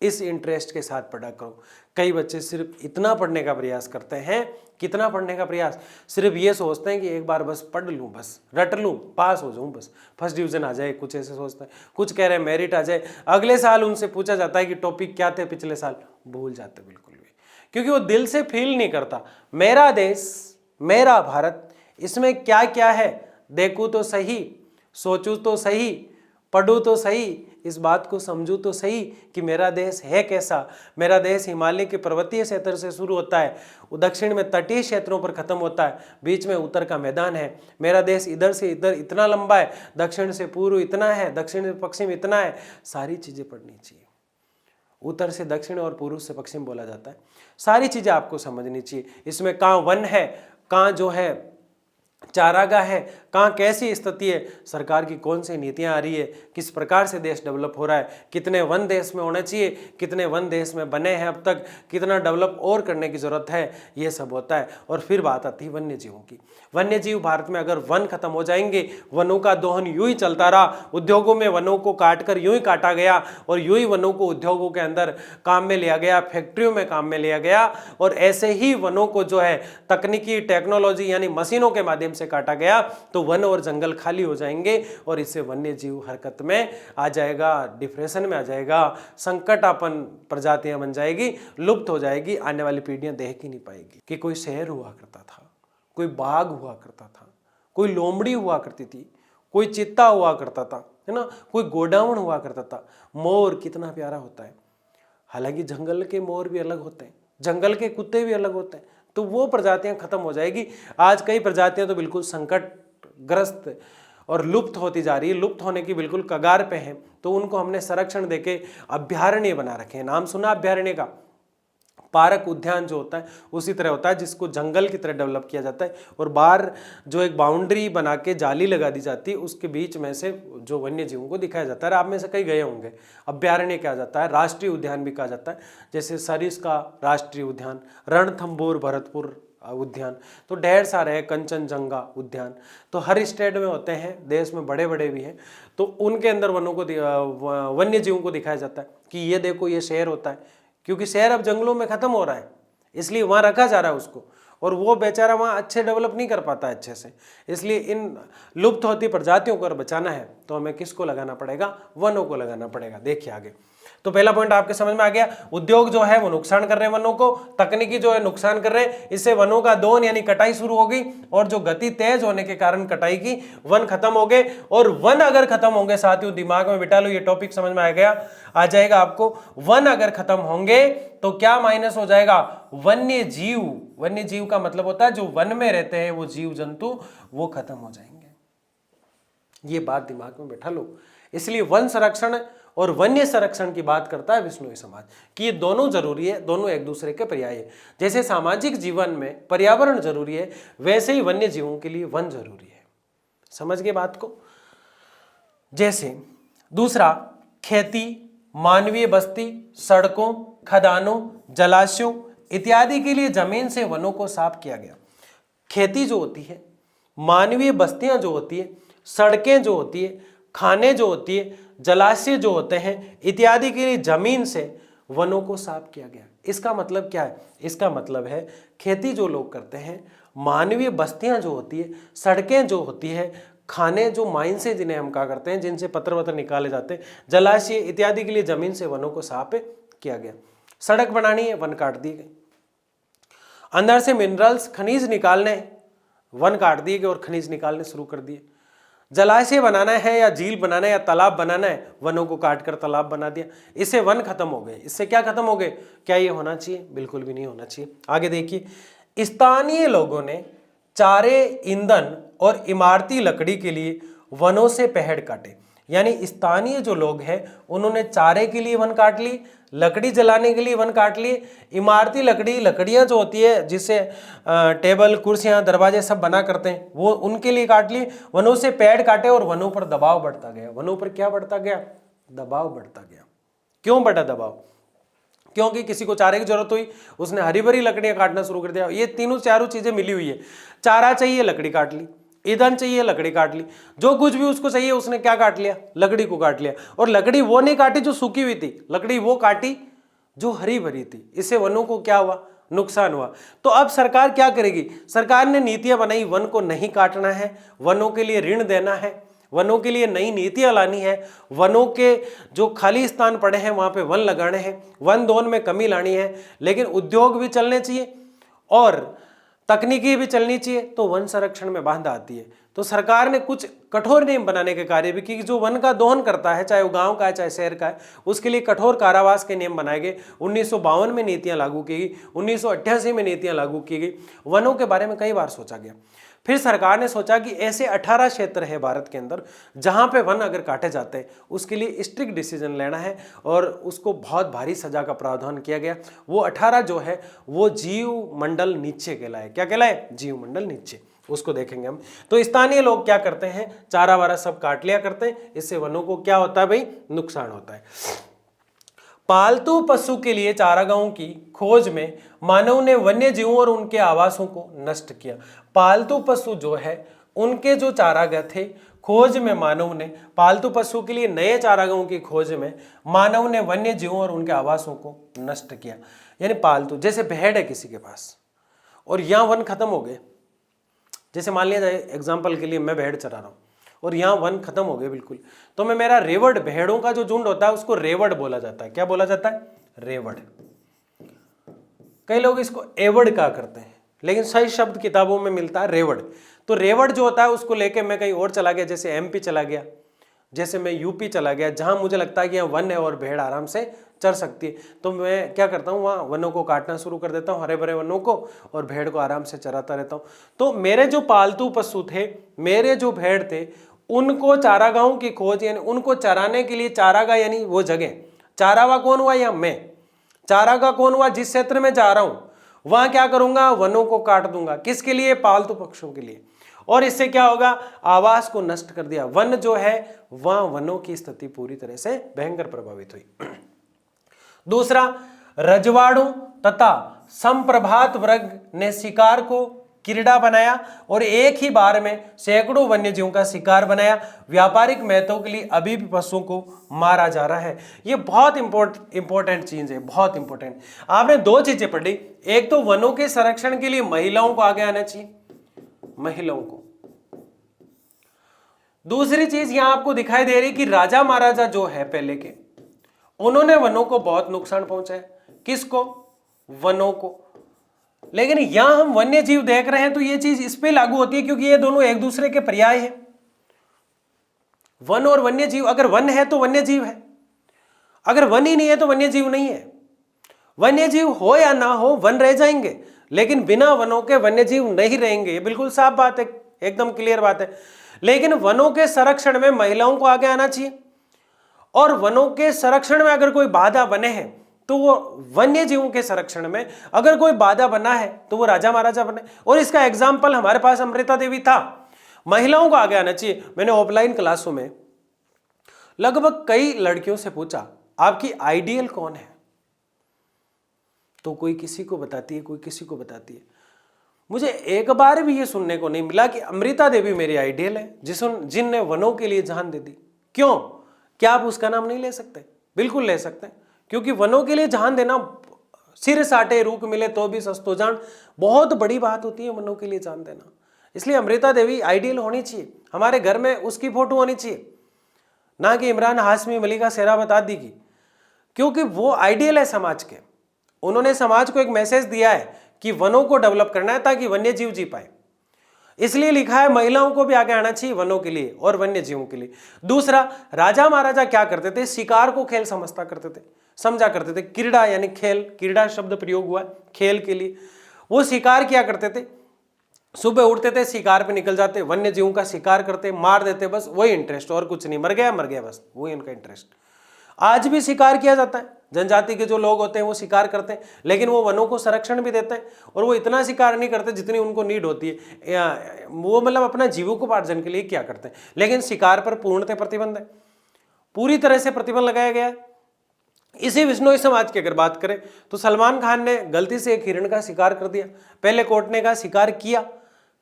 इस इंटरेस्ट के साथ पढ़ा करो। कई बच्चे सिर्फ इतना पढ़ने का प्रयास करते हैं, कितना पढ़ने का प्रयास, सिर्फ ये सोचते हैं कि एक बार बस पढ़ लूँ, बस रट लूँ, पास हो जाऊँ, बस फर्स्ट डिवीजन आ जाए, कुछ ऐसे सोचते हैं। कुछ कह रहे हैं मेरिट आ जाए। अगले साल उनसे पूछा जाता है कि टॉपिक क्या थे पिछले साल, भूल जाते बिल्कुल भी, क्योंकि वो दिल से फील नहीं करता। मेरा देश, मेरा भारत, इसमें क्या क्या है देखूं तो सही, सोचूं तो सही, पढ़ूं तो सही, इस बात को समझूं तो सही कि मेरा देश है कैसा। मेरा देश हिमालय के पर्वतीय क्षेत्र से शुरू होता है, दक्षिण में तटीय क्षेत्रों पर खत्म होता है, बीच में उत्तर का मैदान है। मेरा देश इधर से इधर इतना लंबा है, दक्षिण से पूर्व इतना है, दक्षिण से पश्चिम इतना है। सारी चीजें पढ़नी चाहिए। उत्तर से दक्षिण और पूर्व से पश्चिम बोला जाता है। सारी चीजें आपको समझनी चाहिए। इसमें कहाँ वन है, कहाँ जो है चारागाह है, कहाँ कैसी स्थिति है, सरकार की कौन सी नीतियां आ रही है, किस प्रकार से देश डेवलप हो रहा है, कितने वन देश में होने चाहिए, कितने वन देश में बने हैं अब तक, कितना डेवलप और करने की जरूरत है, ये सब होता है। और फिर बात आती है वन्य जीवों की। वन्य जीव भारत में अगर वन खत्म हो जाएंगे, वनों का दोहन यूं ही चलता रहा, उद्योगों में वनों को काटकर यूं ही काटा गया और यूं ही वनों को उद्योगों के अंदर काम में लिया गया, फैक्ट्रियों में काम में लिया गया, और ऐसे ही वनों को जो है तकनीकी टेक्नोलॉजी यानी मशीनों के माध्यम से काटा गया, तो वन और जंगल खाली हो जाएंगे और इससे वन्य जीव हरकत में आ जाएगा, डिप्रेशन में आ जाएगा, संकटापन प्रजातियां बन जाएगी, लुप्त हो जाएगी, आने वाली पीढ़ियां देख ही नहीं पाएगी। कि कोई शहर हुआ करता था, कोई बाघ हुआ करता था, कोई लोमड़ी हुआ करती थी, कोई चित्ता हुआ करता था, है ना, कोई गोडाउन हुआ करता था। मोर कितना प्यारा होता है, हालांकि जंगल के मोर भी अलग होते हैं, जंगल के कुत्ते भी अलग होते हैं, तो वो प्रजातियां खत्म हो जाएगी। आज कई प्रजातियां तो बिल्कुल संकटग्रस्त और लुप्त होती जा रही है, लुप्त होने की बिल्कुल कगार पे हैं, तो उनको हमने संरक्षण देके अभ्यारण्य बना रखे हैं। नाम सुना अभ्यारण्य का? पार्क, उद्यान जो होता है उसी तरह होता है, जिसको जंगल की तरह डेवलप किया जाता है और बाहर जो एक बाउंड्री बना के जाली लगा दी जाती है, उसके बीच में से जो वन्य जीवों को दिखाया जाता है। आप में से कई गए होंगे, अभ्यारण्य कहा जाता है, राष्ट्रीय उद्यान भी कहा जाता है, जैसे सरिस्का राष्ट्रीय उद्यान, रणथंभौर भरतपुर उद्यान, तो ढेर सारे हैं, कंचनजंगा उद्यान, तो हर स्टेट में होते हैं, देश में बड़े बड़े भी हैं, तो उनके अंदर वनों को वन्य जीवों को दिखाया जाता है कि ये देखो ये शहर होता है, क्योंकि शहर अब जंगलों में खत्म हो रहा है, इसलिए वहां रखा जा रहा है उसको, और वो बेचारा वहां अच्छे डेवलप नहीं कर पाता है अच्छे से। इसलिए इन लुप्त होती प्रजातियों को अगर बचाना है तो हमें किसको लगाना पड़ेगा? वनों को लगाना पड़ेगा। देखिए आगे, तो पहला पॉइंट आपके समझ में आ गया, उद्योग जो है वो नुकसान कर रहे हैं वनों को, तकनीकी जो है नुकसान कर रहे हैं, इससे वनों का दोहन यानी कटाई शुरू हो गई, और जो गति तेज होने के कारण कटाई की, वन खत्म हो गए। और वन अगर खत्म होंगे, साथियों दिमाग में बिठा लो, ये टॉपिक समझ में आ जाएगा आपको। वन अगर खत्म होंगे तो क्या माइनस हो जाएगा? वन्य जीव। वन्य जीव का मतलब होता है जो वन में रहते हैं वो जीव जंतु, वो खत्म हो जाएंगे। ये बात दिमाग में बैठा लो। इसलिए वन संरक्षण और वन्य संरक्षण की बात करता है विश्नोई समाज कि ये दोनों जरूरी है, दोनों एक दूसरे के पर्याय है। जैसे सामाजिक जीवन में पर्यावरण जरूरी है, वैसे ही वन्य जीवों के लिए वन जरूरी है। समझ गए बात को? जैसे दूसरा, खेती, मानवीय बस्ती, सड़कों, खदानों, जलाशयों इत्यादि के लिए जमीन से वनों को साफ किया गया। खेती जो होती है, मानवीय बस्तियां जो होती है, सड़कें जो होती है, खाने जो होती है, जलाशय जो होते हैं इत्यादि के लिए जमीन से वनों को साफ किया गया। इसका मतलब क्या है? इसका मतलब है खेती जो लोग करते हैं, मानवीय बस्तियां जो होती है, सड़कें जो होती है, खाने जो माइन से जिन्हें हम कहा करते हैं, जिनसे पत्र वत्र निकाले जाते हैं, जलाशय इत्यादि के लिए जमीन से वनों को साफ किया गया। सड़क बनानी है, वन काट दिए गए। अंदर से मिनरल्स खनिज निकालने, वन काट दिए गए और खनिज निकालने शुरू कर दिए। जलाशय बनाना है या झील बनाना है या तालाब बनाना है, वनों को काट कर तालाब बना दिया। इससे वन खत्म हो गए। इससे क्या खत्म हो गए? क्या ये होना चाहिए? बिल्कुल भी नहीं होना चाहिए। आगे देखिए, स्थानीय लोगों ने चारे, ईंधन और इमारती लकड़ी के लिए वनों से पेड़ काटे। यानी स्थानीय जो लोग हैं उन्होंने चारे के लिए वन काट ली, लकड़ी जलाने के लिए वन काट लिए, इमारती लकड़ियां जो होती है जिससे टेबल, कुर्सियां, दरवाजे सब बना करते हैं, वो उनके लिए काट लिए। वनों से पेड़ काटे और वनों पर दबाव बढ़ता गया। वनों पर क्या बढ़ता गया? दबाव बढ़ता गया। क्यों बढ़ा दबाव? क्योंकि किसी को चारे की जरूरत हुई, उसने हरी भरी लकड़ियां काटना शुरू कर दिया। ये तीनों चारों चीजें मिली हुई है। चारा चाहिए, लकड़ी काट ली। ईंधन चाहिए, लकड़ी काट ली। जो कुछ भी उसको चाहिए उसने क्या काट लिया? लकड़ी को काट लिया। और लकड़ी वो नहीं काटी जो सूखी हुई थी, लकड़ी वो काटी जो हरी भरी थी। इससे वनों को क्या हुआ? नुकसान हुआ। तो अब सरकार क्या करेगी? सरकार ने नीतियां बनाई, वन को नहीं काटना है, वनों के लिए ऋण देना है, वनों के लिए नई नीतियां लानी है, वनों के जो खाली स्थान पड़े हैं वहां पे वन लगाने हैं, वन दोन में कमी लानी है। लेकिन उद्योग भी चलने चाहिए और तकनीकी भी चलनी चाहिए, तो वन संरक्षण में बाधा आती है। तो सरकार ने कुछ कठोर नियम बनाने के कार्य भी की। जो वन का दोहन करता है, चाहे वो गांव का है चाहे शहर का है, उसके लिए कठोर कारावास के नियम बनाए गए। 1952 में नीतियां लागू की गई, 1988 में नीतियां लागू की गई। वनों के बारे में कई बार सोचा गया। फिर सरकार ने सोचा कि ऐसे 18 क्षेत्र है भारत के अंदर जहां पे वन अगर काटे जाते हैं उसके लिए स्ट्रिक्ट डिसीजन लेना है और उसको बहुत भारी सजा का प्रावधान किया गया। वो 18 जो है वो जीव मंडल नीचे कहलाए। क्या कहलाए? जीव मंडल नीचे। उसको देखेंगे हम। तो स्थानीय लोग क्या करते हैं? चारा वारा सब काट लिया करते हैं। इससे वनों को क्या होता है भाई? नुकसान होता है। पालतू पशु के लिए चारागाहों की खोज में मानव ने वन्य जीवों और उनके आवासों को नष्ट किया। पालतू पशु जो है उनके जो चारागाह थे, खोज में मानव ने पालतू पशु के लिए नए चारागाहों की खोज में मानव ने वन्य जीवों और उनके आवासों को नष्ट किया। यानी पालतू, जैसे भेड़ है किसी के पास और यहां वन खत्म हो गए। जैसे मान लिया जाए एग्जाम्पल के लिए मैं भेड़ चरा रहा हूं और यहाँ वन खत्म हो गए बिल्कुल, तो मैं मेरा रेवड़, भेड़ों का जो झुंड होता है उसको रेवड़ बोला जाता है। क्या बोला जाता है? रेवड़। कई लोग इसको एवड़ कहा करते हैं, लेकिन सही शब्द किताबों में मिलता है रेवड़। तो रेवड़ जो होता है उसको लेके मैं कहीं और चला गया, जैसे एमपी चला गया, जैसे मैं यूपी चला गया, जहां मुझे लगता है कि यहाँ वन है और भेड़ आराम से चर सकती है, तो मैं क्या करता हूँ? वहाँ वनों को काटना शुरू कर देता हूँ, हरे भरे वनों को, और भेड़ को आराम से चराता रहता हूँ। तो मेरे जो पालतू पशु थे, मेरे जो भेड़ थे, उनको चारागाहों की खोज, यानी उनको चराने के लिए चारागाह, यानी वो जगह, चारागाह कौन हुआ? या मैं। चारागाह कौन हुआ? जिस क्षेत्र में जा रहा हूं वहां क्या करूंगा? वनों को काट दूंगा। किसके लिए? पालतू पक्षियों के लिए। और इससे क्या होगा? आवास को नष्ट कर दिया। वन जो है वहां वनों की स्थिति पूरी तरह से भयंकर प्रभावित हुई। दूसरा, रजवाड़ों तथा संप्रभात वर्ग ने शिकार को क्रीड़ा बनाया और एक ही बार में सैकड़ों वन्यजीवों का शिकार बनाया। व्यापारिक महत्व के लिए अभी भी पशुओं को मारा जा रहा है। ये बहुत इंपॉर्टेंट चीज है, बहुत इंपॉर्टेंट। आपने दो चीजें पढ़ी, एक तो वनों के संरक्षण के लिए महिलाओं को आगे आना चाहिए, महिलाओं को। दूसरी चीज यहां आपको दिखाई दे रही कि राजा महाराजा जो है पहले के, उन्होंने वनों को बहुत नुकसान पहुंचाया। किसको? वनों को। लेकिन यहां हम वन्य जीव देख रहे हैं तो ये चीज इस पे लागू होती है, क्योंकि ये दोनों एक दूसरे के पर्याय हैं। वन और वन्य जीव, अगर वन है तो वन्य जीव है, अगर वन ही नहीं है तो वन्य जीव नहीं है। वन्य जीव हो या ना हो, वन रह जाएंगे, लेकिन बिना वनों के वन्य जीव नहीं रहेंगे। ये बिल्कुल साफ बात है, एकदम क्लियर बात है। लेकिन वनों के संरक्षण में महिलाओं को आगे आना चाहिए, और वनों के संरक्षण में अगर कोई बाधा बने हैं तो वो वन्य जीवों के संरक्षण में अगर कोई बाधा बना है तो वो राजा महाराजा बने। और इसका एग्जाम्पल हमारे पास अमृता देवी था। महिलाओं को आगे आना चाहिए। मैंने ऑफलाइन क्लासों में लगभग कई लड़कियों से पूछा, आपकी आइडियल कौन है? तो कोई किसी को बताती है, कोई किसी को बताती है। मुझे एक बार भी ये सुनने को नहीं मिला कि अमृता देवी मेरी आइडियल है, जिनने वनों के लिए जान दे दी। क्यों? क्या आप उसका नाम नहीं ले सकते? बिल्कुल ले सकते हैं, क्योंकि वनों के लिए जान देना, सिर साटे रूख मिले तो भी सस्तो जान, बहुत बड़ी बात होती है वनों के लिए जान देना। इसलिए अमृता देवी आइडियल होनी चाहिए, हमारे घर में उसकी फोटो होनी चाहिए, ना कि इमरान हाशमी, मलिका शेरावत आदि की, क्योंकि वो आइडियल है समाज के। उन्होंने समाज को एक मैसेज दिया है कि वनों को डेवलप करना है ताकि वन्य जीव जी पाए। इसलिए लिखा है महिलाओं को भी आगे आना चाहिए वनों के लिए और वन्य जीवों के लिए। दूसरा, राजा महाराजा क्या करते थे? शिकार को खेल समझा करते थे। क्रीड़ा यानी खेल, क्रीड़ा शब्द प्रयोग हुआ खेल के लिए। वो शिकार किया करते थे, सुबह उठते थे, शिकार पे निकल जाते, वन्य जीवों का शिकार करते, मार देते, बस वही इंटरेस्ट, और कुछ नहीं। मर गया बस वही उनका इंटरेस्ट। आज भी शिकार किया जाता है, जनजाति के जो लोग होते हैं वो शिकार करते हैं, लेकिन वो वनों को संरक्षण भी देते हैं, और वो इतना शिकार नहीं करते जितनी उनको नीड होती है। वो मतलब अपना जीविकोपार्जन के लिए क्या करते हैं, लेकिन शिकार पर पूर्णतः प्रतिबंध है, पूरी तरह से प्रतिबंध लगाया गया है। इसी विश्नोई समाज की अगर बात करें तो सलमान खान ने गलती से एक हिरण का शिकार कर दिया। पहले कोर्ट ने कहा शिकार किया,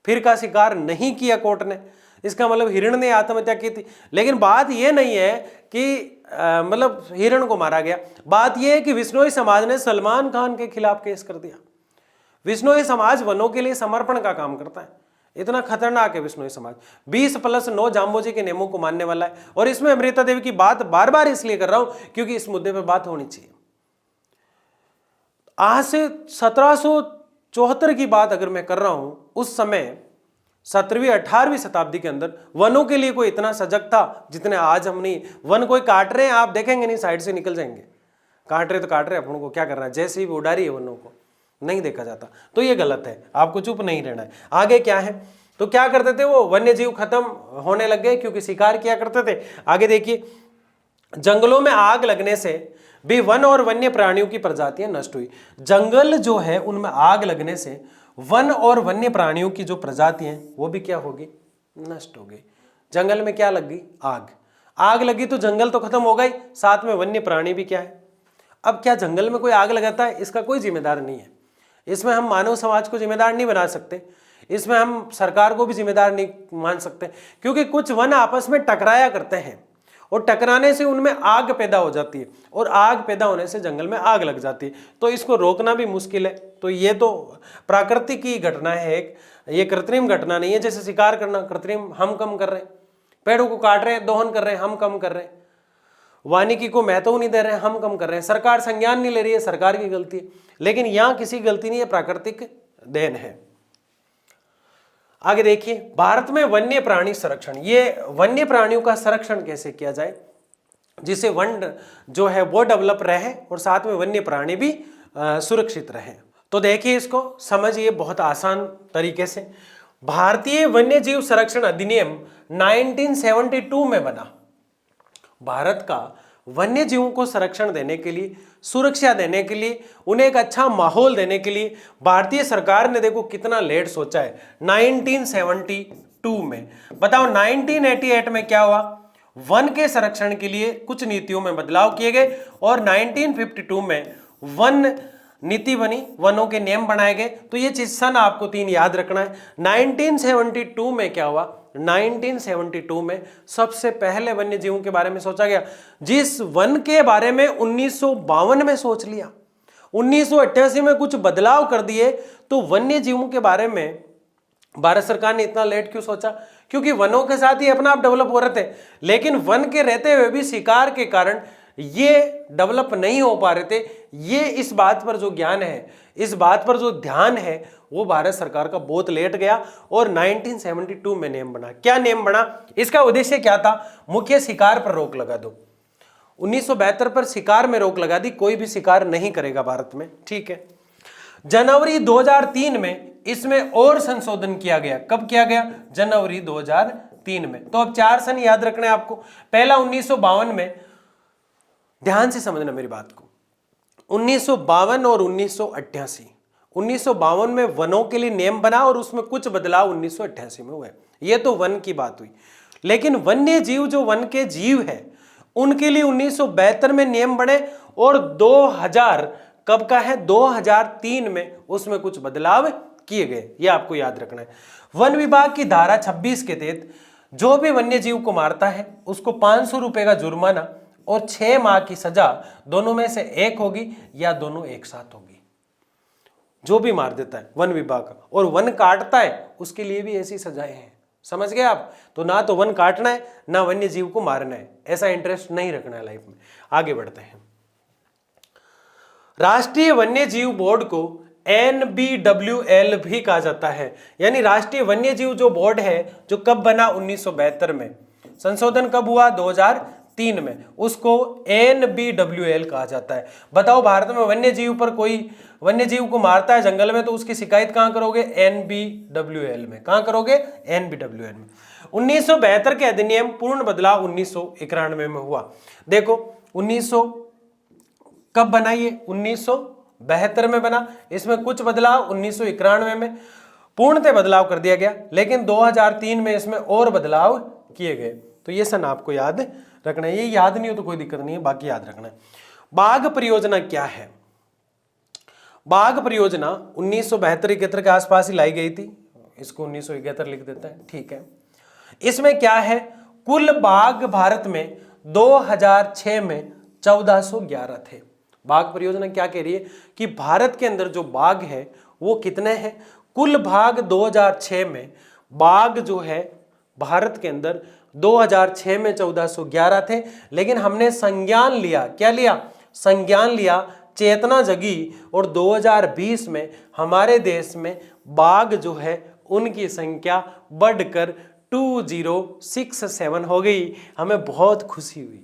फिर का शिकार नहीं किया कोर्ट ने, इसका मतलब हिरण ने आत्महत्या की थी। लेकिन बात यह नहीं है कि मतलब हिरण को मारा गया, बात यह है कि विश्नोई समाज ने सलमान खान के खिलाफ केस कर दिया। विश्नोई समाज वनों के लिए समर्पण का काम करता है, इतना खतरनाक है विश्नोई समाज। 20+9 जाम्बोजी के नियमों को मानने वाला है। और इसमें अमृता देवी की बात बार बार इसलिए कर रहा हूं क्योंकि इस मुद्दे पर बात होनी चाहिए। आज से 1774 की बात अगर मैं कर रहा हूं, उस समय 17वीं 18वीं शताब्दी के अंदर वनों के लिए कोई इतना सजग था जितने आज हम नहीं। वन कोई काट रहे हैं, आप देखेंगे नहीं, साइड से निकल जाएंगे, काट रहे तो काट रहे, अपन को क्या करना है, जैसे ही उड़ा रही है वनों को नहीं देखा जाता, तो ये गलत है, आपको चुप नहीं रहना है। आगे क्या है, तो क्या करते थे वो, वन्य जीव खत्म होने लग गए क्योंकि शिकार किया करते थे। आगे देखिए, जंगलों में आग लगने से भी वन और वन्य प्राणियों की प्रजातियां नष्ट हुई। जंगल जो है उनमें आग लगने से वन और वन्य प्राणियों की जो प्रजातियां वो भी क्या होगी, नष्ट हो गई। जंगल में क्या लग गई, आग। आग लगी तो जंगल तो खत्म हो गई, साथ में वन्य प्राणी भी क्या है। अब क्या जंगल में कोई आग लगाता है, इसका कोई जिम्मेदार नहीं है। इसमें हम मानव समाज को जिम्मेदार नहीं बना सकते, इसमें हम सरकार को भी जिम्मेदार नहीं मान सकते, क्योंकि कुछ वन आपस में टकराया करते हैं और टकराने से उनमें आग पैदा हो जाती है, और आग पैदा होने से जंगल में आग लग जाती है, तो इसको रोकना भी मुश्किल है। तो ये तो प्राकृतिक की घटना है एक, ये कृत्रिम घटना नहीं है। जैसे शिकार करना कृत्रिम हम कम कर रहे हैं, पेड़ों को काट रहे हैं, दोहन कर रहे हैं, हम कम कर रहे हैं, वानिकी को महत्व नहीं दे रहे हैं, हम कम कर रहे हैं, सरकार संज्ञान नहीं ले रही है, सरकार की गलती है। लेकिन यहां किसी गलती नहीं है, प्राकृतिक देन है। आगे देखिए, भारत में वन्य प्राणी संरक्षण, ये वन्य प्राणियों का संरक्षण कैसे किया जाए जिससे वन जो है वो डेवलप रहे और साथ में वन्य प्राणी भी सुरक्षित रहे। तो देखिए, इसको समझिए बहुत आसान तरीके से। भारतीय वन्य जीव संरक्षण अधिनियम 1972 में बना। भारत का वन्य जीवों को संरक्षण देने के लिए, सुरक्षा देने के लिए, उन्हें एक अच्छा माहौल देने के लिए भारतीय सरकार ने देखो कितना लेट सोचा है। 1972 में, बताओ 1988 में क्या हुआ, वन के संरक्षण के लिए कुछ नीतियों में बदलाव किए गए और 1952 में वन नीति बनी, वनों के नियम बनाए गए। तो ये चीज सन आपको 3 याद रखना है। 1972 में क्या हुआ, 1972 में सबसे पहले वन्य जीवों के बारे में सोचा गया। जिस वन के बारे में 1952 में सोच लिया, 1988 में कुछ बदलाव कर दिए, तो वन्य जीवों के बारे में भारत सरकार ने इतना लेट क्यों सोचा? क्योंकि वनों के साथ ही अपना आप डेवलप हो रहे थे, लेकिन वन के रहते हुए भी शिकार के कारण ये डेवलप नहीं हो पा रहे थे। ये इस बात पर जो ज्ञान है, इस बात पर जो ध्यान है, वो भारत सरकार का बहुत लेट गया और 1972 में नियम बना। क्या नियम बना? इसका उद्देश्य क्या था? मुख्य शिकार पर रोक लगा दो। 1972 पर शिकार में रोक लगा दी, कोई भी शिकार नहीं करेगा भारत में, ठीक है। जनवरी 2003 में इसमें और संशोधन किया गया। कब किया गया? जनवरी 2003 में। तो अब 4 सन याद रखने आपको। पहला 1952 में, ध्यान से समझना मेरी बात को, 1952 और 1988। 1952 में वनों के लिए नियम बना और उसमें कुछ बदलाव 1988 में हुए। ये तो वन की बात हुई। लेकिन वन्य जीव, जो वन के जीव है, उनके लिए 1972 में नियम बने और 2000 कब का है, 2003 में उसमें कुछ बदलाव किए गए। ये आपको याद रखना है। वन विभाग की धारा 26 के तहत जो भी वन्य जीव को मारता है उसको 500 रुपए का जुर्माना और 6 माह की सजा, दोनों में से एक होगी या दोनों एक साथ होगी। जो भी मार देता है वन विभाग का, और वन काटता है उसके लिए भी ऐसी सजाएं हैं। समझ गए आप? तो ना तो वन काटना है ना वन्य जीव को मारना है, ऐसा इंटरेस्ट नहीं रखना है लाइफ में। आगे बढ़ते हैं। राष्ट्रीय वन्य जीव बोर्ड को NBWL भी कहा जाता है, यानी राष्ट्रीय वन्य जीव जो बोर्ड है, जो कब बना 1972 में, संशोधन कब हुआ 2003 में, उसको NBWL कहा जाता है। बताओ भारत में वन्य जीव पर कोई वन्य जीव को मारता है जंगल में तो उसकी शिकायत कहां करोगे? NBWL में। कहां करोगे? NBWL में। 1972 के अधिनियम पूर्ण बदलाव 1991 में हुआ। देखो 1900 कब बना ये? 1972 में बना। इसमें कुछ बदलाव 1991 में पूर्णतः बदलाव कर दिया गया, लेकिन 2003 में इसमें और बदलाव किए गए। तो ये सन आपको याद रखना है। ये याद नहीं हो तो कोई दिक्कत नहीं है, बाकी याद रखना है। बाघ परियोजना क्या है? बाघ परियोजना 1972-71 के आसपास ही लाई गई थी। इसको 1971 लिख देता है, ठीक है। इसमें क्या है? कुल बाघ भारत में 2006 में 1411 थे। बाघ परियोजना क्या कह रही है कि भारत के अंदर जो बाघ है वो कितने हैं? कुल बाघ 2006 में बाघ जो है भारत के अंदर 2006 में 1411 थे, लेकिन हमने संज्ञान लिया। क्या लिया? संज्ञान लिया, चेतना जगी, और 2020 में हमारे देश में बाघ जो है उनकी संख्या बढ़कर 2067 हो गई। हमें बहुत खुशी हुई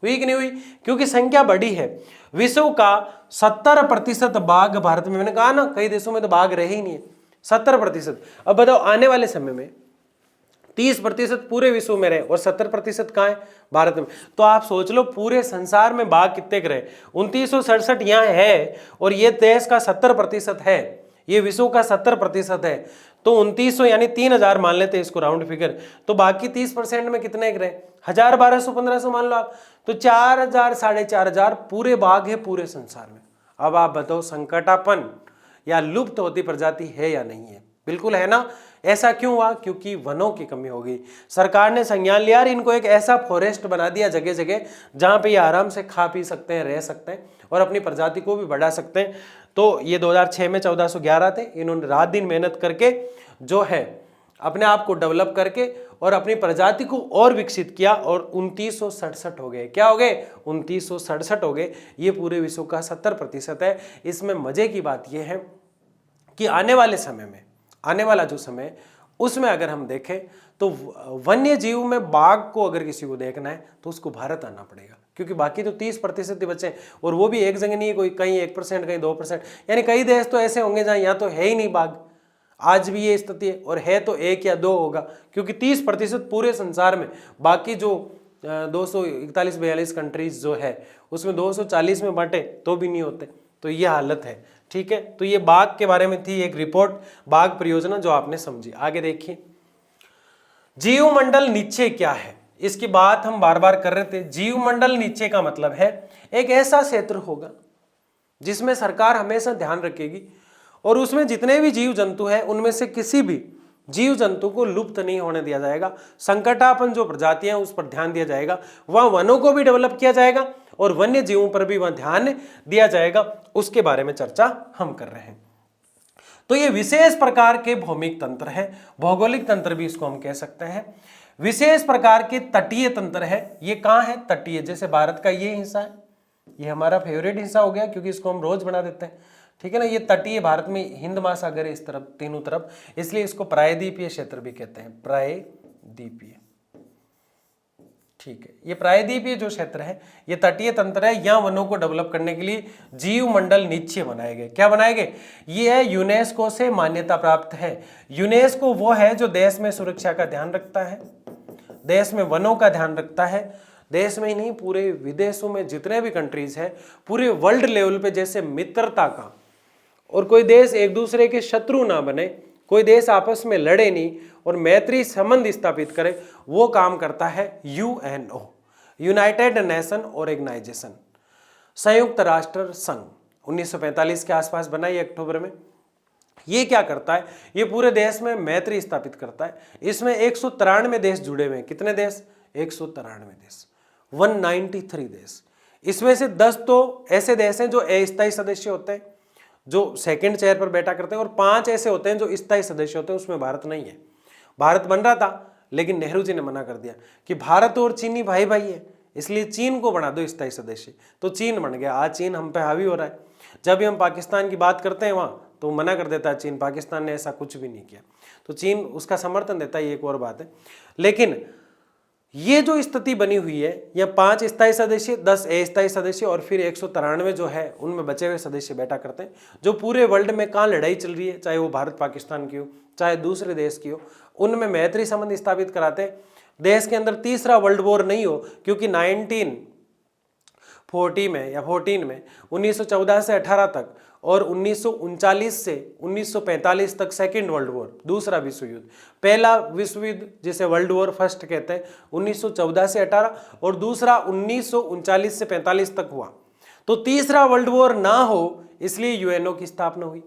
कि नहीं हुई? क्योंकि संख्या बढ़ी है। विश्व का 70% बाघ भारत में, मैंने कहा ना कई देशों में तो बाघ रहे ही नहीं है, 70%। अब बताओ आने वाले समय में 30% पूरे विश्व में रहे और 70% कहाँ है? भारत में। तो आप सोच लो पूरे संसार में बाघ कितने के रहे? 2967 यहाँ है, और ये देश का 70% है, ये विश्व का 70% है। तो 2900 यानी 3000 मान लेते हैं इसको राउंड फिगर। तो बाकी 30% में कितने के रहे? 1000, 1200, 1500 मान लो आप। तो 4000, 4500 पूरे बाघ है पूरे संसार में। अब आप बताओ संकटापन या लुप्त होती प्रजाति है या नहीं है? बिल्कुल है ना। ऐसा क्यों हुआ? क्योंकि वनों की कमी हो गई। सरकार ने संज्ञान लिया और इनको एक ऐसा फॉरेस्ट बना दिया जगह जगह जहां पे ये आराम से खा पी सकते हैं, रह सकते हैं और अपनी प्रजाति को भी बढ़ा सकते हैं। तो ये 2006 में 1411 थे। इन्होंने रात दिन मेहनत करके जो है अपने आप को डेवलप करके और अपनी प्रजाति को और विकसित किया, और 2967 हो गए। क्या हो गए? 2967 हो गए। ये पूरे विश्व का 70% है। इसमें मजे की बात यह है कि आने वाले समय में, आने वाला जो समय उसमें अगर हम देखें तो वन्य जीव में बाघ को अगर किसी को देखना है तो उसको भारत आना पड़ेगा, क्योंकि बाकी तो 30% ही बचे, और वो भी एक जगह नहीं है, कोई कहीं 1%, कहीं 2%, यानी कई देश तो ऐसे होंगे जहां यहाँ तो है ही नहीं बाघ। आज भी ये स्थिति है, और है तो 1 या 2 होगा, क्योंकि 30% पूरे संसार में, बाकी जो 241-42 कंट्रीज जो है उसमें 240 में बांटे तो भी नहीं होते। तो ये हालत है, ठीक है। तो ये बाघ के बारे में थी एक रिपोर्ट, बाघ परियोजना, जो आपने समझी। आगे देखिए, जीवमंडल नीचे क्या है? इसकी बात हम बार बार कर रहे थे। जीवमंडल नीचे का मतलब है एक ऐसा क्षेत्र होगा जिसमें सरकार हमेशा ध्यान रखेगी और उसमें जितने भी जीव जंतु हैं उनमें से किसी भी जीव जंतु को लुप्त नहीं होने दिया जाएगा। संकटापन जो प्रजातियां उस पर ध्यान दिया जाएगा। वह वनों को भी डेवलप किया जाएगा और वन्य जीवों पर भी वह ध्यान दिया जाएगा। उसके बारे में चर्चा हम कर रहे हैं। तो ये विशेष प्रकार के भौमिक तंत्र है, भौगोलिक तंत्र भी इसको हम कह सकते हैं। विशेष प्रकार के तटीय तंत्र है। ये कहाँ है? तटीय। जैसे भारत का ये हिस्सा है, ये हमारा फेवरेट हिस्सा हो गया क्योंकि इसको हम रोज बना देते हैं, ठीक है ना। ये तटीय, भारत में हिंद महासागर है इस तरफ, तीनों तरफ, इसलिए इसको प्रायद्वीपीय क्षेत्र भी कहते हैं, प्रायद्वीपीय, ठीक है। ये प्रायद्वीपीय जो क्षेत्र है ये तटीय तंत्र है। यहाँ वनों को डेवलप करने के लिए जीव मंडल निश्चय बनाए गए। क्या बनाए गए? ये है यूनेस्को से मान्यता प्राप्त है। यूनेस्को वो है जो देश में सुरक्षा का ध्यान रखता है, देश में वनों का ध्यान रखता है। देश में ही नहीं, पूरे विदेशों में जितने भी कंट्रीज है, पूरे वर्ल्ड लेवल पे जैसे मित्रता का, और कोई देश एक दूसरे के शत्रु ना बने, कोई देश आपस में लड़े नहीं और मैत्री संबंध स्थापित करे, वो काम करता है यूएनओ, यूनाइटेड नेशन ऑर्गेनाइजेशन, संयुक्त राष्ट्र संघ। 1945 के आसपास बना ये अक्टूबर में। ये क्या करता है, ये पूरे देश में मैत्री स्थापित करता है। इसमें 193 देश जुड़े हुए हैं। कितने देश? 193 देश, 193 देश। इसमें से 10 तो ऐसे देश हैं जो अस्थायी सदस्य होते हैं, जो सेकंड चेयर पर बैठा करते हैं, और 5 ऐसे होते हैं जो स्थायी सदस्य होते हैं। उसमें भारत नहीं है। भारत बन रहा था, लेकिन नेहरू जी ने मना कर दिया कि भारत और चीनी भाई भाई है, इसलिए चीन को बना दो स्थायी सदस्य। तो चीन बन गया। आज चीन हम पे हावी हो रहा है। जब भी हम पाकिस्तान की बात करते हैं वहां, तो मना कर देता है चीन। पाकिस्तान ने ऐसा कुछ भी नहीं किया, तो चीन उसका समर्थन देता है, ये एक और बात है। लेकिन ये जो स्थिति बनी हुई है, यह 5 स्थायी सदस्य, 10 अस्थायी सदस्य और फिर 193 जो है उनमें बचे हुए सदस्य बैठा करते हैं, जो पूरे वर्ल्ड में कहाँ लड़ाई चल रही है, चाहे वो भारत पाकिस्तान की हो, चाहे दूसरे देश की हो, उनमें मैत्री संबंध स्थापित कराते हैं। देश के अंदर तीसरा वर्ल्ड वॉर नहीं हो, क्योंकि 1940 में या 14 में 1914 से 18 तक और 1939 से 1945 तक सेकेंड वर्ल्ड वॉर, दूसरा विश्व युद्ध। पहला विश्व युद्ध जिसे वर्ल्ड वॉर फर्स्ट कहते हैं 1914 से 18, और दूसरा 1939 से 45 तक हुआ। तो तीसरा वर्ल्ड वॉर ना हो, इसलिए यूएनओ की स्थापना हुई।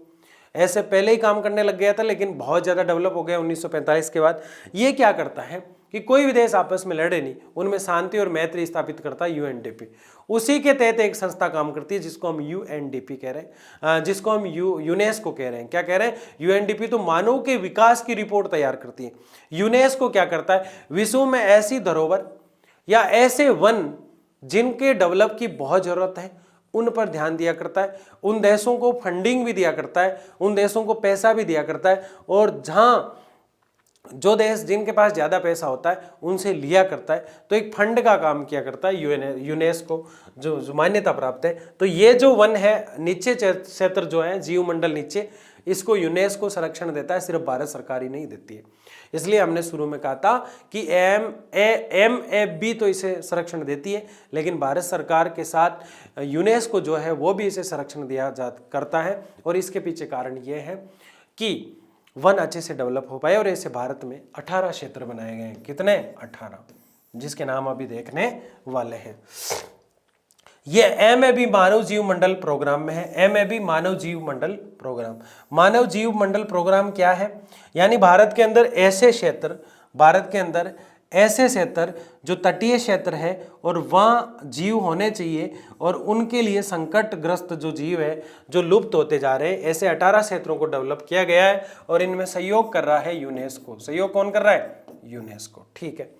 ऐसे पहले ही काम करने लग गया था, लेकिन बहुत ज़्यादा डेवलप हो गया 1945 के बाद। ये क्या करता है कि कोई भी देश आपस में लड़े नहीं, उनमें शांति और मैत्री स्थापित करता है यूएनडीपी। उसी के तहत एक संस्था काम करती है जिसको हम यूएनडीपी कह रहे हैं, जिसको हम यूनेस्को कह रहे हैं। क्या कह रहे हैं? यूएनडीपी तो मानव के विकास की रिपोर्ट तैयार करती है। यूनेस्को क्या करता है? विश्व में ऐसी धरोहर या ऐसे वन जिनके डेवलप की बहुत जरूरत है, उन पर ध्यान दिया करता है। उन देशों को फंडिंग भी दिया करता है, उन देशों को पैसा भी दिया करता है, और जहां जो देश जिनके पास ज्यादा पैसा होता है उनसे लिया करता है। तो एक फंड का काम किया करता है यूनेस्को, जो मान्यता प्राप्त है। तो ये जो वन है, नीचे क्षेत्र जो है जीव मंडल नीचे, इसको यूनेस्को संरक्षण देता है, सिर्फ भारत सरकार ही नहीं देती है। इसलिए हमने शुरू में कहा था कि MAB तो इसे संरक्षण देती है, लेकिन भारत सरकार के साथ यूनेस्को जो है वो भी इसे संरक्षण दिया करता है। और इसके पीछे कारण ये है कि वन अच्छे से डेवलप हो पाए। और ऐसे भारत में 18 क्षेत्र बनाए गए हैं। कितने? 18, जिसके नाम अभी देखने वाले हैं। ये MAB मानव जीव मंडल प्रोग्राम में है। MAB मानव जीव मंडल प्रोग्राम। मानव जीव मंडल प्रोग्राम क्या है? यानी भारत के अंदर ऐसे क्षेत्र जो तटीय क्षेत्र है और वहाँ जीव होने चाहिए, और उनके लिए संकटग्रस्त जो जीव है, जो लुप्त होते जा रहे हैं, ऐसे 18 क्षेत्रों को डेवलप किया गया है। और इनमें सहयोग कर रहा है यूनेस्को। सहयोग कौन कर रहा है? यूनेस्को। ठीक है।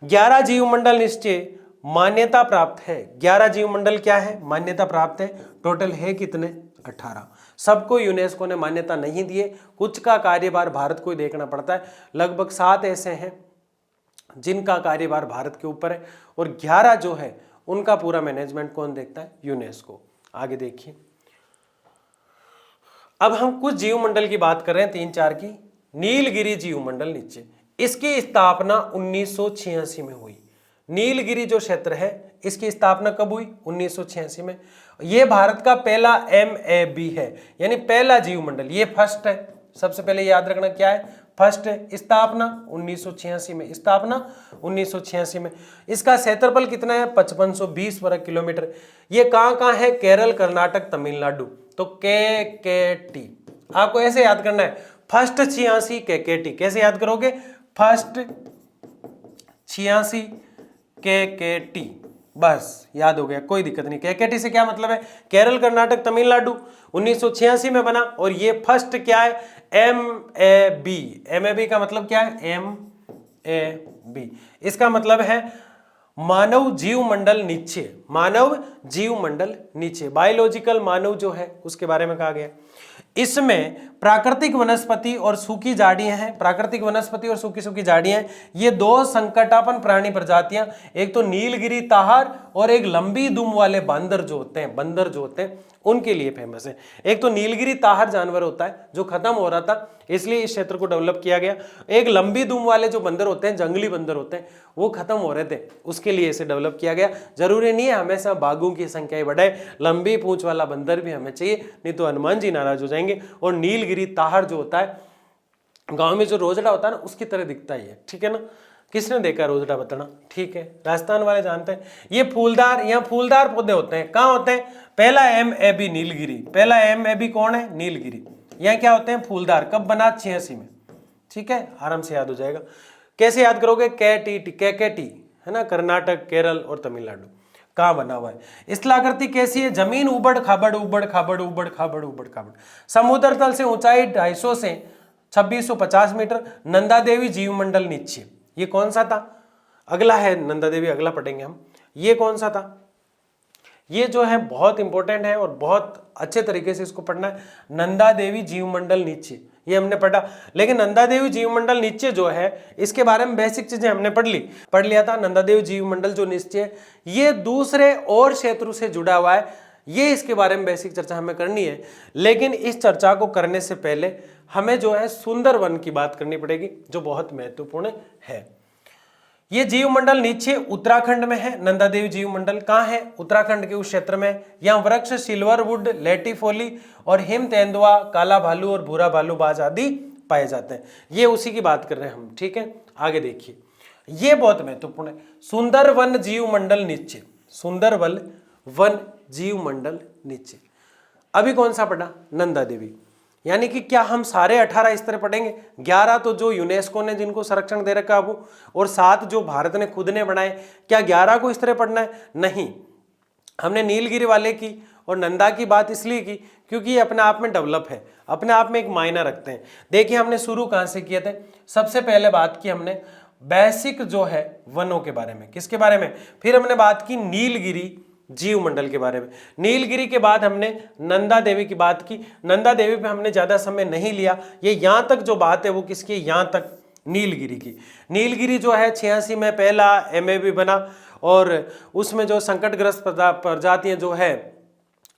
11 जीव मंडल निश्चय मान्यता प्राप्त है। 11 जीव मंडल क्या है? मान्यता प्राप्त है। टोटल है कितने? 18। सबको यूनेस्को ने मान्यता नहीं दिए, कुछ का कार्यभार भारत को ही देखना पड़ता है। लगभग 7 ऐसे हैं जिनका कार्यभार भारत के ऊपर है, और 11 जो है उनका पूरा मैनेजमेंट कौन देखता है? यूनेस्को। आगे देखिए, अब हम कुछ जीव मंडल की बात कर रहे हैं, 3-4 की। नीलगिरी जीव मंडल नीचे, इसकी स्थापना 1986 में हुई। नीलगिरी जो क्षेत्र है, इसकी स्थापना कब हुई? 1986 में। यह भारत का पहला MAB है, यानी पहला जीव मंडल। ये फर्स्ट है, सबसे पहले याद रखना क्या है? फर्स्ट है। स्थापना 1986 में। स्थापना 1986 में। इसका क्षेत्रफल कितना है? 5520 वर्ग किलोमीटर। ये कहाँ है? केरल, कर्नाटक, तमिलनाडु। तो KKT आपको ऐसे याद करना है, फर्स्ट 86 KKT। कैसे याद करोगे? फर्स्ट 86 KKT, बस याद हो गया, कोई दिक्कत नहीं। KKT से क्या मतलब है? केरल, कर्नाटक, तमिलनाडु। 1986 में बना, और ये फर्स्ट क्या है? MAB। MAB का मतलब क्या है? MAB, इसका मतलब है मानव जीव मंडल नीचे। मानव जीव मंडल नीचे, बायोलॉजिकल मानव जो है उसके बारे में कहा गया। इसमें प्राकृतिक वनस्पति और सूखी झाड़ियां हैं। प्राकृतिक वनस्पति और सूखी झाड़ियां, ये 2 संकटापन्न प्राणी प्रजातियां, एक तो नीलगिरी ताहार और एक लंबी दुम वाले बंदर जो होते हैं उनके लिए फेमस है। एक तो नीलगिरी ताहार जानवर होता है जो खत्म हो रहा था, इसलिए इस क्षेत्र को डेवलप किया गया। एक लंबी दुम वाले जो बंदर होते हैं, जंगली बंदर होते हैं, वो खत्म हो रहे थे, उसके लिए इसे डेवलप किया गया। जरूरी नहीं है हमेशा बाघों की संख्या बढ़ाए, लंबी पूंछ वाला बंदर भी हमें चाहिए, नहीं तो हनुमान जी नाराज हो जाएंगे। और नीलगिरी ताहार जो होता है, गांव में जो रोजड़ा होता है ना, उसकी तरह दिखता ही है। ठीक है ना? किसने देखा रोजड़ा? बताना। ठीक है, राजस्थान वाले जानते हैं। ये फूलदार पौधे होते हैं। कहाँ होते हैं? पहला MAB नीलगिरी। पहला MAB कौन है? नीलगिरी। यहाँ क्या होते हैं फूलदार, कब बना 86 में, ठीक है, आराम से याद हो जाएगा। कैसे याद करोगे, के है ना, कर्नाटक, केरल और तमिलनाडु, कहाँ बना हुआ है। स्थलाकृति कैसी है, जमीन उबड़ खाबड़ उबड़ खाबड़ उबड़ खाबड़ उबड़ खाबड़, समुद्र तल से ऊंचाई 250 से 2650 मीटर, नंदा देवी जीवमंडल नीचे, ये कौन सा था, अगला है नंदा देवी, अगला पढ़ेंगे हम, ये कौन सा था, ये जो है बहुत इंपॉर्टेंट है और बहुत अच्छे तरीके से इसको पढ़ना है, नंदा देवी जीवमंडल नीचे, ये हमने पढ़ा। लेकिन नंदा देवी जीवमंडल नीचे जो है इसके बारे में बेसिक चीजें हमने पढ़ लिया था। नंदा देवी जीवमंडल जो नीचे ये दूसरे और क्षेत्रों से जुड़ा हुआ है, ये इसके बारे में बेसिक चर्चा हमें करनी है। लेकिन इस चर्चा को करने से पहले हमें जो है सुंदरवन की बात करनी पड़ेगी, जो बहुत महत्वपूर्ण है। ये जीवमंडल नीचे उत्तराखंड में है, नंदा देवी जीवमंडल कहाँ है, उत्तराखंड के उस क्षेत्र में। यहाँ वृक्ष सिल्वरवुड, लेटिफोली और हिम तेंदुआ, काला भालू और भूरा भालू बाज आदि पाए जाते हैं। ये उसी की बात कर रहे हैं हम, ठीक है। आगे देखिए, ये बहुत महत्वपूर्ण है, सुंदरवन जीवमंडल नीचे, सुंदरवन वन जीवमंडल नीचे। अभी कौन सा पढ़ा, नंदा देवी, यानी कि क्या हम सारे 18 इस तरह पढ़ेंगे, 11 तो जो यूनेस्को ने जिनको संरक्षण दे रखा है वो, और 7 जो भारत ने खुद ने बनाए, क्या 11 को इस तरह पढ़ना है, नहीं। हमने नीलगिरी वाले की और नंदा की बात इसलिए की क्योंकि ये अपने आप में डेवलप है, अपने आप में एक मायना रखते हैं। देखिए हमने शुरू कहाँ से किए थे, सबसे पहले बात की हमने बेसिक जो है वनों के बारे में, किसके बारे में, फिर हमने बात की नीलगिरी जीवमंडल के बारे में, नीलगिरी के बाद हमने नंदा देवी की बात की। नंदा देवी पे हमने ज्यादा समय नहीं लिया, ये यहाँ तक जो बात है वो किसकी, यहाँ तक नीलगिरी की। नीलगिरी जो है 86 में पहला MAB बना और उसमें जो संकटग्रस्त प्रजातियां जो है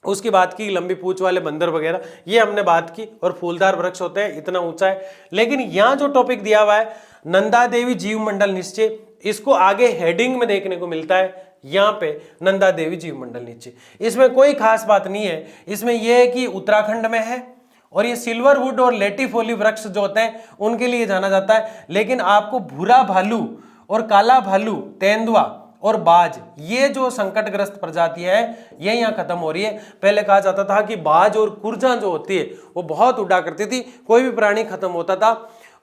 उसकी बात की, लंबी पूंछ वाले बंदर वगैरह, ये हमने बात की, और फूलदार वृक्ष होते हैं, इतना ऊंचा है। लेकिन यहाँ जो टॉपिक दिया हुआ है नंदा देवी जीवमंडल निश्चय, इसको आगे हेडिंग में देखने को मिलता है, यहाँ पे नंदा देवी जीवमंडल नीचे। इसमें कोई खास बात नहीं है, इसमें यह है कि उत्तराखंड में है और ये सिल्वरवुड और लेटिफोली वृक्ष जो होते हैं उनके लिए जाना जाता है। लेकिन आपको भूरा भालू और काला भालू, तेंदुआ और बाज, ये जो संकटग्रस्त प्रजाति है ये यहाँ खत्म हो रही है। पहले कहा जाता था कि बाज और कुर्जा जो होती है वो बहुत उड़ा करती थी, कोई भी प्राणी खत्म होता था,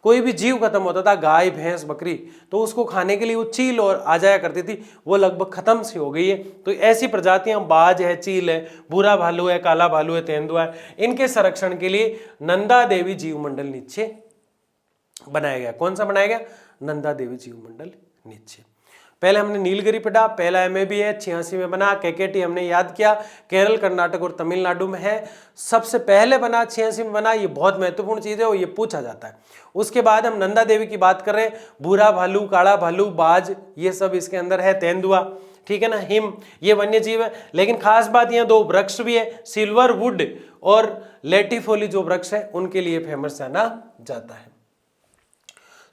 कोई भी जीव खत्म होता था, गाय भैंस बकरी, तो उसको खाने के लिए वो चील और आ जाया करती थी, वो लगभग खत्म सी हो गई है। तो ऐसी प्रजातियां बाज है, चील है, भूरा भालू है, काला भालू है, तेंदुआ है, इनके संरक्षण के लिए नंदा देवी जीवमंडल नीचे बनाया गया। कौन सा बनाया गया, नंदा देवी जीवमंडल नीचे। पहले हमने नीलगिरी पढ़ा, पहला MAB है, 86 में बना। KKT हमने याद किया, केरल, कर्नाटक और तमिलनाडु में है, सबसे पहले बना, 86 में बना, ये बहुत महत्वपूर्ण चीज है और ये पूछा जाता है। उसके बाद हम नंदा देवी की बात कर रहे हैं, भूरा भालू, काला भालू, बाज, ये सब इसके अंदर है, तेंदुआ, ठीक है ना, हिम, ये वन्य जीव है। लेकिन खास बात यहाँ 2 वृक्ष भी है, सिल्वरवुड और लेटिफोली जो वृक्ष है उनके लिए फेमस जाना जाता है।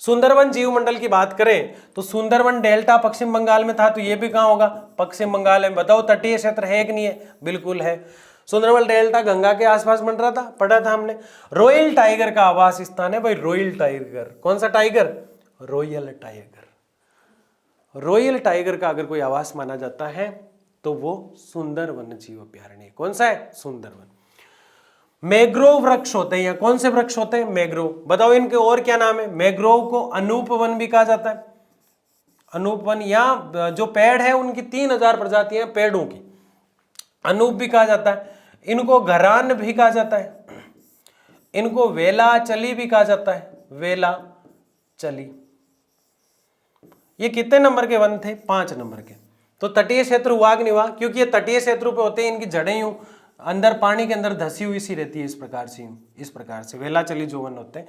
सुंदरवन जीवमंडल की बात करें तो सुंदरवन डेल्टा पश्चिम बंगाल में था, तो ये भी कहाँ होगा, पश्चिम बंगाल में। बताओ तटीय क्षेत्र है कि नहीं है, बिल्कुल है। सुंदरवन डेल्टा गंगा के आसपास बन रहा था, पढ़ा था हमने। रॉयल टाइगर का आवास स्थान है भाई, रॉयल टाइगर, कौन सा tiger, royal tiger. Royal tiger का अगर कोई आवास माना जाता है तो वो सुंदरवन जीव अभयारण्य, कौन सा है, सुंदरवन। मैग्रोव वृक्ष होते हैं, या कौन से वृक्ष होते हैं, मैग्रोव। बताओ इनके और क्या नाम है, मैग्रोव को अनूप वन भी कहा जाता है, अनूप वन। या जो पेड़ है उनकी 3000 प्रजातियां पेड़ों की, अनूप भी कहा जाता है। इनको घरान भी कहा जाता है, इनको वेला चली भी कहा जाता है, वेला चली। ये कितने नंबर के वन थे, 5 नंबर के। तो तटीय क्षेत्र हुआ कि नहीं हुआ, क्योंकि ये तटीय क्षेत्रों पे होते हैं, इनकी जड़ें यूं अंदर पानी के अंदर धसी हुई सी रहती है, इस प्रकार से वेला चली जो वन होते हैं।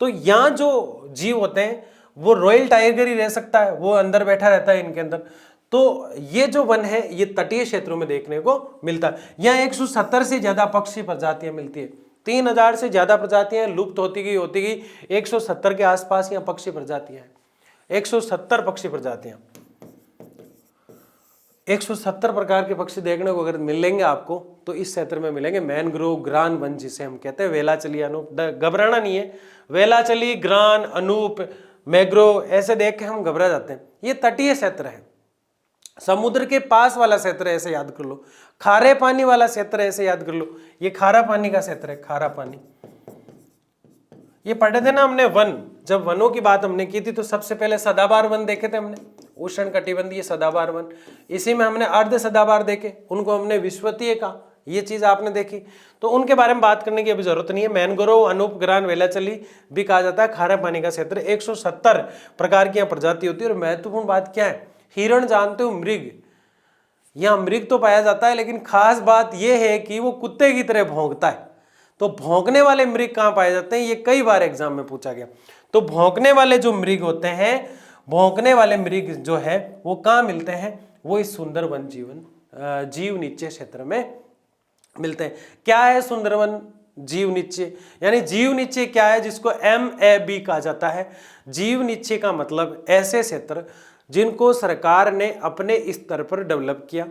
तो यहाँ जो जीव होते हैं वो रॉयल टाइगर ही रह सकता है, वो अंदर बैठा रहता है इनके अंदर। तो ये जो वन है ये तटीय क्षेत्रों में देखने को मिलता है। यहाँ 170 से ज्यादा पक्षी प्रजातियां मिलती है, 3000 से ज्यादा प्रजातियां लुप्त होती गई, 170 के आसपास यहाँ पक्षी प्रजातियां हैं, 170 पक्षी प्रजातियां, 170 प्रकार के पक्षी देखने को अगर मिलेंगे आपको तो इस क्षेत्र में मिलेंगे। मैनग्रोव, ग्रान वन जिसे हम कहते हैं, वेलाचली, अनूप, घबराना नहीं है, वेलाचली, ग्रान, अनूप, मैग्रोव, ऐसे देख के हम घबरा जाते हैं। ये तटीय क्षेत्र है, समुद्र के पास वाला क्षेत्र है, ऐसे याद कर लो। खारे पानी वाला क्षेत्र है, ऐसे याद कर लो, ये खारा पानी का क्षेत्र है, खारा पानी। ये पढ़े थे ना हमने वन, जब वनों की बात हमने की थी तो सबसे पहले सदाबहार वन देखे थे हमने, उष्ण कटिबंधीय सदाबहार वन। इसी में हमने अर्ध सदाबहार देखे, उनको हमने विश्वतीय कहा, ये चीज आपने देखी। तो उनके बारे में बात करने की अभी जरूरत नहीं है। मैनग्रोव, अनूप, ग्रान, वेलाचली भी कहा जाता है खारा पानी का क्षेत्र। 170 प्रकार की यहाँ प्रजाति होती है। और महत्वपूर्ण बात क्या है, हिरण जानते हो मृग, यहाँ मृग तो पाया जाता है लेकिन खास बात यह है कि वो कुत्ते की तरह भौंकता है। तो भौंकने वाले मृग कहाँ पाए जाते हैं, ये कई बार एग्जाम में पूछा गया। तो भौंकने वाले जो मृग होते हैं, भौंकने वाले मृग जो है वो कहाँ मिलते हैं, वो इस सुंदरवन जीव निश्चय क्षेत्र में मिलते हैं। क्या है सुंदरवन जीव निश्चय, यानी जीव निश्चय क्या है, जिसको MAB कहा जाता है। जीव निश्चय का मतलब ऐसे क्षेत्र जिनको सरकार ने अपने स्तर पर डेवलप किया,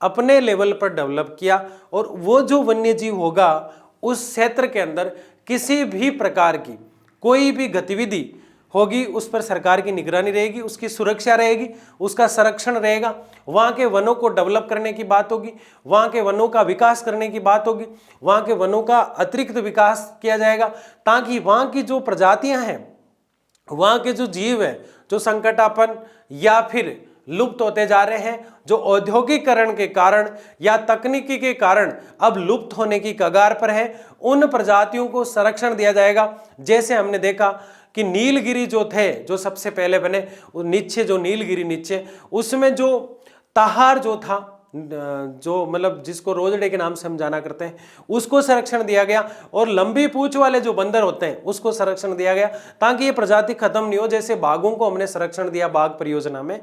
अपने लेवल पर डेवलप किया, और वो जो वन्य जीव होगा उस क्षेत्र के अंदर किसी भी प्रकार की कोई भी गतिविधि होगी उस पर सरकार की निगरानी रहेगी, उसकी सुरक्षा रहेगी, उसका संरक्षण रहेगा। वहाँ के वनों को डेवलप करने की बात होगी, वहाँ के वनों का विकास करने की बात होगी, वहाँ के वनों का अतिरिक्त विकास किया जाएगा, ताकि वहाँ की जो प्रजातियाँ हैं, वहाँ के जो जीव हैं, जो संकटापन या फिर लुप्त होते जा रहे हैं, जो औद्योगिकरण के कारण या तकनीकी के कारण अब लुप्त होने की कगार पर है, उन प्रजातियों को संरक्षण दिया जाएगा। जैसे हमने देखा कि नीलगिरी जो थे, जो सबसे पहले बने, नीचे जो नीलगिरी नीचे, उसमें जो तहार जो था, जो मतलब जिसको रोजड़े के नाम से हम जाना करते हैं, उसको संरक्षण दिया गया। और लंबी पूंछ वाले जो बंदर होते हैं उसको संरक्षण दिया गया, ताकि ये प्रजाति खत्म नहीं हो। जैसे बाघों को हमने संरक्षण दिया बाघ परियोजना में,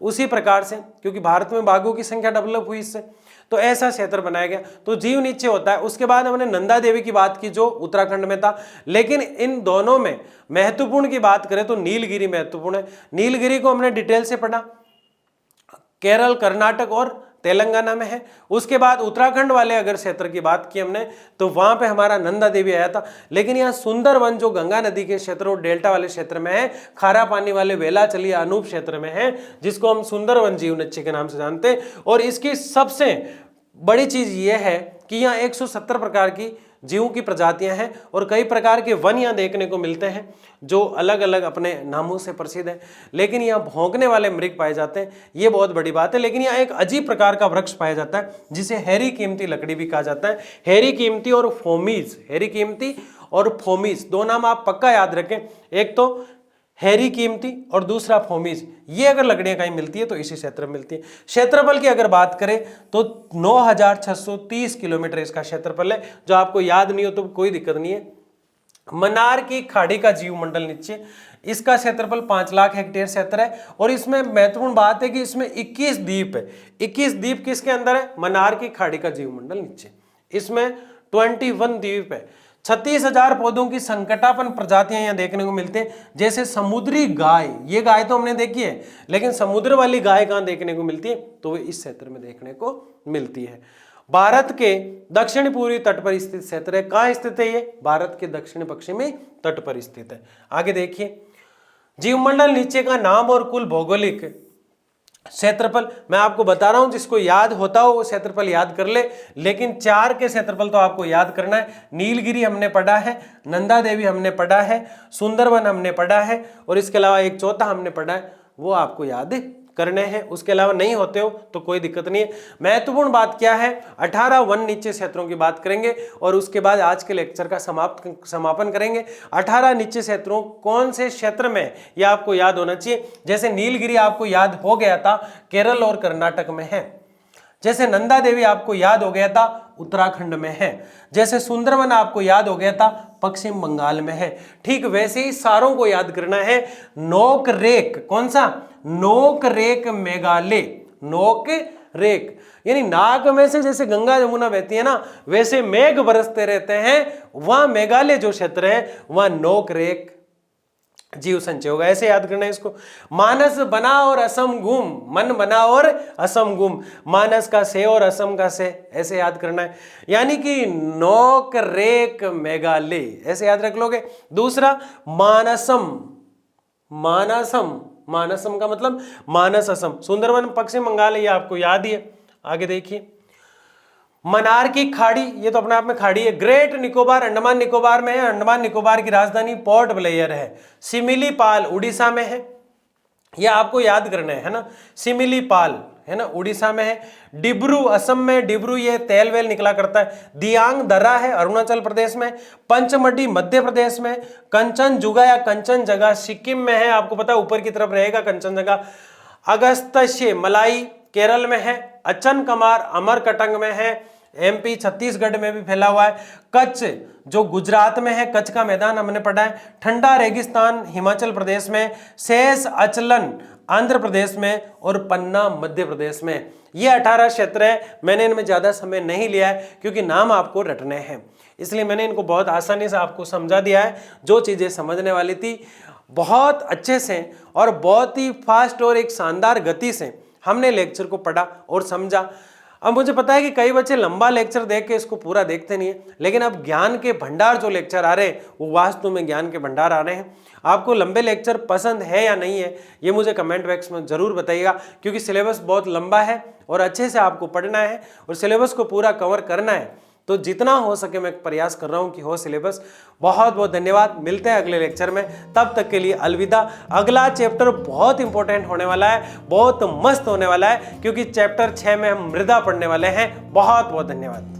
उसी प्रकार से, क्योंकि भारत में बाघों की संख्या डेवलप हुई इससे, तो ऐसा क्षेत्र बनाया गया। तो जीव निश्चय होता है। उसके बाद हमने नंदा देवी की बात की जो उत्तराखंड में था, लेकिन इन दोनों में महत्वपूर्ण की बात करें तो नीलगिरी महत्वपूर्ण है। नीलगिरी को हमने डिटेल से पढ़ा, केरल, कर्नाटक और तेलंगाना में है। उसके बाद उत्तराखंड वाले अगर क्षेत्र की बात की हमने तो वहां पे हमारा नंदा देवी आया था। लेकिन यहाँ सुंदरवन जो गंगा नदी के क्षेत्र और डेल्टा वाले क्षेत्र में है, खारा पानी वाले वेलाचली अनूप क्षेत्र में है, जिसको हम सुंदरवन जीव निश्चय के नाम से जानते हैं। और इसकी सबसे बड़ी चीज ये है कि यहाँ 170 प्रकार की जीवों की प्रजातियां हैं और कई प्रकार के वन यहाँ देखने को मिलते हैं जो अलग अलग अपने नामों से प्रसिद्ध हैं। लेकिन यहाँ भौंकने वाले मृग पाए जाते हैं, ये बहुत बड़ी बात है। लेकिन यहाँ एक अजीब प्रकार का वृक्ष पाया जाता है जिसे हैरी कीमती लकड़ी भी कहा जाता है। हैरी कीमती और फोमीज, हैरी कीमती और फोमीज दो नाम आप पक्का याद रखें। एक तो हैरी कीमती और दूसरा फोमीज, ये अगर लकड़ियां कहीं मिलती है तो इसी क्षेत्र में मिलती है। क्षेत्रफल की अगर बात करें तो 9630 किलोमीटर इसका क्षेत्रफल है। जो आपको याद नहीं हो तो कोई दिक्कत नहीं है। मन्नार की खाड़ी का जीव मंडल नीचे, इसका क्षेत्रफल 5 लाख हेक्टेयर क्षेत्र है। और इसमें महत्वपूर्ण बात है कि इसमें 21 द्वीप है। 21 द्वीप किसके अंदर है, मन्नार की खाड़ी का जीव मंडल नीचे, इसमें 21 द्वीप है। 36,000 पौधों की संकटापन प्रजातियां यहाँ देखने को मिलते हैं। जैसे समुद्री गाय, ये गाय तो हमने देखी है, लेकिन समुद्र वाली गाय कहाँ देखने को मिलती है, तो वो इस क्षेत्र में देखने को मिलती है। भारत के दक्षिण पूर्वी तट पर स्थित क्षेत्र है। कहाँ स्थित है ये, भारत के दक्षिण पश्चिमी तट पर स्थित है। आगे देखिए, जीवमंडल नीचे का नाम और कुल भौगोलिक क्षेत्रफल मैं आपको बता रहा हूं, जिसको याद होता हो वो क्षेत्रफल याद कर ले। लेकिन 4 के क्षेत्रफल तो आपको याद करना है। नीलगिरी हमने पढ़ा है, नंदा देवी हमने पढ़ा है, सुंदरवन हमने पढ़ा है, और इसके अलावा एक चौथा हमने पढ़ा है, वो आपको याद करने हैं। उसके अलावा नहीं होते हो तो कोई दिक्कत नहीं है। महत्वपूर्ण बात क्या है, 18 वन नीचे क्षेत्रों की बात करेंगे और उसके बाद आज के लेक्चर का समापन करेंगे। 18 नीचे क्षेत्रों कौन से क्षेत्र में, यह आपको याद होना चाहिए। जैसे नीलगिरी आपको याद हो गया था, केरल और कर्नाटक में है। जैसे नंदा देवी आपको याद हो गया था, उत्तराखंड में है। जैसे सुंदरवन आपको याद हो गया था, पश्चिम बंगाल में है। ठीक वैसे ही सारों को याद करना है। नोकरेक, कौन सा, नोकरेक मेघालय, नोकरेक यानी नाक में से जैसे गंगा जमुना बहती है ना, वैसे मेघ बरसते रहते हैं। वहां मेघालय जो क्षेत्र है वहां नोकरेक जीव संचय होगा, ऐसे याद करना है इसको। मानस बना और असम गुम, मन बना और असम गुम, मानस का से और असम का से, ऐसे याद करना है। यानी कि नोकरेक मेघालय, ऐसे याद रख लोगे। दूसरा मानसम, मानसम, मानसम का मतलब मानस असम, सुंदरवन पश्चिम बंगाल, ये आपको याद ही है। आगे देखिए, मन्नार की खाड़ी, ये तो अपने आप में खाड़ी है। ग्रेट निकोबार अंडमान निकोबार में है, अंडमान निकोबार की राजधानी पोर्ट ब्लेयर है। सिमिलीपाल उड़ीसा में है, ये आपको याद करना है ना, सिमिलीपाल है ना, उड़ीसा में है। डिब्रू असम में, डिब्रू ये तेल वेल निकला करता है। दियांग दर्रा है अरुणाचल प्रदेश में। पंचमढ़ी मध्य प्रदेश में। कंचनजुगा या कंचनजंगा सिक्किम में है, आपको पता है ऊपर की तरफ रहेगा कंचनजंगा। अगस्त्य मलाई केरल में है। अचनकमार अमरकंटक में है, एमपी छत्तीसगढ़ में भी फैला हुआ है। कच्छ जो गुजरात में है, कच्छ का मैदान हमने पढ़ा है। ठंडा रेगिस्तान हिमाचल प्रदेश में। शेष अचलन आंध्र प्रदेश में और पन्ना मध्य प्रदेश में। ये 18 क्षेत्र है। मैंने इनमें ज्यादा समय नहीं लिया है क्योंकि नाम आपको रटने हैं, इसलिए मैंने इनको बहुत आसानी से आपको समझा दिया है। जो चीजें समझने वाली थी बहुत अच्छे से और बहुत ही फास्ट और एक शानदार गति से हमने लेक्चर को पढ़ा और समझा। अब मुझे पता है कि कई बच्चे लंबा लेक्चर देख के इसको पूरा देखते नहीं है, लेकिन अब ज्ञान के भंडार जो लेक्चर आ रहे हैं वो वास्तव में ज्ञान के भंडार आ रहे हैं। आपको लंबे लेक्चर पसंद है या नहीं है ये मुझे कमेंट बॉक्स में जरूर बताइएगा, क्योंकि सिलेबस बहुत लंबा है और अच्छे से आपको पढ़ना है और सिलेबस को पूरा कवर करना है। तो जितना हो सके मैं प्रयास कर रहा हूं कि हो सिलेबस। बहुत बहुत धन्यवाद, मिलते हैं अगले लेक्चर में, तब तक के लिए अलविदा। अगला चैप्टर बहुत इंपॉर्टेंट होने वाला है, बहुत मस्त होने वाला है, क्योंकि चैप्टर 6 में हम मृदा पढ़ने वाले हैं। बहुत बहुत धन्यवाद।